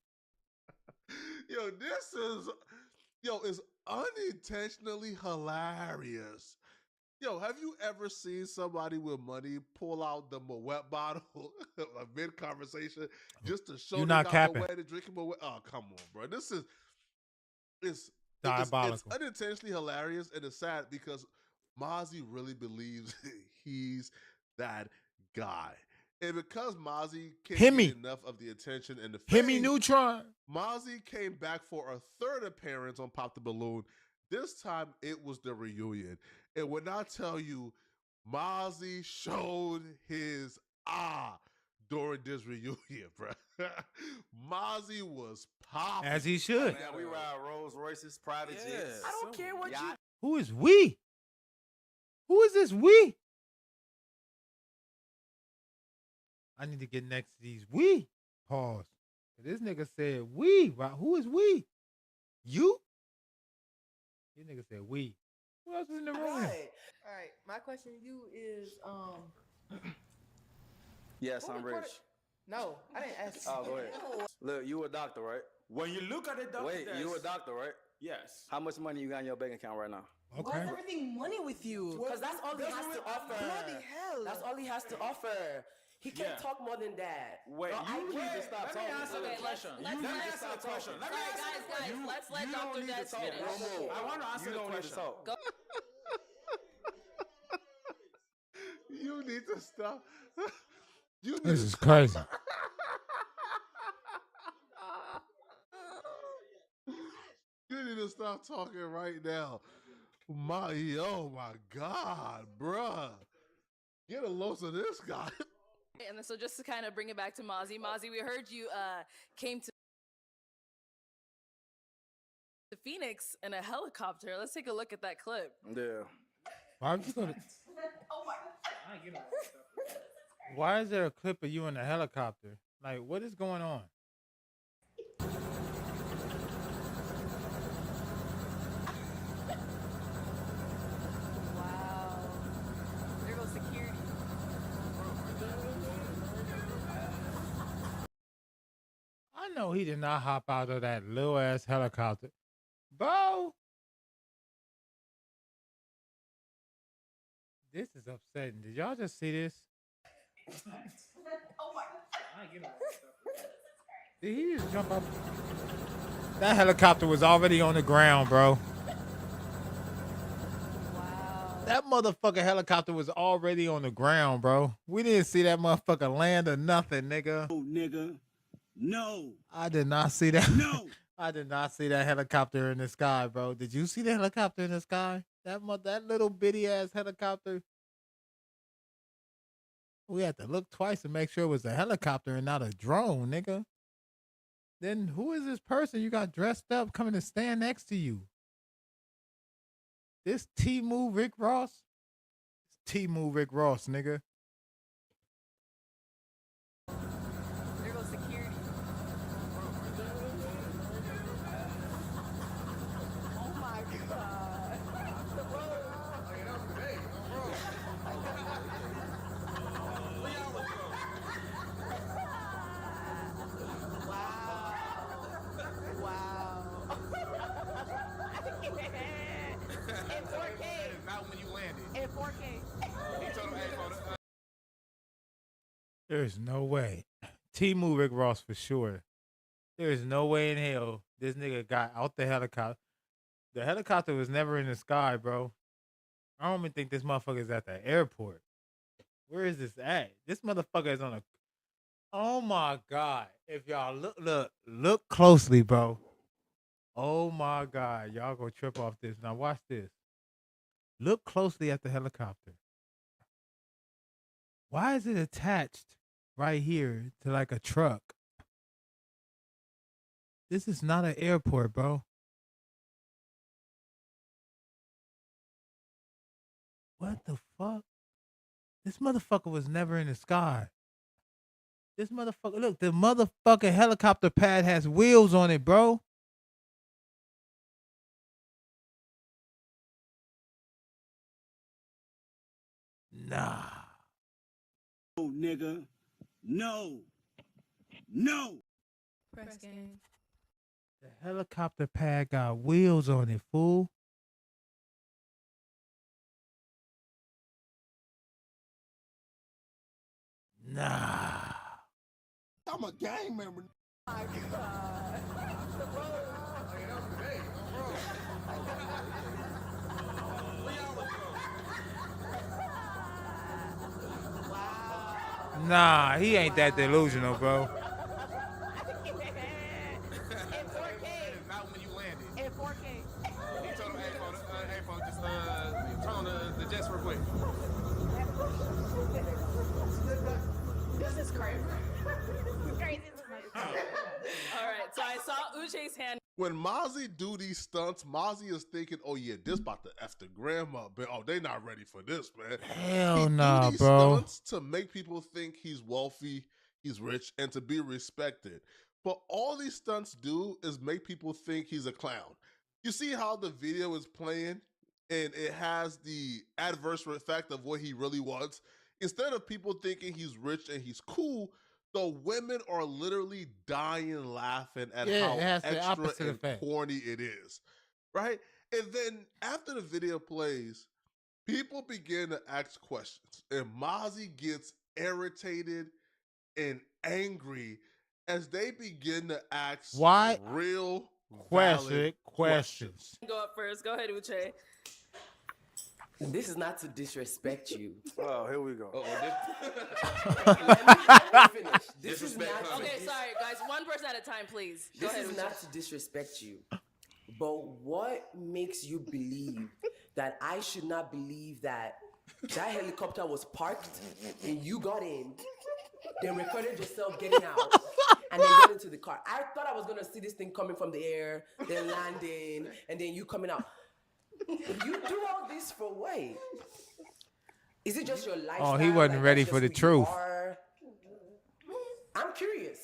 [SPEAKER 11] Yo, this is unintentionally hilarious. Yo, have you ever seen somebody with money pull out the Moet bottle mid-conversation just to show
[SPEAKER 1] You're
[SPEAKER 11] they
[SPEAKER 1] not
[SPEAKER 11] got
[SPEAKER 1] capping.
[SPEAKER 11] Moet and drinking Moet? Oh, come on, bro. This is it's
[SPEAKER 1] Diabolical.
[SPEAKER 11] It's unintentionally hilarious, and it's sad because Mozzie really believes he's that guy. And because Mozzie can't
[SPEAKER 1] Hemi.
[SPEAKER 11] get enough of the attention and the fame,
[SPEAKER 1] Hemi Neutron.
[SPEAKER 11] Mozzie came back for a third appearance on Pop the Balloon. This time it was the reunion. And when I tell you, Mozzie showed his during this reunion, bro. Mozzie was popping.
[SPEAKER 1] As he should.
[SPEAKER 19] Man, we ride Rolls Royces, private jets.
[SPEAKER 8] I don't care what you.
[SPEAKER 1] Who is we? Who is this we? I need to get next to these we. Pause. This nigga said we. Wow, who is we? You? This nigga said we. Who else is in the room?
[SPEAKER 20] All right. My question to you is,
[SPEAKER 8] Yes,
[SPEAKER 20] who
[SPEAKER 8] I'm
[SPEAKER 20] recorded-
[SPEAKER 8] rich.
[SPEAKER 20] No, I didn't ask.
[SPEAKER 8] Oh, go ahead.
[SPEAKER 20] No.
[SPEAKER 8] Look, you a doctor, right?
[SPEAKER 19] When you look at the doctor,
[SPEAKER 8] Wait, you a doctor, right?
[SPEAKER 19] Yes.
[SPEAKER 8] How much money you got in your bank account right now?
[SPEAKER 20] Why is everything money with you?
[SPEAKER 21] Because that's all he has to offer.
[SPEAKER 20] Bloody hell.
[SPEAKER 21] That's all he has to offer. He can't
[SPEAKER 19] Yeah.
[SPEAKER 21] talk more than that.
[SPEAKER 19] Wait,
[SPEAKER 21] No, I
[SPEAKER 19] you need to
[SPEAKER 21] can't.
[SPEAKER 19] stop
[SPEAKER 21] Let me
[SPEAKER 19] talking.
[SPEAKER 21] answer
[SPEAKER 19] Okay,
[SPEAKER 21] the question.
[SPEAKER 19] You need to stop talking. Let me answer the question.
[SPEAKER 18] Let's let
[SPEAKER 19] You
[SPEAKER 18] Dr.
[SPEAKER 19] don't need
[SPEAKER 18] Des
[SPEAKER 19] to talk.
[SPEAKER 18] finish.
[SPEAKER 19] No more. I want to answer
[SPEAKER 8] You
[SPEAKER 19] the
[SPEAKER 8] don't need to
[SPEAKER 19] question.
[SPEAKER 8] talk.
[SPEAKER 18] Go.
[SPEAKER 11] You need to stop. You need
[SPEAKER 1] This
[SPEAKER 11] to
[SPEAKER 1] is
[SPEAKER 11] stop.
[SPEAKER 1] crazy.
[SPEAKER 11] You need need to stop talking right now. Oh my God, bruh. Get a load of this guy.
[SPEAKER 18] And then, so just to kind of bring it back to Mozzie. Mozzie, we heard you came to Phoenix in a helicopter. Let's take a look at that clip.
[SPEAKER 8] Yeah.
[SPEAKER 1] Why would you go to? Why is there a clip of you in a helicopter? Like, what is going on?
[SPEAKER 18] Wow. There goes security.
[SPEAKER 1] I know he did not hop out of that little ass helicopter. Bro! This is upsetting. Did y'all just see this? Did he just jump up? That helicopter was already on the ground, bro. That motherfucking helicopter was already on the ground, bro. We didn't see that motherfucker land or nothing, nigga.
[SPEAKER 15] No, nigga. No.
[SPEAKER 1] I did not see that.
[SPEAKER 15] No.
[SPEAKER 1] I did not see that helicopter in the sky, bro. Did you see the helicopter in the sky? That little bitty ass helicopter. We had to look twice to make sure it was a helicopter and not a drone, nigga. Then who is this person you got dressed up coming to stand next to you? This T-Move Rick Ross? It's T-Move Rick Ross, nigga.
[SPEAKER 18] There goes security. Oh my God. Wow. In 4K.
[SPEAKER 19] Not when you landed.
[SPEAKER 18] In 4K.
[SPEAKER 19] He told him, hey,
[SPEAKER 1] There's no way. T-Move Rick Ross for sure. There's no way in hell this nigga got out the helicopter. The helicopter was never in the sky, bro. I don't even think this motherfucker is at the airport. Where is this at? This motherfucker is on a... Oh my God. If y'all look closely, bro. Oh my God. Y'all gonna trip off this. Now watch this. Look closely at the helicopter. Why is it attached right here to like a truck? This is not an airport, bro. What the fuck? This motherfucker was never in the sky. This motherfucker, look, the motherfucking helicopter pad has wheels on it, bro. Nah.
[SPEAKER 15] No, nigga. No. No.
[SPEAKER 18] PresGang.
[SPEAKER 1] The helicopter pad got wheels on it, fool. Nah.
[SPEAKER 15] I'm a gang member.
[SPEAKER 18] My God.
[SPEAKER 1] Nah, he ain't that delusional, bro.
[SPEAKER 19] Not when you landed.
[SPEAKER 18] In 4K.
[SPEAKER 19] He told him, hey, folks, just turn on the jets real quick.
[SPEAKER 18] This is crazy. Crazy. All right, so I saw Uche's hand.
[SPEAKER 11] When Mozzie do these stunts, Mozzie is thinking, oh yeah, this about to F the grandma. But oh, they not ready for this, man.
[SPEAKER 1] Hell
[SPEAKER 11] He
[SPEAKER 1] nah,
[SPEAKER 11] do these
[SPEAKER 1] bro.
[SPEAKER 11] stunts to make people think he's wealthy, he's rich, and to be respected. But all these stunts do is make people think he's a clown. You see how the video is playing and it has the adverse effect of what he really wants? Instead of people thinking he's rich and he's cool, the women are literally dying laughing at
[SPEAKER 1] Yeah,
[SPEAKER 11] how
[SPEAKER 1] it has the
[SPEAKER 11] extra
[SPEAKER 1] opposite
[SPEAKER 11] and
[SPEAKER 1] effect.
[SPEAKER 11] corny it is, right? And then after the video plays, people begin to ask questions, and Mozzie gets irritated and angry as they begin to ask
[SPEAKER 1] Why?
[SPEAKER 11] real
[SPEAKER 1] Questions.
[SPEAKER 18] Go up first. Go ahead, Uche.
[SPEAKER 21] This is not to disrespect you.
[SPEAKER 8] Oh, here we go.
[SPEAKER 21] Let me finish. This is not.
[SPEAKER 18] Okay, sorry, guys. One person at a time, please. Go
[SPEAKER 21] This
[SPEAKER 18] ahead,
[SPEAKER 21] is
[SPEAKER 18] Uche.
[SPEAKER 21] not to disrespect you, But what makes you believe that I should not believe that helicopter was parked and you got in, then recorded yourself getting out, and then got into the car? I thought I was gonna see this thing coming from the air, then landing, and then you coming out. You do all this for what? Is it just your lifestyle?
[SPEAKER 1] Oh, he wasn't
[SPEAKER 21] Like,
[SPEAKER 1] ready
[SPEAKER 21] that's
[SPEAKER 1] for the
[SPEAKER 21] just who you
[SPEAKER 1] truth.
[SPEAKER 21] are? I'm curious.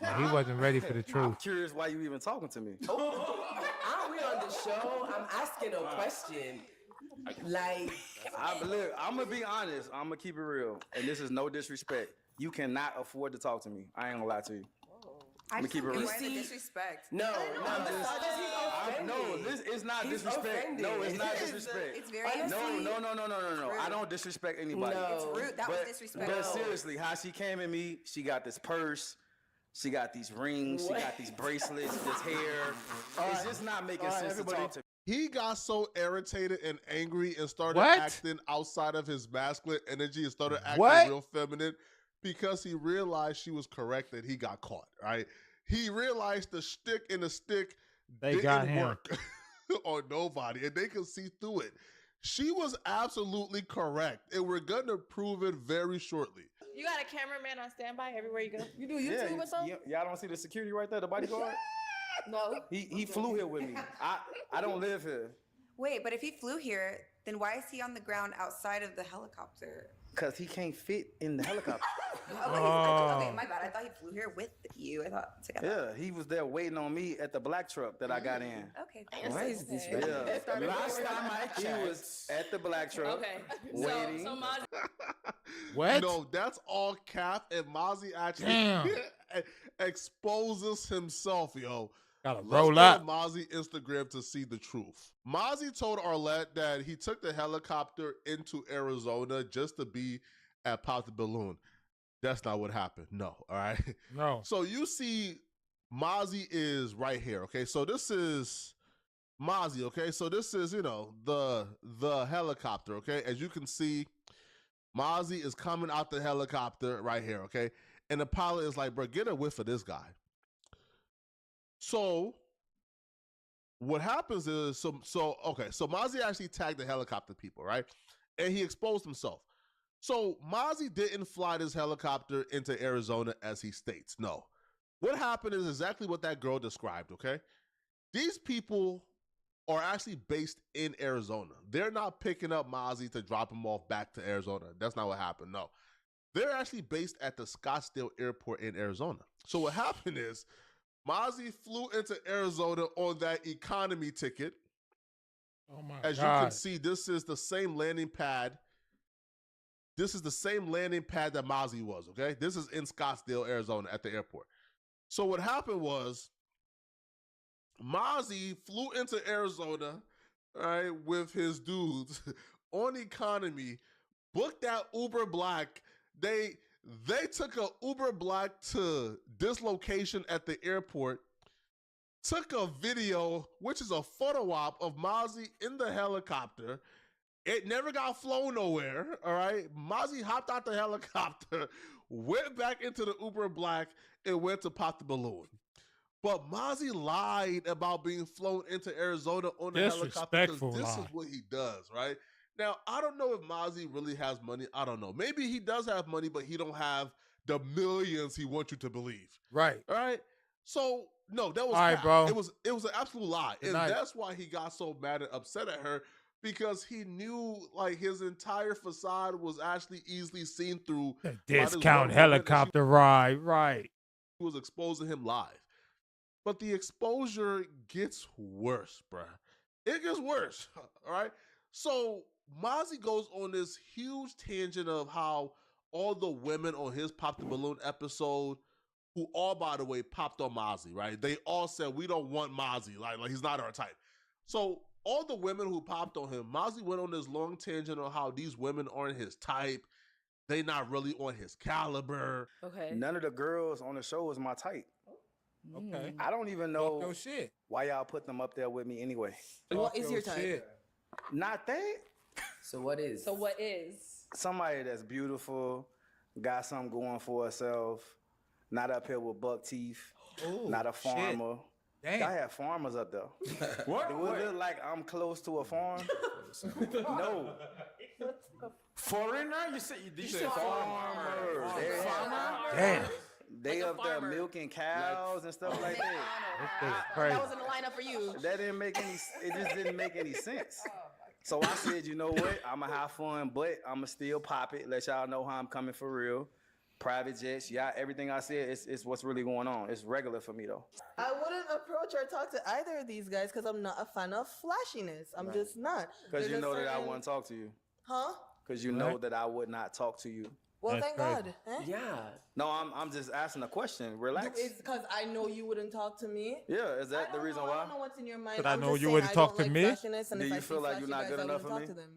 [SPEAKER 1] No, he wasn't ready for the
[SPEAKER 6] I'm
[SPEAKER 1] truth.
[SPEAKER 6] curious why you even talking to me.
[SPEAKER 21] Aren't we on the show? I'm asking a question. Like,
[SPEAKER 6] I'm gonna be honest. I'm gonna keep it real, and this is no disrespect. You cannot afford to talk to me. I ain't gonna lie to you. I'm gonna keep it real.
[SPEAKER 16] Where's the disrespect?
[SPEAKER 21] No,
[SPEAKER 6] This is not
[SPEAKER 21] He's
[SPEAKER 6] disrespect.
[SPEAKER 21] offended.
[SPEAKER 6] No, it's not disrespect.
[SPEAKER 16] It's very
[SPEAKER 6] No. I don't disrespect anybody.
[SPEAKER 21] No.
[SPEAKER 16] It's rude. That was disrespectful.
[SPEAKER 6] But seriously, how she came at me, she got this purse, she got these rings, she got these bracelets, this hair. It's just not making sense to talk to me.
[SPEAKER 11] He got so irritated and angry and started
[SPEAKER 1] What?
[SPEAKER 11] acting outside of his masculine energy and started acting
[SPEAKER 1] What?
[SPEAKER 11] real feminine because he realized she was correct and he got caught, right? He realized the shtick in the stick
[SPEAKER 1] They got
[SPEAKER 11] didn't
[SPEAKER 1] him.
[SPEAKER 11] work on nobody, and they could see through it. She was absolutely correct, and we're going to prove it very shortly.
[SPEAKER 18] You got a cameraman on standby everywhere you go.
[SPEAKER 20] You do YouTube or something?
[SPEAKER 6] Y'all don't see the security right there, the bodyguard?
[SPEAKER 18] No.
[SPEAKER 6] He flew here with me. I don't live here.
[SPEAKER 16] Wait, but if he flew here, then why is he on the ground outside of the helicopter?
[SPEAKER 6] Because he can't fit in the helicopter.
[SPEAKER 16] Okay, my bad. I thought he flew here with you. I thought together.
[SPEAKER 6] Yeah, he was there waiting on me at the black truck that I got in.
[SPEAKER 16] Okay.
[SPEAKER 6] Why is this? Yeah. Last time I checked, he was at the black truck.
[SPEAKER 18] Okay.
[SPEAKER 6] Waiting.
[SPEAKER 18] So Mozzie.
[SPEAKER 1] What?
[SPEAKER 11] No, that's all cap, and Mozzie actually
[SPEAKER 1] Damn.
[SPEAKER 11] exposes himself, yo.
[SPEAKER 1] Gotta
[SPEAKER 11] Let's
[SPEAKER 1] roll
[SPEAKER 11] go
[SPEAKER 1] up.
[SPEAKER 11] to Mozzie Instagram to see the truth. Mozzie told Arlette that he took the helicopter into Arizona just to be at Pop the Balloon. That's not what happened. No, all right?
[SPEAKER 1] No.
[SPEAKER 11] So you see Mozzie is right here, okay? So this is Mozzie, okay? So this is, the helicopter, okay? As you can see, Mozzie is coming out the helicopter right here, okay? And the pilot is like, bro, get a whiff of this guy. So what happens is, so Mozzie actually tagged the helicopter people, right? And he exposed himself. So Mozzie didn't fly this helicopter into Arizona as he states. No. What happened is exactly what that girl described, okay? These people are actually based in Arizona. They're not picking up Mozzie to drop him off back to Arizona. That's not what happened, no. They're actually based at the Scottsdale airport in Arizona. So what happened is, Mozzie flew into Arizona on that economy ticket.
[SPEAKER 1] Oh my
[SPEAKER 11] As
[SPEAKER 1] God.
[SPEAKER 11] you can see, this is the same landing pad. This is the same landing pad that Mozzie was, okay? This is in Scottsdale, Arizona at the airport. So what happened was Mozzie flew into Arizona, right, with his dudes on economy, booked that Uber Black. They took a Uber Black to this location at the airport, took a video, which is a photo op of Mozzie in the helicopter. It never got flown nowhere, all right? Mozzie hopped out the helicopter, went back into the Uber Black, and went to Pop the Balloon. But Mozzie lied about being flown into Arizona on the helicopter because
[SPEAKER 1] Disrespectful
[SPEAKER 11] this
[SPEAKER 1] lie.
[SPEAKER 11] is what he does, right? Now, I don't know if Mozzie really has money. I don't know. Maybe he does have money, but he don't have the millions he wants you to believe.
[SPEAKER 1] Right.
[SPEAKER 11] All right? So, no, that was
[SPEAKER 1] All right,
[SPEAKER 11] cap.
[SPEAKER 1] bro.
[SPEAKER 11] It was an absolute lie.
[SPEAKER 1] Good
[SPEAKER 11] And
[SPEAKER 1] night.
[SPEAKER 11] that's why he got so mad and upset at her, because he knew like his entire facade was actually easily seen through by this
[SPEAKER 1] Discount
[SPEAKER 11] one woman, and
[SPEAKER 1] helicopter ride. Right.
[SPEAKER 11] she was exposing him live. But the exposure gets worse, bruh. It gets worse, all right? So Mozzie goes on this huge tangent of how all the women on his Pop the Balloon episode, who all, by the way, popped on Mozzie, right? They all said, we don't want Mozzie. Like he's not our type. So all the women who popped on him, Mozzie went on this long tangent on how these women aren't his type. They not really on his caliber.
[SPEAKER 18] Okay.
[SPEAKER 6] None of the girls on the show was my type.
[SPEAKER 1] Okay.
[SPEAKER 6] I don't even know
[SPEAKER 1] your shit.
[SPEAKER 6] why y'all put them up there with me anyway.
[SPEAKER 20] What is your type?
[SPEAKER 6] Not that.
[SPEAKER 21] So what is?
[SPEAKER 18] So what is?
[SPEAKER 6] Somebody that's beautiful, got something going for herself, not up here with buck teeth,
[SPEAKER 1] Ooh,
[SPEAKER 6] not a
[SPEAKER 1] shit.
[SPEAKER 6] farmer,
[SPEAKER 1] Damn.
[SPEAKER 6] I have farmers up there.
[SPEAKER 7] What?
[SPEAKER 6] Do it look like I'm close to a farm? No.
[SPEAKER 7] Foreigner? You said
[SPEAKER 6] farmers.
[SPEAKER 1] Damn.
[SPEAKER 6] They
[SPEAKER 18] Like a
[SPEAKER 6] up there
[SPEAKER 18] farmer.
[SPEAKER 6] milking cows and stuff like that.
[SPEAKER 1] This is crazy.
[SPEAKER 18] That was in the lineup for you.
[SPEAKER 6] That didn't make any. It just didn't make any sense. So I said, you know what? I'ma have fun, but I'ma still pop it. Let y'all know how I'm coming for real. Private jets, yeah. Everything I said is what's really going on. It's regular for me though.
[SPEAKER 20] I wouldn't approach or talk to either of these guys because I'm not a fan of flashiness. I'm just not.
[SPEAKER 6] Because you
[SPEAKER 20] There's a
[SPEAKER 6] know that I
[SPEAKER 20] certain-
[SPEAKER 6] wouldn't talk to you.
[SPEAKER 20] Huh?
[SPEAKER 6] Because you know that I would not talk to you.
[SPEAKER 20] Well,
[SPEAKER 1] That's
[SPEAKER 20] thank
[SPEAKER 1] crazy.
[SPEAKER 20] God. Eh?
[SPEAKER 6] Yeah. No, I'm just asking a question. Relax.
[SPEAKER 20] It's because I know you wouldn't talk to me.
[SPEAKER 6] Yeah, is that the reason
[SPEAKER 20] I
[SPEAKER 6] why?
[SPEAKER 20] don't know what's in your mind.
[SPEAKER 1] But I
[SPEAKER 20] I'm
[SPEAKER 1] know
[SPEAKER 20] just
[SPEAKER 1] you
[SPEAKER 20] saying
[SPEAKER 1] wouldn't
[SPEAKER 20] I
[SPEAKER 1] talk
[SPEAKER 20] don't
[SPEAKER 1] to
[SPEAKER 20] like
[SPEAKER 1] me?
[SPEAKER 20] flashiness, and
[SPEAKER 6] Do
[SPEAKER 20] if
[SPEAKER 6] you
[SPEAKER 20] I
[SPEAKER 6] feel
[SPEAKER 20] see
[SPEAKER 6] like
[SPEAKER 20] flashy
[SPEAKER 6] you're not
[SPEAKER 20] guys,
[SPEAKER 6] good
[SPEAKER 20] I
[SPEAKER 6] enough
[SPEAKER 20] wouldn't
[SPEAKER 6] for
[SPEAKER 20] talk
[SPEAKER 6] me?
[SPEAKER 20] to them.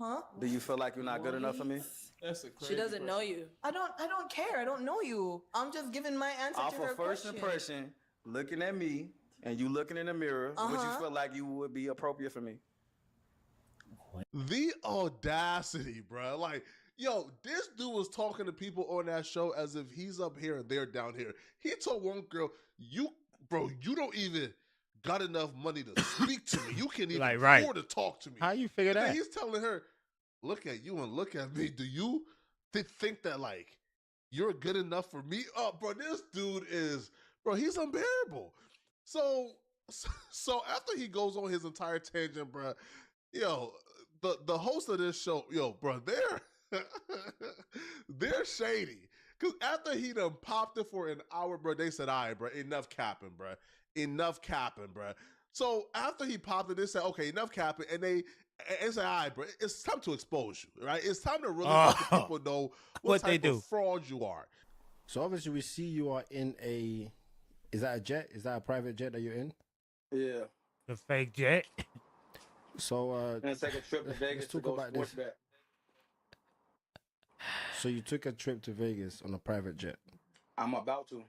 [SPEAKER 20] Huh?
[SPEAKER 6] Do you feel like you're not good enough for me?
[SPEAKER 19] That's a crazy
[SPEAKER 18] She doesn't know you.
[SPEAKER 20] I don't care. I don't know you. I'm just giving my answer
[SPEAKER 6] Off
[SPEAKER 20] to her
[SPEAKER 6] of first
[SPEAKER 20] question.
[SPEAKER 6] impression, looking at me and you looking in the mirror, would you
[SPEAKER 20] Uh-huh.
[SPEAKER 6] feel like you would be appropriate for me?
[SPEAKER 11] The audacity, bro. Like, yo, this dude was talking to people on that show as if he's up here and they're down here. He told one girl, you don't even got enough money to speak to me. You can't even
[SPEAKER 1] Like, right.
[SPEAKER 11] afford to talk to me.
[SPEAKER 1] How you figure
[SPEAKER 11] And then
[SPEAKER 1] that?
[SPEAKER 11] he's telling her, look at you and look at me. Do you think that, like, you're good enough for me? Oh, bro, this dude is, bro, he's unbearable. So after he goes on his entire tangent, bro, yo, the host of this show, yo, bro, they're shady. Cause after he done popped it for an hour, bro, they said, all right, bro, enough capping, bro. Enough capping, bro. So after he popped it, they said, okay, enough capping. And they said, all right, bro, it's time to expose you, right? It's time to really let the people know what
[SPEAKER 1] they
[SPEAKER 11] type
[SPEAKER 1] do.
[SPEAKER 11] of fraud you are.
[SPEAKER 9] So obviously we see you are in a, is that a jet? Is that a private jet that you're in?
[SPEAKER 6] Yeah.
[SPEAKER 1] The fake jet.
[SPEAKER 9] So
[SPEAKER 6] Let's take a trip to Vegas
[SPEAKER 9] let's
[SPEAKER 6] to
[SPEAKER 9] talk
[SPEAKER 6] go
[SPEAKER 9] about
[SPEAKER 6] sports
[SPEAKER 9] this.
[SPEAKER 6] bet.
[SPEAKER 9] So you took a trip to Vegas on a private jet.
[SPEAKER 6] I'm about to.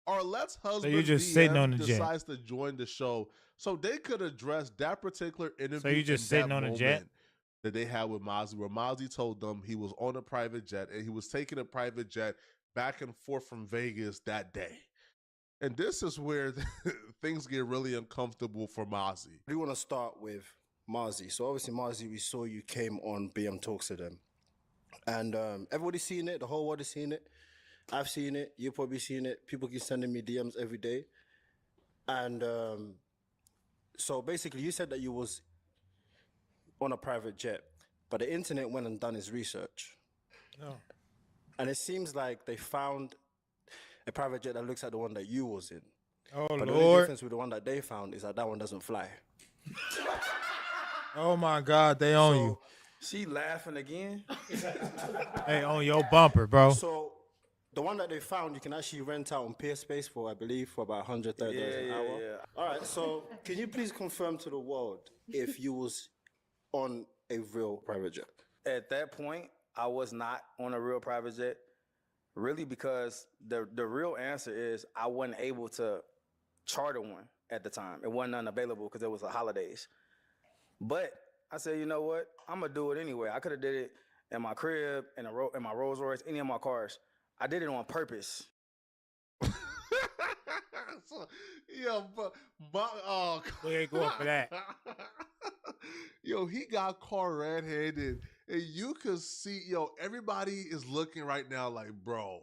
[SPEAKER 11] Our Let's Husband
[SPEAKER 1] you just
[SPEAKER 11] DM
[SPEAKER 1] sitting on the jet.
[SPEAKER 11] decides to join the show so they could address that particular interview.
[SPEAKER 1] So you just
[SPEAKER 11] and
[SPEAKER 1] sitting
[SPEAKER 11] that
[SPEAKER 1] on a
[SPEAKER 11] moment
[SPEAKER 1] jet?
[SPEAKER 11] that they had with Mozzie, where Mozzie told them he was on a private jet and he was taking a private jet back and forth from Vegas that day. And this is where things get really uncomfortable for Mozzie.
[SPEAKER 9] We want to start with Mozzie. So obviously Mozzie, we saw you came on BM Talks to them. And everybody's seen it. The whole world has seen it. I've seen it. You've probably seen it. People keep sending me DMs every day. And so basically you said that you was on a private jet, but the internet went and done its research.
[SPEAKER 1] No.
[SPEAKER 9] And it seems like they found a private jet that looks like the one that you was in.
[SPEAKER 1] Oh,
[SPEAKER 9] but the only
[SPEAKER 1] Lord.
[SPEAKER 9] difference with the one that they found is that that one doesn't fly.
[SPEAKER 1] Oh, my God. They own you.
[SPEAKER 6] She laughing again.
[SPEAKER 1] Hey, on your bumper, bro.
[SPEAKER 9] So the one that they found, you can actually rent out on Peer Space for, I believe, for about $130 an hour.
[SPEAKER 6] Yeah.
[SPEAKER 9] All right, so can you please confirm to the world if you was on a real private jet?
[SPEAKER 6] At that point, I was not on a real private jet, really, because the real answer is I wasn't able to charter one at the time. It wasn't unavailable because it was the holidays. But I said, you know what? I'm gonna do it anyway. I could have did it in my crib, in my Rolls Royce, any of my cars. I did it on purpose.
[SPEAKER 11] So, yeah, but oh,
[SPEAKER 1] We ain't going for that.
[SPEAKER 11] Yo, he got caught red-handed, and you could see, everybody is looking right now like, bro,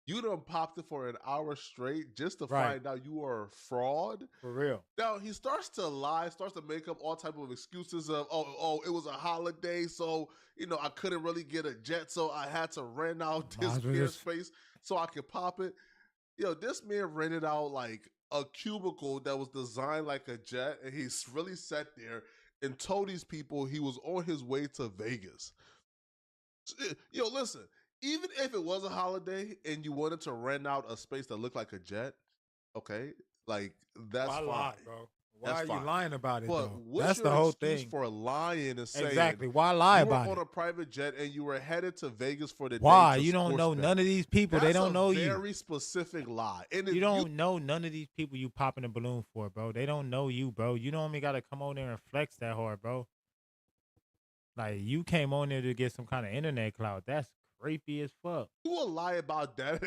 [SPEAKER 11] you done popped it for an hour straight just to
[SPEAKER 1] Right.
[SPEAKER 11] find out you are a fraud.
[SPEAKER 1] For real.
[SPEAKER 11] Now he starts to lie, starts to make up all type of excuses of, oh, it was a holiday, so I couldn't really get a jet, so I had to rent out this
[SPEAKER 1] Might as well
[SPEAKER 11] Peer
[SPEAKER 1] just-
[SPEAKER 11] Space so I could pop it. This man rented out like a cubicle that was designed like a jet, and he's really sat there and told these people he was on his way to Vegas. Listen, even if it was a holiday and you wanted to rent out a space that looked like a jet, okay, like that's
[SPEAKER 1] Why
[SPEAKER 11] fine.
[SPEAKER 1] lie, bro? Why
[SPEAKER 11] That's
[SPEAKER 1] are
[SPEAKER 11] fine.
[SPEAKER 1] you lying about it,
[SPEAKER 11] But
[SPEAKER 1] though?
[SPEAKER 11] what's
[SPEAKER 1] That's
[SPEAKER 11] your
[SPEAKER 1] the whole
[SPEAKER 11] excuse
[SPEAKER 1] thing.
[SPEAKER 11] for lying and saying
[SPEAKER 1] Exactly. Why lie
[SPEAKER 11] you were
[SPEAKER 1] about
[SPEAKER 11] on
[SPEAKER 1] it?
[SPEAKER 11] a private jet and you were headed to Vegas for the
[SPEAKER 1] Why?
[SPEAKER 11] day to
[SPEAKER 1] You don't
[SPEAKER 11] sports
[SPEAKER 1] know
[SPEAKER 11] bet?
[SPEAKER 1] none of these people. They
[SPEAKER 11] That's
[SPEAKER 1] don't
[SPEAKER 11] a
[SPEAKER 1] know you.
[SPEAKER 11] very specific lie. And if
[SPEAKER 1] You don't know none of these people you popping a balloon for, bro. They don't know you, bro. You don't even got to come on there and flex that hard, bro. Like, you came on there to get some kind of internet clout. That's creepy as fuck.
[SPEAKER 11] You will lie about that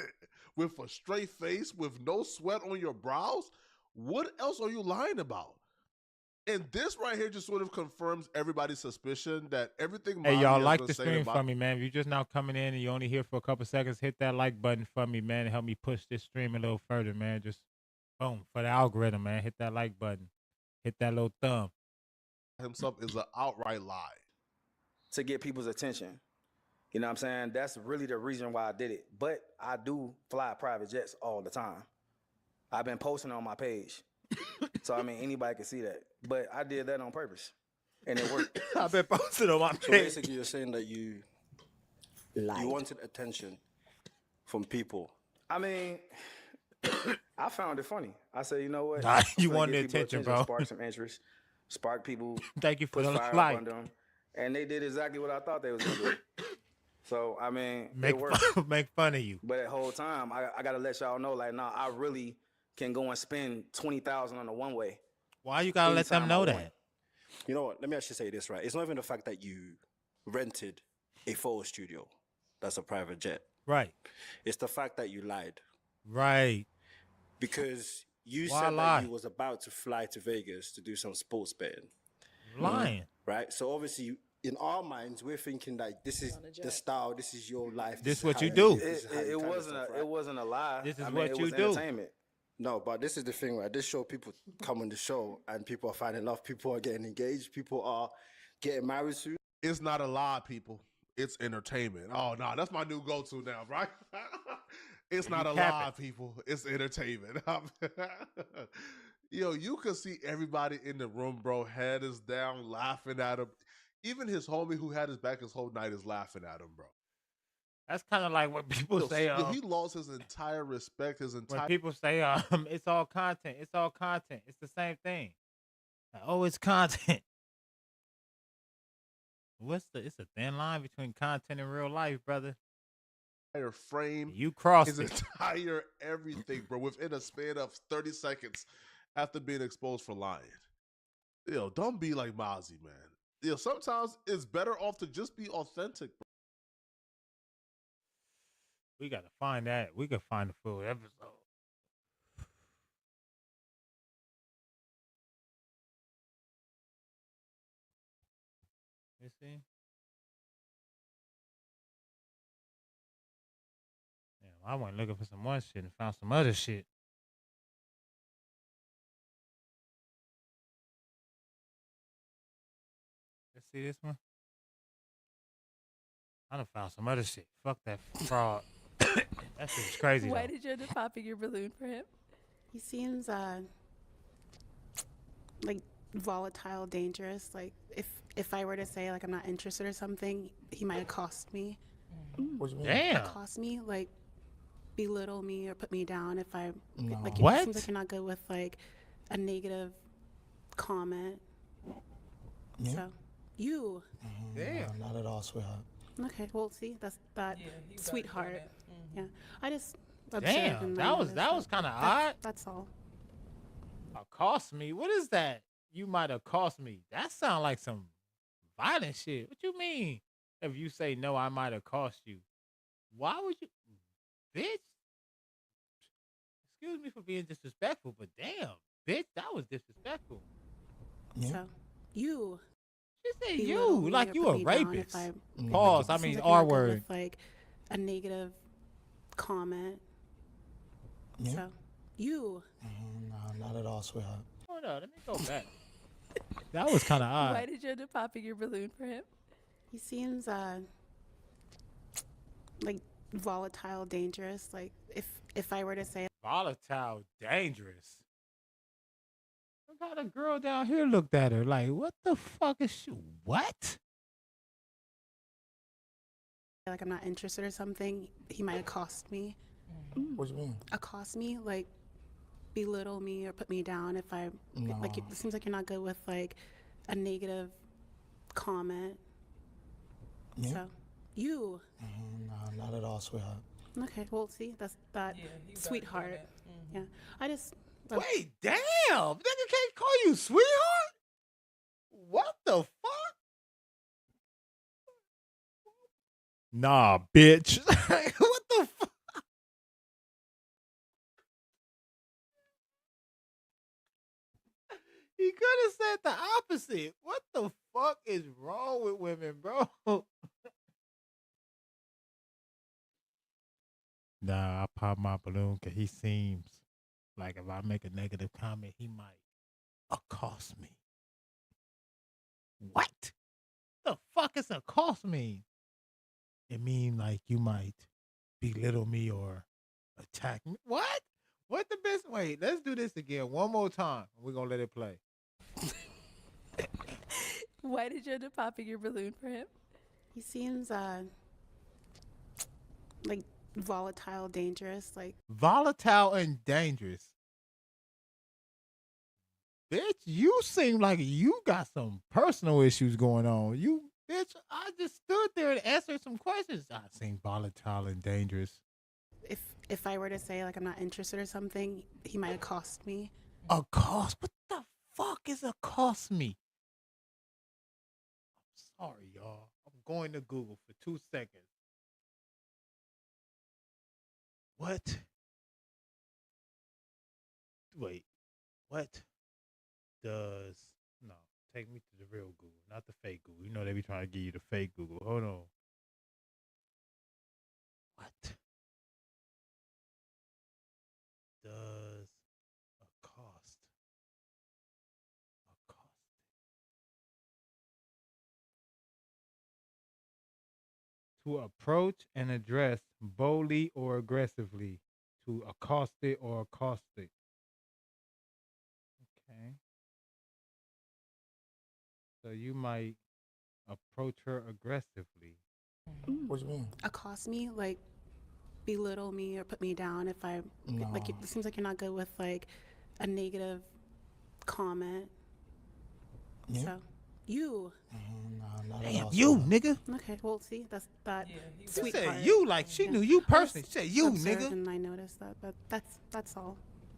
[SPEAKER 11] with a straight face, with no sweat on your brows? What else are you lying about? And this right here just sort of confirms everybody's suspicion that everything
[SPEAKER 1] Hey,
[SPEAKER 11] Mozzie
[SPEAKER 1] y'all,
[SPEAKER 11] has
[SPEAKER 1] like
[SPEAKER 11] been
[SPEAKER 1] the
[SPEAKER 11] saying
[SPEAKER 1] stream
[SPEAKER 11] about
[SPEAKER 1] for me, man. If you're just now coming in and you're only here for a couple seconds, hit that like button for me, man. Help me push this stream a little further, man. Just boom for the algorithm, man. Hit that like button. Hit that little thumb.
[SPEAKER 11] himself is an outright lie.
[SPEAKER 6] To get people's attention. You know what I'm saying? That's really the reason why I did it. But I do fly private jets all the time. I've been posting on my page. So, I mean, anybody can see that. But I did that on purpose. And it worked.
[SPEAKER 1] I've been posting on my
[SPEAKER 9] So
[SPEAKER 1] page.
[SPEAKER 9] basically, you're saying that you wanted attention from people.
[SPEAKER 6] I mean, I found it funny. I said, you know what?
[SPEAKER 1] Nah, you
[SPEAKER 6] Let's
[SPEAKER 1] want
[SPEAKER 6] get
[SPEAKER 1] the
[SPEAKER 6] people
[SPEAKER 1] attention, bro.
[SPEAKER 6] Spark some interest. Spark people.
[SPEAKER 1] Thank you for
[SPEAKER 6] put
[SPEAKER 1] the
[SPEAKER 6] fire
[SPEAKER 1] like.
[SPEAKER 6] up under them. And they did exactly what I thought they was going to do. So, I mean,
[SPEAKER 1] Make
[SPEAKER 6] it worked.
[SPEAKER 1] make fun of you.
[SPEAKER 6] But that whole time, I got to let y'all know, like, nah, I really can go and spend $20,000 on a one-way.
[SPEAKER 1] Why you gotta let them
[SPEAKER 6] anytime
[SPEAKER 1] know
[SPEAKER 6] I
[SPEAKER 1] that?
[SPEAKER 6] want.
[SPEAKER 9] You know what? Let me actually say this, right? It's not even the fact that you rented a photo studio that's a private jet.
[SPEAKER 1] Right.
[SPEAKER 9] It's the fact that you lied.
[SPEAKER 1] Right.
[SPEAKER 9] Because you
[SPEAKER 1] Why
[SPEAKER 9] said
[SPEAKER 1] lie?
[SPEAKER 9] that you was about to fly to Vegas to do some sports betting.
[SPEAKER 1] Lying.
[SPEAKER 9] Right? So obviously, in our minds, we're thinking that this is the style, this is your life.
[SPEAKER 1] This
[SPEAKER 9] is
[SPEAKER 1] what
[SPEAKER 9] how
[SPEAKER 1] you do.
[SPEAKER 9] this is how you
[SPEAKER 6] It
[SPEAKER 9] carry
[SPEAKER 6] wasn't
[SPEAKER 9] yourself,
[SPEAKER 6] a,
[SPEAKER 9] right?
[SPEAKER 6] it wasn't a lie.
[SPEAKER 1] This is
[SPEAKER 6] I mean,
[SPEAKER 1] what
[SPEAKER 6] it
[SPEAKER 1] you
[SPEAKER 6] was
[SPEAKER 1] do.
[SPEAKER 6] entertainment.
[SPEAKER 9] No, but this is the thing, right? This show, people come on the show and people are finding love. People are getting engaged. People are getting married soon.
[SPEAKER 11] It's not a lie, people. It's entertainment. Oh, no, that's my new go-to now, right? It's not a lie, people. It's entertainment. Yo, you could see everybody in the room, bro, head is down, laughing at him. Even his homie who had his back his whole night is laughing at him, bro.
[SPEAKER 1] That's kind of like what people
[SPEAKER 11] Yo,
[SPEAKER 1] say.
[SPEAKER 11] yo, he lost his entire respect, his entire...
[SPEAKER 1] When people say, it's all content. It's all content. It's the same thing. Like, oh, it's content. It's a thin line between content and real life, brother.
[SPEAKER 11] Entire frame.
[SPEAKER 1] You crossed
[SPEAKER 11] his
[SPEAKER 1] it.
[SPEAKER 11] entire everything, bro, within a span of 30 seconds after being exposed for lying. Yo, don't be like Mozzie, man. Yo, sometimes it's better off to just be authentic, bro.
[SPEAKER 1] We got to find that. We could find the full episode. You see? Yeah, I went looking for some more shit and found some other shit. Let's see this one. I done found some other shit. Fuck that fraud. That shit's crazy.
[SPEAKER 18] Why
[SPEAKER 1] though.
[SPEAKER 18] did you end up popping your balloon for him?
[SPEAKER 10] He seems like volatile, dangerous. Like if I were to say like I'm not interested or something, he might accost me.
[SPEAKER 1] What you mean? Damn.
[SPEAKER 10] Accost me, like belittle me or put me down if I like.
[SPEAKER 1] What?
[SPEAKER 10] It seems like you're not good with like a negative comment.
[SPEAKER 12] Me?
[SPEAKER 10] So you.
[SPEAKER 1] Damn.
[SPEAKER 12] Not at all, sweetheart.
[SPEAKER 10] Okay. Well, see, that's that sweetheart. Yeah. I just. observe
[SPEAKER 1] Damn,
[SPEAKER 10] and
[SPEAKER 1] that was
[SPEAKER 10] notice
[SPEAKER 1] kind of
[SPEAKER 10] that's-
[SPEAKER 1] odd.
[SPEAKER 10] That's all.
[SPEAKER 1] Accost me? What is that? You might accost me. That sound like some violent shit. What you mean? If you say no, I might accost you. Why would you, bitch? Excuse me for being disrespectful, but damn, bitch, that was disrespectful.
[SPEAKER 10] So you.
[SPEAKER 1] She said
[SPEAKER 10] belittle
[SPEAKER 1] you,
[SPEAKER 10] me
[SPEAKER 1] like
[SPEAKER 10] or
[SPEAKER 1] you
[SPEAKER 10] put
[SPEAKER 1] a
[SPEAKER 10] me down if
[SPEAKER 1] rapist.
[SPEAKER 10] I-
[SPEAKER 1] Pause.
[SPEAKER 10] it
[SPEAKER 1] I
[SPEAKER 10] seems
[SPEAKER 1] mean
[SPEAKER 10] like you're
[SPEAKER 1] R
[SPEAKER 10] not good
[SPEAKER 1] word.
[SPEAKER 10] with, like a negative comment.
[SPEAKER 12] Me?
[SPEAKER 10] So you.
[SPEAKER 12] No, not at all, sweetheart.
[SPEAKER 1] Hold on, let me go back. That was kind of odd.
[SPEAKER 18] Why did you end up popping your balloon for him?
[SPEAKER 10] He seems like volatile, dangerous. Like if I were to say
[SPEAKER 1] Volatile, dangerous. I got a girl down here looked at her like, what the fuck is she? What?
[SPEAKER 10] like I'm not interested or something, he might accost me.
[SPEAKER 12] What do you mean?
[SPEAKER 10] Accost me, like belittle me or put me down if I like. It seems like you're not good with like a negative comment.
[SPEAKER 12] Me?
[SPEAKER 10] So you.
[SPEAKER 12] No, not at all, sweetheart.
[SPEAKER 10] Okay. Well, see, that's that sweetheart. Yeah. I just.
[SPEAKER 1] Wait, damn! Nigga can't call you sweetheart? What the fuck? Nah, bitch. What the fuck? He could have said the opposite. What the fuck is wrong with women, bro? Nah, I pop my balloon because he seems like if I make a negative comment, he might accost me. What? The fuck is accost mean? It mean like you might belittle me or attack me. What? What the best? Wait, let's do this again one more time. We're gonna let it play.
[SPEAKER 18] Why did you end up popping your balloon for him?
[SPEAKER 10] He seems like volatile, dangerous, like
[SPEAKER 1] Volatile and dangerous. Bitch, you seem like you got some personal issues going on. You, bitch, I just stood there and answered some questions. I seem volatile and dangerous.
[SPEAKER 10] if I were to say like I'm not interested or something, he might accost me.
[SPEAKER 1] Accost? What the fuck is accost me? I'm sorry, y'all. I'm going to Google for 2 seconds. What? Wait. What does... No, take me to the real Google, not the fake Google. You know they be trying to give you the fake Google. Hold on. What does accost? To approach and address boldly or aggressively. To accost it or accost it. Okay. So you might approach her aggressively.
[SPEAKER 12] What do you mean?
[SPEAKER 10] Accost me, like belittle me or put me down if I like. It seems like you're not good with like a negative comment.
[SPEAKER 12] Me?
[SPEAKER 10] So you.
[SPEAKER 12] No, not
[SPEAKER 1] Damn,
[SPEAKER 12] at all,
[SPEAKER 1] you,
[SPEAKER 12] sweetheart.
[SPEAKER 10] Mm-hmm. Okay, well, see, that's that sweet
[SPEAKER 1] said
[SPEAKER 10] part.
[SPEAKER 1] you like she knew you personally. She said you,
[SPEAKER 10] Observed
[SPEAKER 1] nigga.
[SPEAKER 10] And I noticed that, but that's all.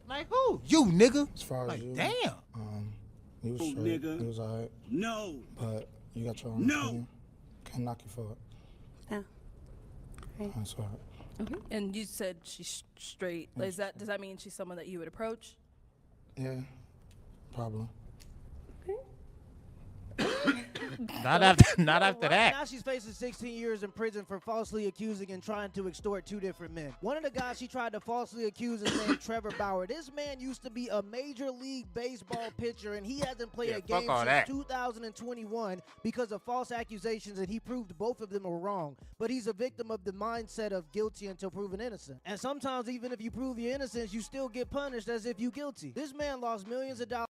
[SPEAKER 1] Like who? You, nigga.
[SPEAKER 12] As far as
[SPEAKER 1] Like,
[SPEAKER 12] you,
[SPEAKER 1] damn.
[SPEAKER 12] he was
[SPEAKER 15] Oh,
[SPEAKER 12] straight.
[SPEAKER 15] nigga.
[SPEAKER 12] He was alright.
[SPEAKER 15] No.
[SPEAKER 12] But you got your own
[SPEAKER 15] No.
[SPEAKER 12] opinion. Can't knock you for it.
[SPEAKER 10] Yeah. Right.
[SPEAKER 12] That's all right.
[SPEAKER 18] Okay. And you said she's straight. Like, does that mean she's someone that you would approach?
[SPEAKER 12] Yeah, probably.
[SPEAKER 1] Not after that.
[SPEAKER 5] Now she's facing 16 years in prison for falsely accusing and trying to extort 2 different men. One of the guys she tried to falsely accuse is named Trevor Bauer. This man used to be a Major League Baseball pitcher, and he hasn't played a game since 2021 because of false accusations, and he proved both of them were wrong. But he's a victim of the mindset of guilty until proven innocent. And sometimes even if you prove your innocence, you still get punished as if you're guilty. This man lost millions of dollars.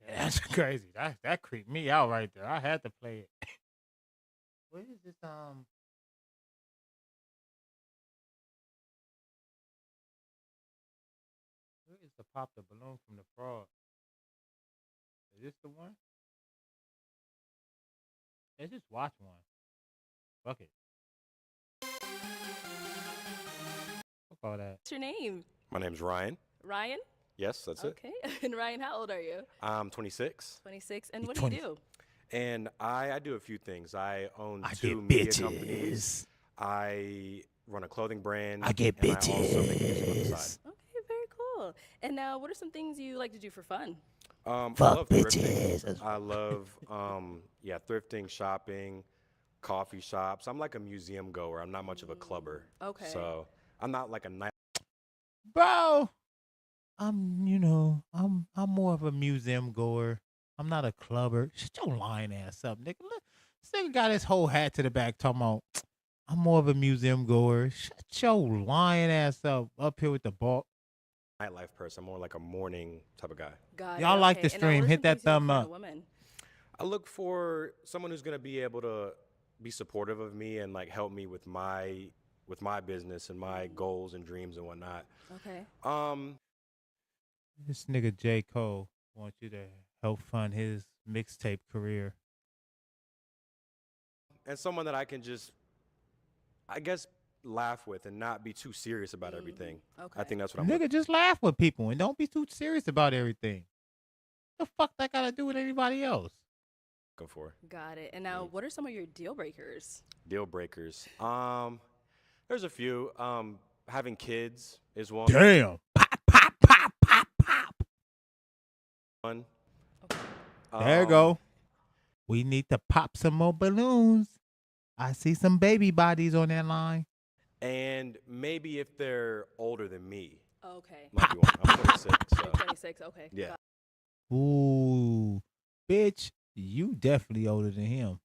[SPEAKER 1] Yeah, that's crazy. That creeped me out right there. I had to play it. What is this? Where is the pop the balloon from the frog? Is this the one? Let's just watch one. Fuck it. Fuck all that.
[SPEAKER 18] What's your name?
[SPEAKER 17] My name's Ryan.
[SPEAKER 18] Ryan?
[SPEAKER 17] Yes, that's it.
[SPEAKER 18] Okay. And Ryan, how old are you?
[SPEAKER 17] I'm 26.
[SPEAKER 18] 26. And what do you do?
[SPEAKER 17] And I do a few things. I own
[SPEAKER 1] I
[SPEAKER 17] 2
[SPEAKER 1] get
[SPEAKER 17] media
[SPEAKER 1] bitches.
[SPEAKER 17] companies. I run a clothing brand.
[SPEAKER 1] I get
[SPEAKER 17] and I also make music on the
[SPEAKER 1] bitches.
[SPEAKER 17] side.
[SPEAKER 18] Okay, very cool. And now, what are some things you like to do for fun?
[SPEAKER 17] I
[SPEAKER 1] Fuck
[SPEAKER 17] love
[SPEAKER 1] bitches.
[SPEAKER 17] thrifting. I love, thrifting, shopping, coffee shops. I'm like a museum goer. I'm not much of a clubber.
[SPEAKER 18] Okay.
[SPEAKER 17] So I'm not like a night.
[SPEAKER 1] Bro, I'm more of a museum goer. I'm not a clubber. Shut your lying ass up, nigga. Look, this nigga got his whole hat to the back talking about, I'm more of a museum goer. Shut your lying ass up here with the ball.
[SPEAKER 17] Nightlife person. I'm more like a morning type of guy.
[SPEAKER 18] Got it,
[SPEAKER 1] Y'all like
[SPEAKER 18] okay.
[SPEAKER 1] the
[SPEAKER 18] And now,
[SPEAKER 1] stream.
[SPEAKER 18] what are
[SPEAKER 1] Hit
[SPEAKER 18] some
[SPEAKER 1] that
[SPEAKER 18] things you look
[SPEAKER 1] thumb
[SPEAKER 18] for in a
[SPEAKER 1] up.
[SPEAKER 18] woman?
[SPEAKER 17] I look for someone who's gonna be able to be supportive of me and like help me with my business and my goals and dreams and whatnot.
[SPEAKER 18] Okay.
[SPEAKER 1] This nigga J. Cole wants you to help fund his mixtape career.
[SPEAKER 17] And someone that I can just, I guess, laugh with and not be too serious about everything.
[SPEAKER 18] Okay.
[SPEAKER 17] I think that's what I'm
[SPEAKER 1] Nigga, just laugh with people and don't be too serious about everything. The fuck that got to do with anybody else?
[SPEAKER 17] looking for.
[SPEAKER 18] Got it. And now, what are some of your deal breakers?
[SPEAKER 17] Deal breakers. There's a few. Having kids is one.
[SPEAKER 1] Damn.
[SPEAKER 17] One.
[SPEAKER 1] There you go. We need to pop some more balloons. I see some baby bodies on that line.
[SPEAKER 17] And maybe if they're older than me.
[SPEAKER 18] Okay.
[SPEAKER 17] Might be one. I'm 26. So.
[SPEAKER 18] You're 26. Okay.
[SPEAKER 17] Yeah.
[SPEAKER 1] Ooh, bitch, you definitely older than him.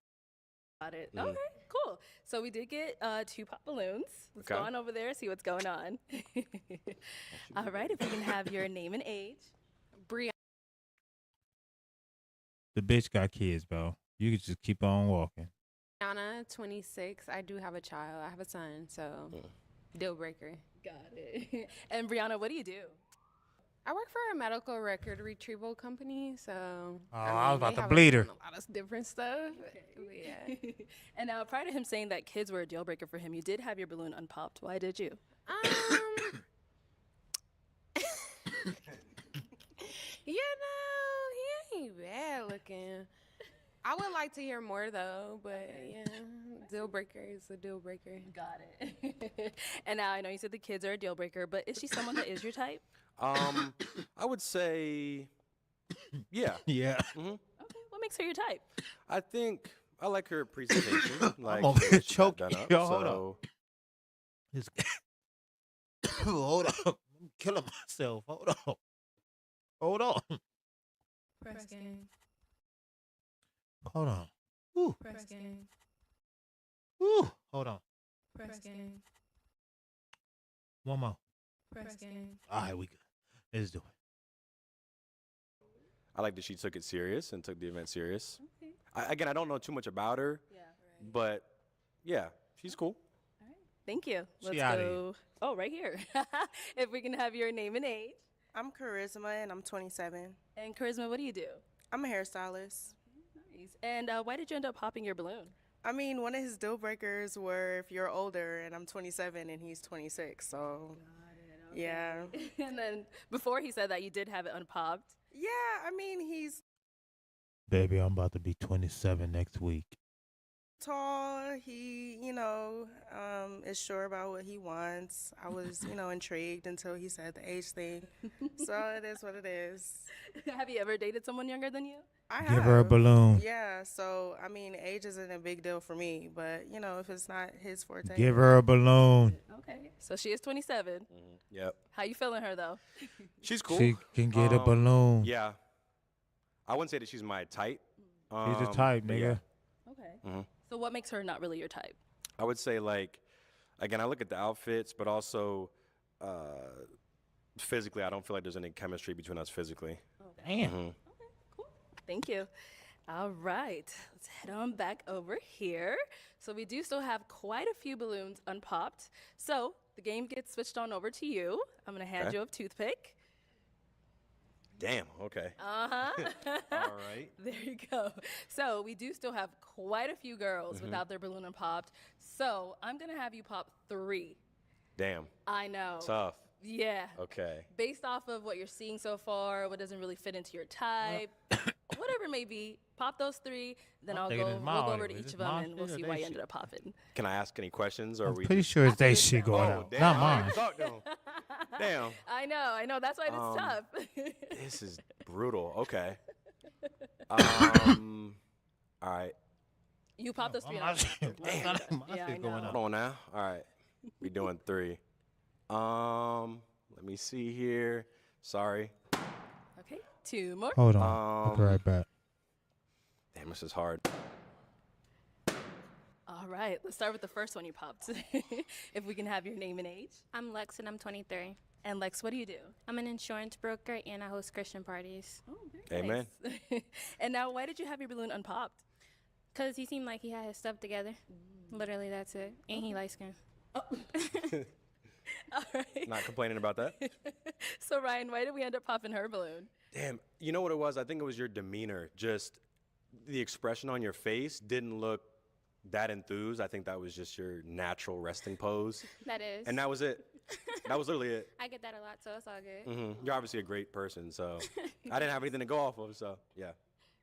[SPEAKER 18] Got it.
[SPEAKER 17] Mhm.
[SPEAKER 18] Okay, cool. So we did get 2 pop balloons. Let's go
[SPEAKER 17] Okay.
[SPEAKER 18] on over there, see what's going on. All right, if we can have your name and age. Brianna.
[SPEAKER 1] The bitch got kids, bro. You can just keep on walking.
[SPEAKER 3] Brianna, 26. I do have a child. I have a son, so deal breaker.
[SPEAKER 18] Got it. And Brianna, what do you do?
[SPEAKER 3] I work for a medical record retrieval company, so.
[SPEAKER 1] Oh, I was about
[SPEAKER 3] they
[SPEAKER 1] to
[SPEAKER 3] have
[SPEAKER 1] bleed her.
[SPEAKER 3] A lot of different stuff. But yeah.
[SPEAKER 18] And now, prior to him saying that kids were a deal breaker for him, you did have your balloon unpopped. Why did you?
[SPEAKER 3] You know, he ain't bad looking. I would like to hear more though, but yeah, deal breaker is a deal breaker.
[SPEAKER 18] Got it. And now I know you said the kids are a deal breaker, but is she someone that is your type?
[SPEAKER 17] I would say, yeah.
[SPEAKER 1] Yeah.
[SPEAKER 17] hmm
[SPEAKER 18] Okay, what makes her your type?
[SPEAKER 17] I think I like her presentation. Like
[SPEAKER 1] I'm over
[SPEAKER 17] the way
[SPEAKER 1] here
[SPEAKER 17] she got
[SPEAKER 1] choking.
[SPEAKER 17] done up,
[SPEAKER 1] Yo, hold
[SPEAKER 17] so-
[SPEAKER 1] Hold on. I'm killing myself. Hold on. Hold on.
[SPEAKER 3] PresGang.
[SPEAKER 1] Hold on. Ooh.
[SPEAKER 3] PresGang.
[SPEAKER 1] Ooh. Hold on.
[SPEAKER 3] PresGang.
[SPEAKER 1] One more.
[SPEAKER 3] PresGang.
[SPEAKER 1] All right, we good. Let's do it.
[SPEAKER 17] I like that she took it serious and took the event serious. Again, I don't know too much about her, but yeah, she's cool.
[SPEAKER 18] Thank you. Let's
[SPEAKER 1] She outta
[SPEAKER 18] go. Oh, right here. If we can have your name and age.
[SPEAKER 22] I'm Charisma, and I'm 27.
[SPEAKER 18] And Charisma, what do you do?
[SPEAKER 22] I'm a hairstylist.
[SPEAKER 18] Nice. And why did you end up popping your balloon?
[SPEAKER 22] I mean, one of his deal breakers were if you're older, and I'm 27 and he's 26. So, yeah.
[SPEAKER 18] And then before he said that, you did have it unpopped.
[SPEAKER 22] Yeah, I mean, he's
[SPEAKER 1] Baby, I'm about to be 27 next week.
[SPEAKER 22] tall. He, is sure about what he wants. I was, intrigued until he said the age thing. So it is what it is.
[SPEAKER 18] Have you ever dated someone younger than you?
[SPEAKER 22] I
[SPEAKER 1] Give her a balloon.
[SPEAKER 22] Yeah, so I mean, age isn't a big deal for me, but if it's not his forte,
[SPEAKER 1] Give her a balloon.
[SPEAKER 18] Okay. So she is 27.
[SPEAKER 17] Yep.
[SPEAKER 18] How you feeling her though?
[SPEAKER 17] She's cool.
[SPEAKER 1] She can get a balloon.
[SPEAKER 17] Yeah. I wouldn't say that she's my type.
[SPEAKER 1] She's a type,
[SPEAKER 17] but
[SPEAKER 1] nigga.
[SPEAKER 17] Yeah.
[SPEAKER 18] Okay.
[SPEAKER 17] Mhm.
[SPEAKER 18] So what makes her not really your type?
[SPEAKER 17] I would say, like, again, I look at the outfits, but also physically, I don't feel like there's any chemistry between us physically.
[SPEAKER 1] Damn.
[SPEAKER 17] Mhm.
[SPEAKER 18] Thank you. All right, let's head on back over here. So we do still have quite a few balloons unpopped. So the game gets switched on over to you. I'm gonna hand
[SPEAKER 17] Okay.
[SPEAKER 18] you a toothpick.
[SPEAKER 17] Damn. Okay.
[SPEAKER 18] Uh-huh.
[SPEAKER 17] All right.
[SPEAKER 18] There you go. So we do still have quite a few girls
[SPEAKER 17] Mhm.
[SPEAKER 18] without their balloon unpopped. So I'm gonna have you pop 3.
[SPEAKER 17] Damn.
[SPEAKER 18] I know.
[SPEAKER 17] Tough.
[SPEAKER 18] Yeah.
[SPEAKER 17] Okay.
[SPEAKER 18] Based off of what you're seeing so far, what doesn't really fit into your type, whatever it may be, pop those 3. Then
[SPEAKER 1] I'm
[SPEAKER 18] we'll
[SPEAKER 1] thinking
[SPEAKER 18] go
[SPEAKER 1] it's my
[SPEAKER 18] over
[SPEAKER 1] audio.
[SPEAKER 18] to
[SPEAKER 1] Is
[SPEAKER 18] each
[SPEAKER 1] this
[SPEAKER 18] of them
[SPEAKER 1] my
[SPEAKER 18] and we'll
[SPEAKER 1] shit or
[SPEAKER 18] see
[SPEAKER 1] they
[SPEAKER 18] why you
[SPEAKER 1] shit?
[SPEAKER 18] ended up popping.
[SPEAKER 17] Can I ask any questions? Or
[SPEAKER 1] I'm
[SPEAKER 17] are we
[SPEAKER 1] pretty
[SPEAKER 17] just-
[SPEAKER 1] sure it's they shit going
[SPEAKER 17] Oh,
[SPEAKER 1] on.
[SPEAKER 17] damn,
[SPEAKER 1] Not
[SPEAKER 17] I
[SPEAKER 1] mine.
[SPEAKER 17] ain't talked to him. Damn.
[SPEAKER 18] I know. That's why it's tough.
[SPEAKER 17] This is brutal. Okay. All right.
[SPEAKER 18] You pop those 3
[SPEAKER 1] my
[SPEAKER 18] on.
[SPEAKER 1] shit- my
[SPEAKER 18] Yeah,
[SPEAKER 1] shit
[SPEAKER 18] I
[SPEAKER 1] going
[SPEAKER 18] know.
[SPEAKER 17] Hold on now. All right. We doing 3. Let me see here. Sorry.
[SPEAKER 18] Okay, 2 more.
[SPEAKER 1] Hold on. I'll be right back.
[SPEAKER 17] Damn, this is hard.
[SPEAKER 18] All right, let's start with the first one you popped. If we can have your name and age.
[SPEAKER 23] I'm Lex and I'm 23.
[SPEAKER 18] And Lex, what do you do?
[SPEAKER 23] I'm an insurance broker and I host Christian parties.
[SPEAKER 18] Oh, very
[SPEAKER 17] Amen.
[SPEAKER 18] nice. And now, why did you have your balloon unpopped?
[SPEAKER 23] Because he seemed like he had his stuff together. Literally, that's it. And he light skinned.
[SPEAKER 18] All right.
[SPEAKER 17] Not complaining about that.
[SPEAKER 18] So, Ryan, why did we end up popping her balloon?
[SPEAKER 17] Damn. You know what it was? I think it was your demeanor. Just the expression on your face didn't look that enthused. I think that was just your natural resting pose.
[SPEAKER 23] That is.
[SPEAKER 17] And that was it. That was literally it.
[SPEAKER 23] I get that a lot, so it's all good.
[SPEAKER 17] You're obviously a great person, so I didn't have anything to go off of, so yeah.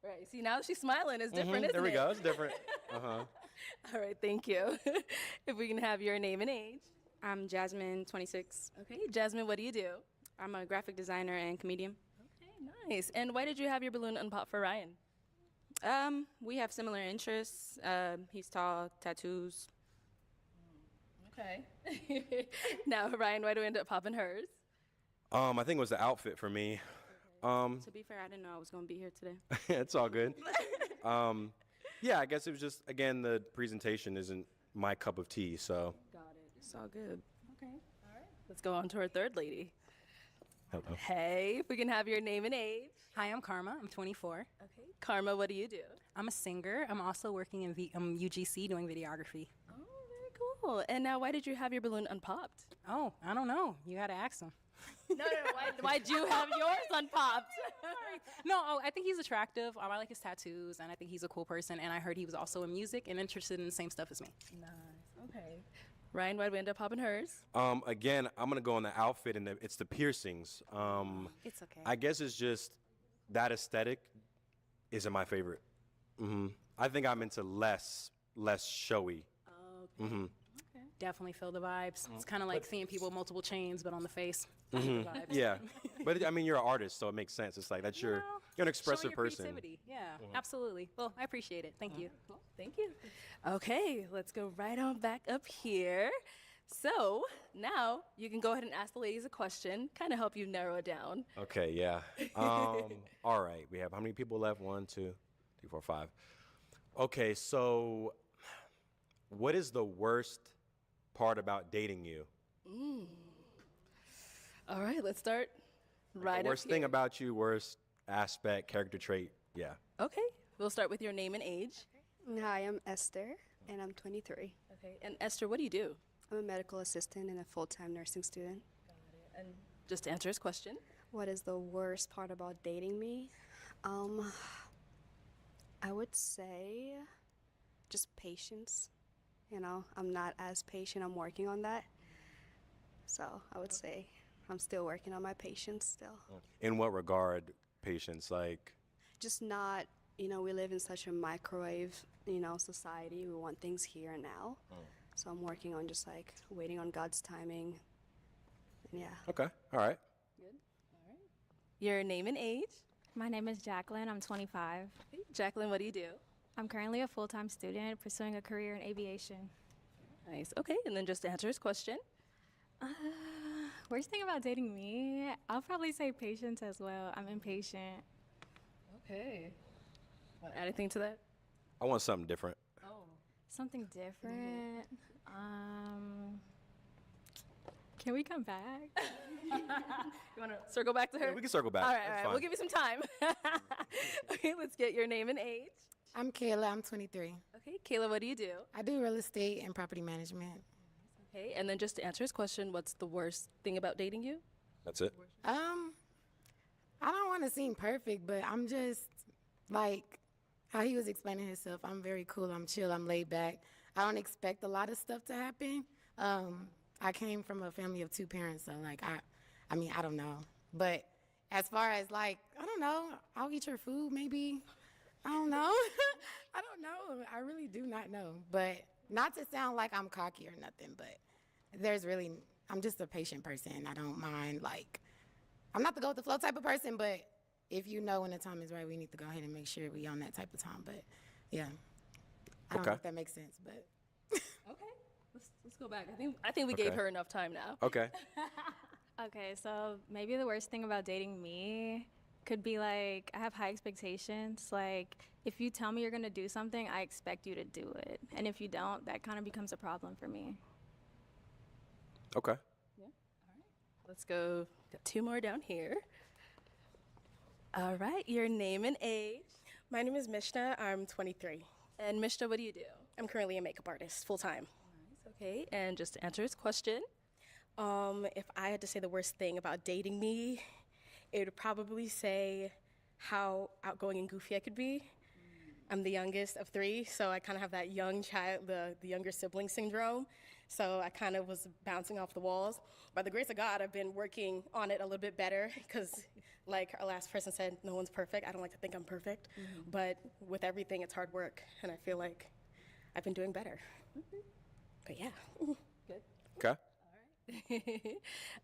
[SPEAKER 18] Right. See, now she's smiling. It's different, isn't
[SPEAKER 17] There we
[SPEAKER 18] it?
[SPEAKER 17] go. It's different. Uh-huh.
[SPEAKER 18] All right. Thank you. If we can have your name and age.
[SPEAKER 3] I'm Jasmine, 26.
[SPEAKER 18] Okay. Jasmine, what do you do?
[SPEAKER 3] I'm a graphic designer and comedian.
[SPEAKER 18] Okay. Nice. And why did you have your balloon unpop for Ryan? We have similar interests. He's tall, tattoos. Okay. Now, Ryan, why do we end up popping hers?
[SPEAKER 17] I think it was the outfit for me.
[SPEAKER 18] To be fair, I didn't know I was going to be here today.
[SPEAKER 17] It's all good. Yeah, I guess it was just, again, the presentation isn't my cup of tea, so.
[SPEAKER 18] Got it. It's all good. Okay. All right. Let's go on to our third lady.
[SPEAKER 17] Hello.
[SPEAKER 18] Hey, if we can have your name and age.
[SPEAKER 4] Hi, I'm Karma. I'm 24.
[SPEAKER 18] Okay. Karma, what do you do?
[SPEAKER 4] I'm a singer. I'm also working in UGC doing videography.
[SPEAKER 18] Oh, very cool. And now, why did you have your balloon unpopped?
[SPEAKER 4] Oh, I don't know. You got to ask him.
[SPEAKER 18] No. Why'd you have yours unpopped?
[SPEAKER 4] No, I think he's attractive. I like his tattoos, and I think he's a cool person. And I heard he was also in music and interested in the same stuff as me.
[SPEAKER 18] Nice. Okay. Ryan, why'd we end up popping hers?
[SPEAKER 17] Again, I'm gonna go on the outfit, and it's the piercings.
[SPEAKER 4] It's okay.
[SPEAKER 17] I guess it's just that aesthetic isn't my favorite. I think I'm into less showy.
[SPEAKER 4] Oh, okay. Definitely feel the vibes. It's kind of like seeing people with multiple chains, but on the face. Feel the vibes.
[SPEAKER 17] Yeah, but I mean, you're an artist, so it makes sense. It's like that's you're an expressive
[SPEAKER 4] Show your
[SPEAKER 17] person.
[SPEAKER 4] creativity. Yeah, absolutely. Well, I appreciate it. Thank you.
[SPEAKER 18] Cool. Thank you. Okay, let's go right on back up here. So now you can go ahead and ask the ladies a question, kind of help you narrow it down.
[SPEAKER 17] Okay, yeah. All right, we have how many people left? 1, 2, 3, 4, 5. Okay, so what is the worst part about dating you?
[SPEAKER 18] All right, let's start right
[SPEAKER 17] The worst
[SPEAKER 18] up here.
[SPEAKER 17] thing about you, worst aspect, character trait. Yeah.
[SPEAKER 18] Okay, we'll start with your name and age.
[SPEAKER 13] Hi, I'm Esther, and I'm 23.
[SPEAKER 18] Okay, and Esther, what do you do?
[SPEAKER 13] I'm a medical assistant and a full-time nursing student.
[SPEAKER 18] And just to answer his question.
[SPEAKER 13] What is the worst part about dating me? I would say just patience. You know, I'm not as patient. I'm working on that. So I would say I'm still working on my patience still.
[SPEAKER 17] In what regard, patience? Like,
[SPEAKER 13] Just not, we live in such a microwave, society. We want things here and now. So I'm working on just like waiting on God's timing. And yeah.
[SPEAKER 17] okay, all right.
[SPEAKER 18] Your name and age?
[SPEAKER 23] My name is Jacqueline. I'm 25.
[SPEAKER 18] Jacqueline, what do you do?
[SPEAKER 23] I'm currently a full-time student pursuing a career in aviation.
[SPEAKER 18] Nice. Okay, and then just to answer his question.
[SPEAKER 23] Worst thing about dating me, I'll probably say patience as well. I'm impatient.
[SPEAKER 18] Okay. Want to add anything to that?
[SPEAKER 17] I want something different.
[SPEAKER 23] Something different. Can we come back?
[SPEAKER 18] You want to circle back to her?
[SPEAKER 17] Yeah, we can circle back.
[SPEAKER 18] All right,
[SPEAKER 17] That's
[SPEAKER 18] all right.
[SPEAKER 17] fine.
[SPEAKER 18] We'll give you some time. Okay, let's get your name and age.
[SPEAKER 14] I'm Kayla. I'm 23.
[SPEAKER 18] Okay, Kayla, what do you do?
[SPEAKER 14] I do real estate and property management.
[SPEAKER 18] Okay, and then just to answer his question, what's the worst thing about dating you?
[SPEAKER 17] That's it.
[SPEAKER 14] I don't want to seem perfect, but I'm just like how he was explaining himself. I'm very cool. I'm chill. I'm laid back. I don't expect a lot of stuff to happen. I came from a family of 2 parents, so like I mean, I don't know. But as far as like, I don't know, I'll eat your food maybe. I don't know. I don't know. I really do not know. But not to sound like I'm cocky or nothing, but I'm just a patient person. I don't mind, like, I'm not the go with the flow type of person, but if you know when the time is right, we need to go ahead and make sure we on that type of time. But yeah, I don't know if that makes sense, but.
[SPEAKER 18] Okay, let's go back. I think we gave her enough time now.
[SPEAKER 17] Okay.
[SPEAKER 23] Okay, so maybe the worst thing about dating me could be like I have high expectations. Like if you tell me you're gonna do something, I expect you to do it. And if you don't, that kind of becomes a problem for me.
[SPEAKER 17] Okay.
[SPEAKER 18] Let's go. Got 2 more down here. All right, your name and age.
[SPEAKER 22] My name is Mishna. I'm 23.
[SPEAKER 18] And Mishna, what do you do?
[SPEAKER 22] I'm currently a makeup artist, full-time.
[SPEAKER 18] Okay, and just to answer his question.
[SPEAKER 22] If I had to say the worst thing about dating me, it would probably say how outgoing and goofy I could be. I'm the youngest of 3, so I kind of have that young child, the younger sibling syndrome. So I kind of was bouncing off the walls. By the grace of God, I've been working on it a little bit better because, like our last person said, no one's perfect. I don't like to think I'm perfect. But with everything, it's hard work, and I feel like I've been doing better. But yeah.
[SPEAKER 18] Good.
[SPEAKER 17] Okay.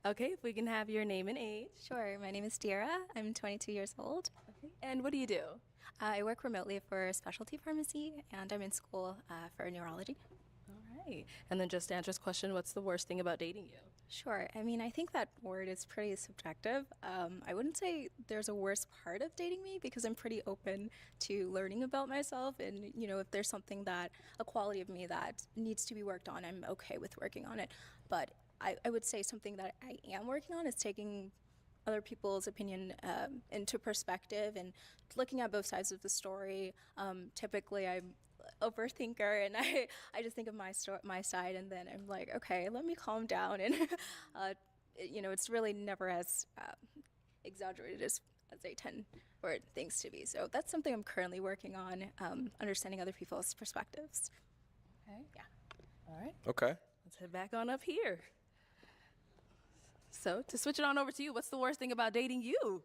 [SPEAKER 18] Okay, if we can have your name and age.
[SPEAKER 23] Sure. My name is Dira. I'm 22 years old.
[SPEAKER 18] Okay. And what do you do?
[SPEAKER 23] I work remotely for a specialty pharmacy, and I'm in school for neurology.
[SPEAKER 18] All right. And then just to answer this question, what's the worst thing about dating you?
[SPEAKER 23] Sure. I mean, I think that word is pretty subjective. I wouldn't say there's a worst part of dating me because I'm pretty open to learning about myself. And, you know, if there's something a quality of me that needs to be worked on, I'm okay with working on it. But I would say something that I am working on is taking other people's opinion into perspective and looking at both sides of the story. Typically, I'm overthinker and I just think of my side, and then I'm like, okay, let me calm down, and you know, it's really never as exaggerated as they tend for things to be. So that's something I'm currently working on, understanding other people's perspectives.
[SPEAKER 18] Okay. Yeah. All right.
[SPEAKER 17] Okay.
[SPEAKER 18] Let's head back on up here. So to switch it on over to you, what's the worst thing about dating you?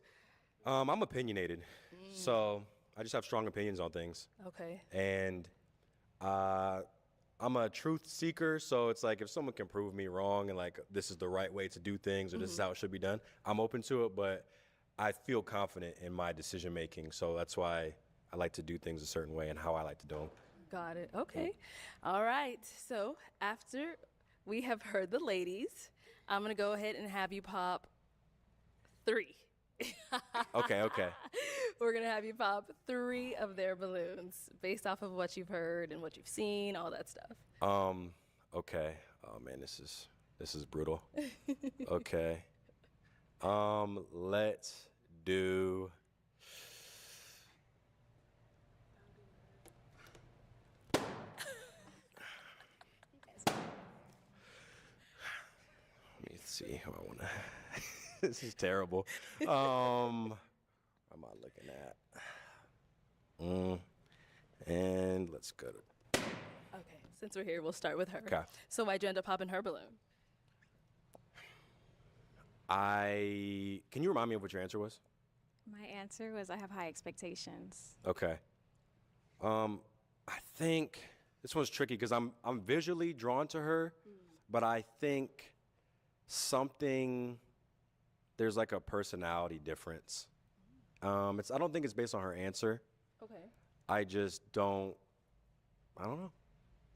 [SPEAKER 17] I'm opinionated, so I just have strong opinions on things.
[SPEAKER 18] Okay.
[SPEAKER 17] And I'm a truth seeker, so it's like if someone can prove me wrong and like this is the right way to do things or this is how it should be done, I'm open to it, but I feel confident in my decision making, so that's why I like to do things a certain way and how I like to do them.
[SPEAKER 18] Got it. Okay. All right. So after we have heard the ladies, I'm going to go ahead and have you pop 3.
[SPEAKER 17] Okay.
[SPEAKER 18] We're going to have you pop 3 of their balloons based off of what you've heard and what you've seen, all that stuff.
[SPEAKER 17] Okay. Oh man, this is brutal. Okay. Let's do Let me see who I want to. This is terrible. What am I looking at? And let's go to.
[SPEAKER 18] Okay. Since we're here, we'll start with her.
[SPEAKER 17] Okay.
[SPEAKER 18] So why'd you end up popping her balloon?
[SPEAKER 17] Can you remind me of what your answer was?
[SPEAKER 23] My answer was I have high expectations.
[SPEAKER 17] Okay. I think this one's tricky because I'm visually drawn to her, but I think there's like a personality difference. I don't think it's based on her answer.
[SPEAKER 18] Okay.
[SPEAKER 17] I just don't know.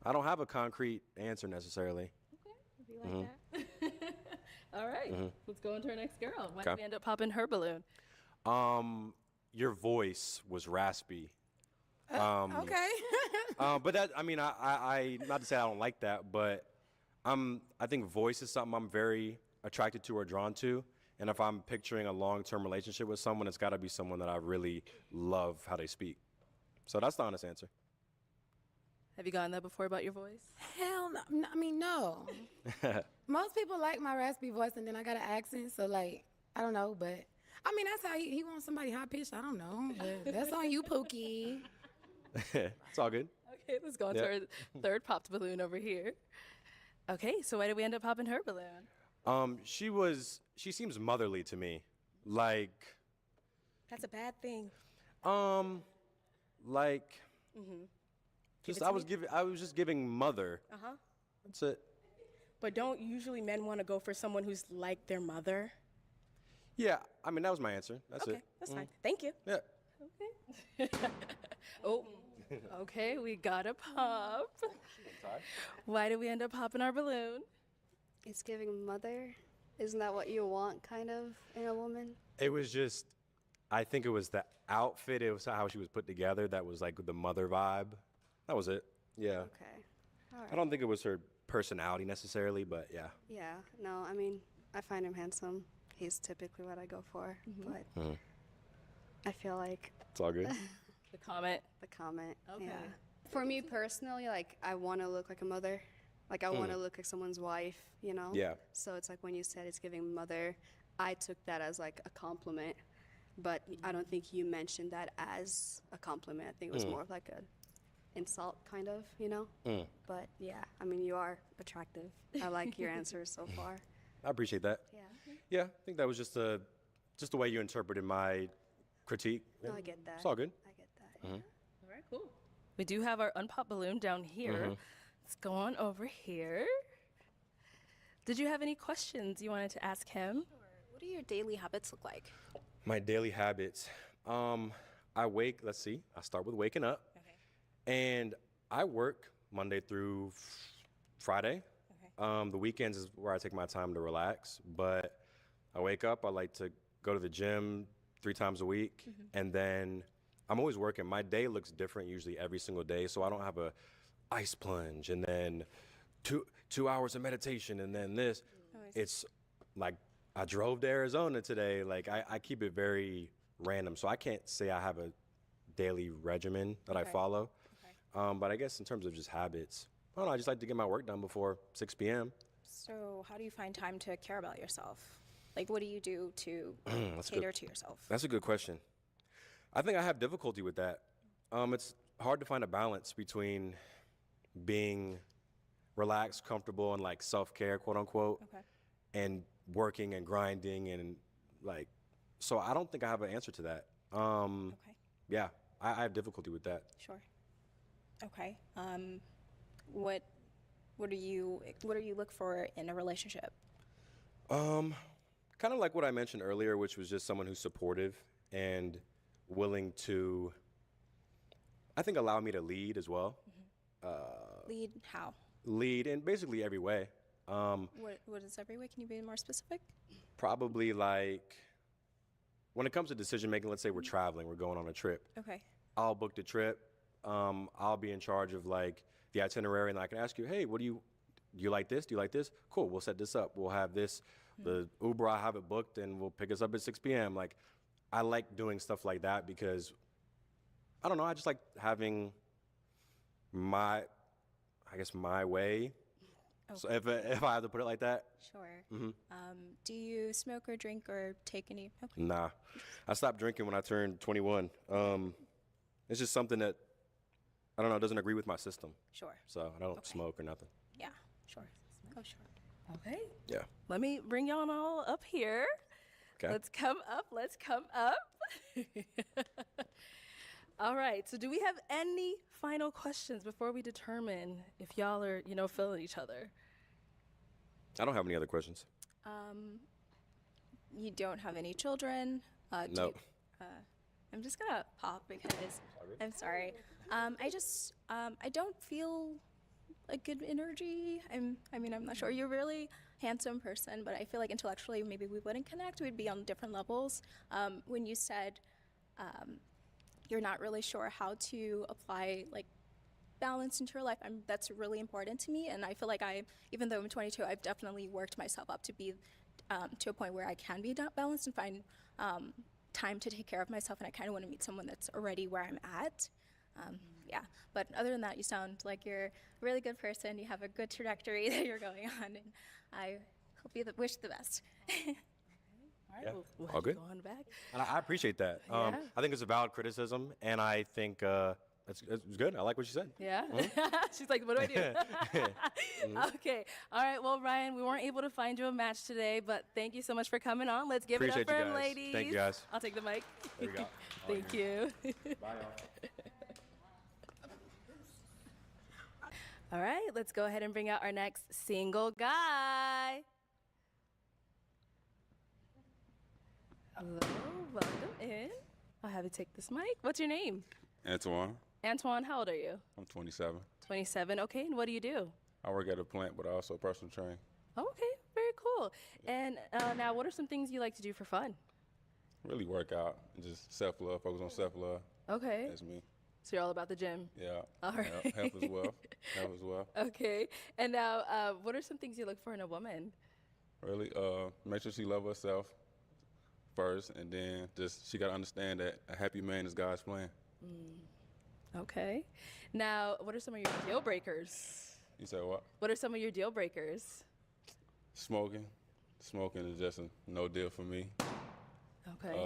[SPEAKER 17] I don't have a concrete answer necessarily.
[SPEAKER 18] If you like that. All right. Let's go into our next girl. Why did
[SPEAKER 17] Okay.
[SPEAKER 18] we end up popping her balloon?
[SPEAKER 17] Your voice was raspy.
[SPEAKER 14] Okay.
[SPEAKER 17] But that, I mean, I not to say I don't like that, but I think voice is something I'm very attracted to or drawn to. And if I'm picturing a long-term relationship with someone, it's got to be someone that I really love how they speak. So that's the honest answer.
[SPEAKER 18] Have you gotten that before about your voice?
[SPEAKER 14] Hell no. I mean, no. Most people like my raspy voice, and then I got an accent, so like, I don't know, but I mean, that's how he wants somebody high pitched. I don't know, but that's on you, Pookie.
[SPEAKER 17] It's all good.
[SPEAKER 18] Okay, let's go on to our third popped balloon over here. Okay, so why did we end up popping her balloon?
[SPEAKER 17] She seems motherly to me. Like,
[SPEAKER 18] That's a bad thing.
[SPEAKER 17] like,
[SPEAKER 18] Give
[SPEAKER 17] just
[SPEAKER 18] it to
[SPEAKER 17] I was just giving mother.
[SPEAKER 18] Uh-huh.
[SPEAKER 17] That's it.
[SPEAKER 18] But don't usually men want to go for someone who's like their mother?
[SPEAKER 17] Yeah, I mean, that was my answer. That's
[SPEAKER 18] Okay,
[SPEAKER 17] it.
[SPEAKER 18] that's fine. Thank you.
[SPEAKER 17] Yeah.
[SPEAKER 18] Okay. Oh, okay, we got a pop. Why did we end up popping our balloon?
[SPEAKER 13] It's giving mother. Isn't that what you want, kind of, in a woman?
[SPEAKER 17] It was just, I think it was the outfit. It was how she was put together. That was like the mother vibe. That was it. Yeah.
[SPEAKER 13] Okay. All right.
[SPEAKER 17] I don't think it was her personality necessarily, but yeah.
[SPEAKER 13] Yeah, no, I mean, I find him handsome. He's typically what I go for, but I feel like
[SPEAKER 17] It's all good.
[SPEAKER 18] The comment.
[SPEAKER 13] the comment.
[SPEAKER 18] Okay.
[SPEAKER 13] Yeah. For me personally, like, I want to look like a mother. Like, I want to look like someone's wife, you know?
[SPEAKER 17] Yeah.
[SPEAKER 13] So it's like when you said it's giving mother, I took that as like a compliment, but I don't think you mentioned that as a compliment. I think it was more of like a insult, kind of, you know? But yeah, I mean, you are attractive. I like your answers so far.
[SPEAKER 17] I appreciate that.
[SPEAKER 13] Yeah.
[SPEAKER 17] Yeah, I think that was just the way you interpreted my critique.
[SPEAKER 13] No,
[SPEAKER 17] Yeah,
[SPEAKER 13] I get that.
[SPEAKER 17] It's all good.
[SPEAKER 13] I get that.
[SPEAKER 18] All right, cool. We do have our unpopped balloon down here. Let's go on over here. Did you have any questions you wanted to ask him?
[SPEAKER 4] What do your daily habits look like?
[SPEAKER 17] My daily habits. I wake, let's see, I start with waking up. And I work Monday through Friday. The weekends is where I take my time to relax. But I wake up, I like to go to the gym 3 times a week. And then I'm always working. My day looks different usually every single day. So I don't have a ice plunge and then two hours of meditation and then this. It's like I drove to Arizona today. Like I keep it very random. So I can't say I have a daily regimen that I follow. But I guess in terms of just habits, I don't know, I just like to get my work done before 6 p.m.
[SPEAKER 4] So how do you find time to care about yourself? Like, what do you do to
[SPEAKER 17] That's
[SPEAKER 4] cater
[SPEAKER 17] good.
[SPEAKER 4] to yourself?
[SPEAKER 17] That's a good question. I think I have difficulty with that. It's hard to find a balance between being relaxed, comfortable, and like self-care, quote unquote, and working and grinding and like, so I don't think I have an answer to that. Yeah, I have difficulty with that.
[SPEAKER 4] Sure. Okay. What do you look for in a relationship?
[SPEAKER 17] Kind of like what I mentioned earlier, which was just someone who's supportive and willing to, I think, allow me to lead as well.
[SPEAKER 4] Lead how?
[SPEAKER 17] Lead in basically every way.
[SPEAKER 4] What is every way? Can you be more specific?
[SPEAKER 17] Probably like when it comes to decision making, let's say we're traveling, we're going on a trip.
[SPEAKER 4] Okay.
[SPEAKER 17] I'll book the trip. I'll be in charge of like the itinerary, and I can ask you, hey, do you like this? Do you like this? Cool, we'll set this up. We'll have this, the Uber, I have it booked, and we'll pick us up at 6 p.m. Like, I like doing stuff like that because, I don't know, I just like having my way.
[SPEAKER 4] Okay.
[SPEAKER 17] So if I have to put it like that.
[SPEAKER 4] Sure. Do you smoke or drink or take any? Okay.
[SPEAKER 17] Nah, I stopped drinking when I turned 21. It's just something that, I don't know, doesn't agree with my system.
[SPEAKER 4] Sure.
[SPEAKER 17] So I don't smoke or nothing.
[SPEAKER 4] Yeah, sure. Oh, sure.
[SPEAKER 18] Okay.
[SPEAKER 17] Yeah.
[SPEAKER 18] Let me bring y'all all up here.
[SPEAKER 17] Okay.
[SPEAKER 18] Let's come up. Let's come up. All right. So do we have any final questions before we determine if y'all are, feeling each other?
[SPEAKER 17] I don't have any other questions.
[SPEAKER 4] You don't have any children?
[SPEAKER 17] Nope.
[SPEAKER 4] I'm just gonna pop because I'm sorry. I don't feel a good energy. I'm not sure. You're a really handsome person, but I feel like intellectually maybe we wouldn't connect. We'd be on different levels. When you said you're not really sure how to apply like balance into your life, that's really important to me. And I feel like even though I'm 22, I've definitely worked myself up to be to a point where I can be balanced and find time to take care of myself. And I kind of want to meet someone that's already where I'm at. Yeah, but other than that, you sound like you're a really good person. You have a good trajectory that you're going on, and I hope you wish the best.
[SPEAKER 18] All right, we'll
[SPEAKER 17] All good.
[SPEAKER 18] go on back.
[SPEAKER 17] And I appreciate that.
[SPEAKER 18] Yeah.
[SPEAKER 17] I think it's a valid criticism, and I think it's good. I like what you said.
[SPEAKER 18] Yeah. She's like, what do I do? Okay. All right. Well, Ryan, we weren't able to find you a match today, but thank you so much for coming on. Let's give
[SPEAKER 17] Appreciate
[SPEAKER 18] it up for
[SPEAKER 17] you
[SPEAKER 18] him,
[SPEAKER 17] guys.
[SPEAKER 18] ladies.
[SPEAKER 17] Thank you, guys.
[SPEAKER 18] I'll take the mic.
[SPEAKER 17] There we go.
[SPEAKER 18] Thank you.
[SPEAKER 17] Bye, y'all.
[SPEAKER 18] All right. Let's go ahead and bring out our next single guy. Hello. Welcome in. I'll have you take this mic. What's your name?
[SPEAKER 2] Antoine.
[SPEAKER 18] Antoine, how old are you?
[SPEAKER 2] I'm 27.
[SPEAKER 18] 27. Okay. And what do you do?
[SPEAKER 2] I work at a plant, but I also personal train.
[SPEAKER 18] Okay. Very cool. And now, what are some things you like to do for fun?
[SPEAKER 2] Really work out and just self-love, focus on self-love.
[SPEAKER 18] Okay.
[SPEAKER 2] That's me.
[SPEAKER 18] So you're all about the gym?
[SPEAKER 2] Yeah.
[SPEAKER 18] All right.
[SPEAKER 2] Yeah, health as well. Health as well.
[SPEAKER 18] Okay. And now, what are some things you look for in a woman?
[SPEAKER 2] Really, make sure she love herself first, and then just she got to understand that a happy man is God's plan.
[SPEAKER 18] Okay. Now, what are some of your deal breakers?
[SPEAKER 2] You say what?
[SPEAKER 18] What are some of your deal breakers?
[SPEAKER 2] Smoking. Smoking is just a no deal for me.
[SPEAKER 18] Okay.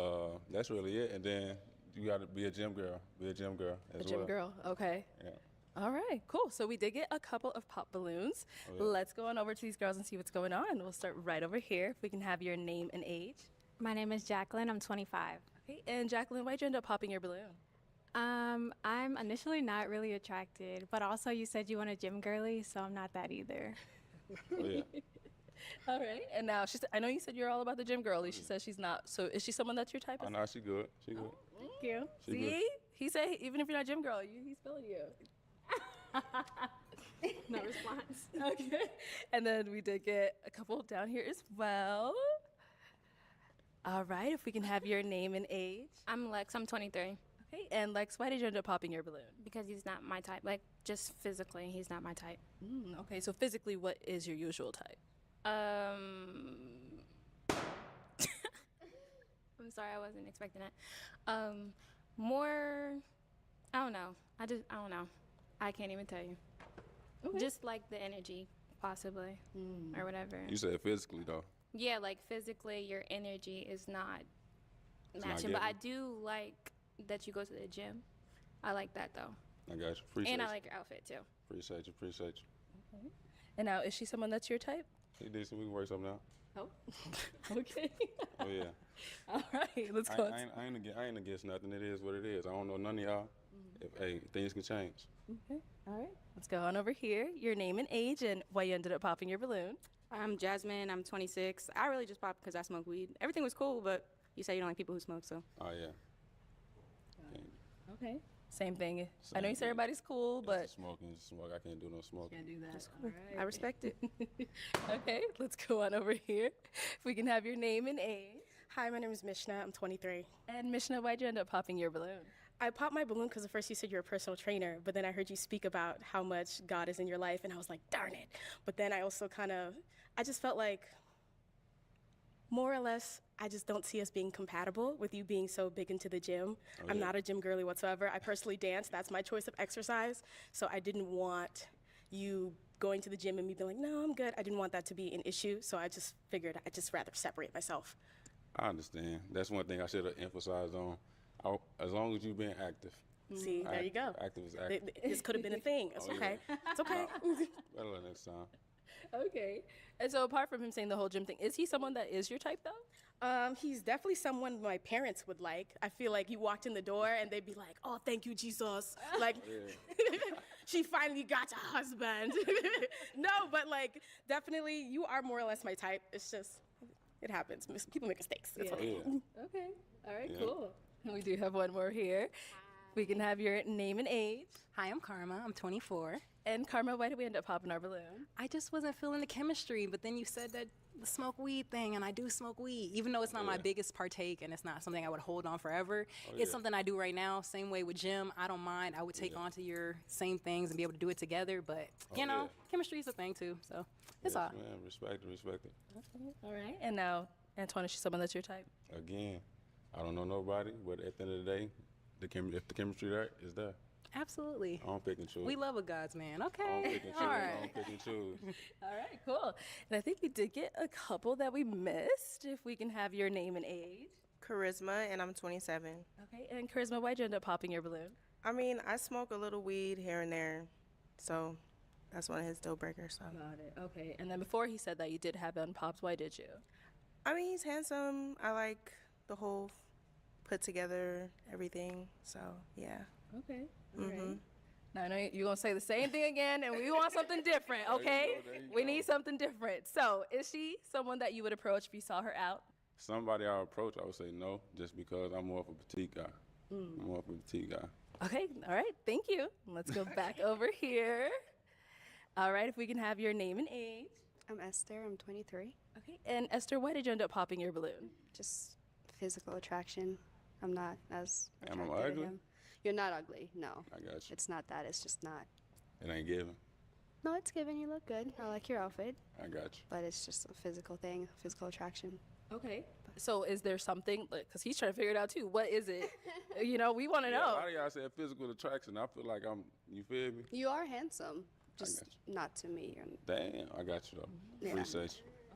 [SPEAKER 2] That's really it. And then you got to be a gym girl. Be a gym girl as
[SPEAKER 18] A gym
[SPEAKER 2] well.
[SPEAKER 18] girl. Okay.
[SPEAKER 2] Yeah.
[SPEAKER 18] All right, cool. So we did get a couple of pop balloons.
[SPEAKER 2] Oh, yeah.
[SPEAKER 18] Let's go on over to these girls and see what's going on. We'll start right over here. If we can have your name and age.
[SPEAKER 23] My name is Jacqueline. I'm 25.
[SPEAKER 18] Okay. And Jacqueline, why'd you end up popping your balloon?
[SPEAKER 23] I'm initially not really attracted, but also you said you want a gym girly, so I'm not that either.
[SPEAKER 2] Oh, yeah.
[SPEAKER 18] All right. And now I know you said you're all about the gym girly. She says she's not. So is she someone that's your type?
[SPEAKER 2] I know she good. She good.
[SPEAKER 18] Thank you.
[SPEAKER 2] She
[SPEAKER 18] See,
[SPEAKER 2] good.
[SPEAKER 18] he said even if you're not gym girl, he's feeling you.
[SPEAKER 22] No response.
[SPEAKER 18] Okay. And then we did get a couple down here as well. All right. If we can have your name and age.
[SPEAKER 8] I'm Lex. I'm 23.
[SPEAKER 18] Okay. And Lex, why did you end up popping your balloon?
[SPEAKER 8] Because he's not my type. Like, just physically, he's not my type.
[SPEAKER 18] Okay. So physically, what is your usual type?
[SPEAKER 8] I'm sorry, I wasn't expecting that. More, I don't know. I don't know. I can't even tell you.
[SPEAKER 18] Okay.
[SPEAKER 8] Just like the energy, possibly, or whatever.
[SPEAKER 2] You said physically though.
[SPEAKER 8] Yeah, like physically, your energy is not
[SPEAKER 2] It's not
[SPEAKER 8] matching. But I
[SPEAKER 2] getting-
[SPEAKER 8] do like that you go to the gym. I like that though.
[SPEAKER 2] I got you. Appreciate
[SPEAKER 8] And I
[SPEAKER 2] you.
[SPEAKER 8] like your outfit too.
[SPEAKER 2] Appreciate you. Appreciate you.
[SPEAKER 18] Okay. And now, is she someone that's your type?
[SPEAKER 2] She decent. We can work something out.
[SPEAKER 18] Oh. Okay.
[SPEAKER 2] Oh yeah.
[SPEAKER 18] All right. Let's go.
[SPEAKER 2] I ain't against nothing. It is what it is. I don't know none of y'all. Hey, things can change.
[SPEAKER 18] Okay. All right. Let's go on over here. Your name and age and why you ended up popping your balloon.
[SPEAKER 16] I'm Jasmine. I'm 26. I really just popped because I smoke weed. Everything was cool, but you say you don't like people who smoke, so.
[SPEAKER 2] Oh yeah.
[SPEAKER 18] Okay. Same thing. I know
[SPEAKER 2] Same
[SPEAKER 18] you say
[SPEAKER 2] thing.
[SPEAKER 18] everybody's cool, but
[SPEAKER 2] Smoking, smoke. I can't do no smoking.
[SPEAKER 18] can't do that.
[SPEAKER 16] That's cool. I respect it.
[SPEAKER 18] Okay. Let's go on over here. If we can have your name and age.
[SPEAKER 22] Hi, my name is Mishna. I'm 23.
[SPEAKER 18] And Mishna, why'd you end up popping your balloon?
[SPEAKER 22] I popped my balloon because at first you said you're a personal trainer, but then I heard you speak about how much God is in your life, and I was like, darn it. But then I also I just felt like, more or less, I just don't see us being compatible with you being so big into the gym. I'm
[SPEAKER 2] yeah.
[SPEAKER 22] not a gym girly whatsoever. I personally dance. That's my choice of exercise. So I didn't want you going to the gym and me being like, no, I'm good. I didn't want that to be an issue. So I just figured I'd just rather separate myself.
[SPEAKER 2] I understand. That's one thing I should have emphasized on. As long as you've been active.
[SPEAKER 22] See, there you go.
[SPEAKER 2] Active is active.
[SPEAKER 22] This could have been a thing. It's
[SPEAKER 2] Oh,
[SPEAKER 22] okay.
[SPEAKER 2] yeah.
[SPEAKER 22] It's okay.
[SPEAKER 2] Better than next time.
[SPEAKER 18] Okay. And so apart from him saying the whole gym thing, is he someone that is your type though?
[SPEAKER 22] He's definitely someone my parents would like. I feel like you walked in the door and they'd be like, oh, thank you, Jesus. Like, she finally got a husband. No, but like, definitely you are more or less my type. It's just, it happens. People make mistakes. It's okay.
[SPEAKER 18] Okay. All right,
[SPEAKER 22] Yeah.
[SPEAKER 18] cool. We do have one more here. We can have your name and age.
[SPEAKER 21] Hi, I'm Karma. I'm 24.
[SPEAKER 18] And Karma, why did we end up popping our balloon?
[SPEAKER 21] I just wasn't feeling the chemistry, but then you said that the smoke weed thing, and I do smoke weed, even though it's not my biggest partake and it's not something I would hold on forever. It's something I do right now. Same way with gym. I don't mind. I would take on to your same things and be able to do it together, but you know, chemistry is a thing too. So it's all.
[SPEAKER 2] Man, respect it.
[SPEAKER 18] Okay. All right. And now, Antoine, is she someone that's your type?
[SPEAKER 2] Again, I don't know nobody, but at the end of the day, if the chemistry there is there.
[SPEAKER 21] Absolutely.
[SPEAKER 2] I don't pick and choose.
[SPEAKER 21] We love a God's man.
[SPEAKER 2] I
[SPEAKER 21] Okay.
[SPEAKER 2] don't pick and choose.
[SPEAKER 21] All
[SPEAKER 2] I
[SPEAKER 21] right.
[SPEAKER 2] don't pick and choose.
[SPEAKER 18] All right, cool. And I think we did get a couple that we missed. If we can have your name and age.
[SPEAKER 24] Charisma, and I'm 27.
[SPEAKER 18] Okay, and Charisma, why'd you end up popping your balloon?
[SPEAKER 24] I mean, I smoke a little weed here and there, so that's one of his deal breakers. So.
[SPEAKER 18] Got it. Okay, and then before he said that you did have unpopped, why did you?
[SPEAKER 24] I mean, he's handsome. I like the whole put together everything. So yeah.
[SPEAKER 18] Okay.
[SPEAKER 24] Mm-hmm.
[SPEAKER 18] Now I know you're gonna say the same thing again, and we want something different.
[SPEAKER 2] There you
[SPEAKER 18] Okay,
[SPEAKER 2] go, there you
[SPEAKER 18] we
[SPEAKER 2] go.
[SPEAKER 18] need something different. So, is she someone that you would approach if you saw her out?
[SPEAKER 2] Somebody I approach, I would say no, just because I'm more of a petite guy. I'm more of a petite guy.
[SPEAKER 18] Okay. All right. Thank you. Let's go back over here. All right. If we can have your name and age.
[SPEAKER 13] I'm Esther. I'm 23.
[SPEAKER 18] Okay. And Esther, why did you end up popping your balloon?
[SPEAKER 13] Just physical attraction. I'm not as
[SPEAKER 2] Am I
[SPEAKER 13] attracted to
[SPEAKER 2] ugly?
[SPEAKER 13] him. You're not ugly. No.
[SPEAKER 2] I got you.
[SPEAKER 13] It's not that. It's just not.
[SPEAKER 2] It ain't giving.
[SPEAKER 13] No, it's given. You look good. I like your outfit.
[SPEAKER 2] I got you.
[SPEAKER 13] But it's just a physical thing, physical attraction.
[SPEAKER 18] Okay. So, is there something? Because he's trying to figure it out too. What is it? We want to
[SPEAKER 2] Yeah, a
[SPEAKER 18] know.
[SPEAKER 2] lot of y'all said physical attraction. I feel like you feel me?
[SPEAKER 13] You are handsome. Just
[SPEAKER 2] got
[SPEAKER 13] not to me.
[SPEAKER 2] Damn, I got you though.
[SPEAKER 13] Yeah.
[SPEAKER 2] Appreciate you.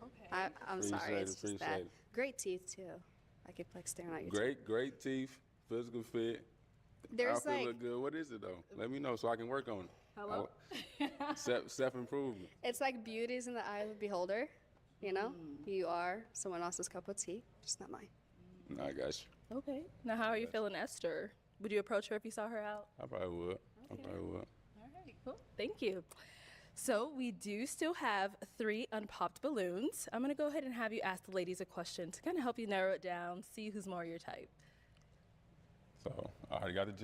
[SPEAKER 13] I'm sorry.
[SPEAKER 2] Appreciate
[SPEAKER 13] It's
[SPEAKER 2] it,
[SPEAKER 13] just that.
[SPEAKER 2] appreciate it.
[SPEAKER 13] Great teeth too. I keep like staring at your teeth.
[SPEAKER 2] Great teeth, physical fit.
[SPEAKER 13] There's
[SPEAKER 2] outfit
[SPEAKER 13] like-
[SPEAKER 2] look good. What is it though? Let me know so I can work on it.
[SPEAKER 13] Hello?
[SPEAKER 2] Self improvement.
[SPEAKER 13] It's like beauty is in the eye of the beholder. You know, you are someone else's cup of tea, just not mine.
[SPEAKER 2] I got you.
[SPEAKER 18] Okay. Now, how are you feeling, Esther? Would you approach her if you saw her out?
[SPEAKER 2] I probably would. I probably would.
[SPEAKER 18] All right, cool. Thank you. So we do still have 3 unpopped balloons. I'm gonna go ahead and have you ask the ladies a question to kind of help you narrow it down, see who's more your type.
[SPEAKER 2] So I already got the gym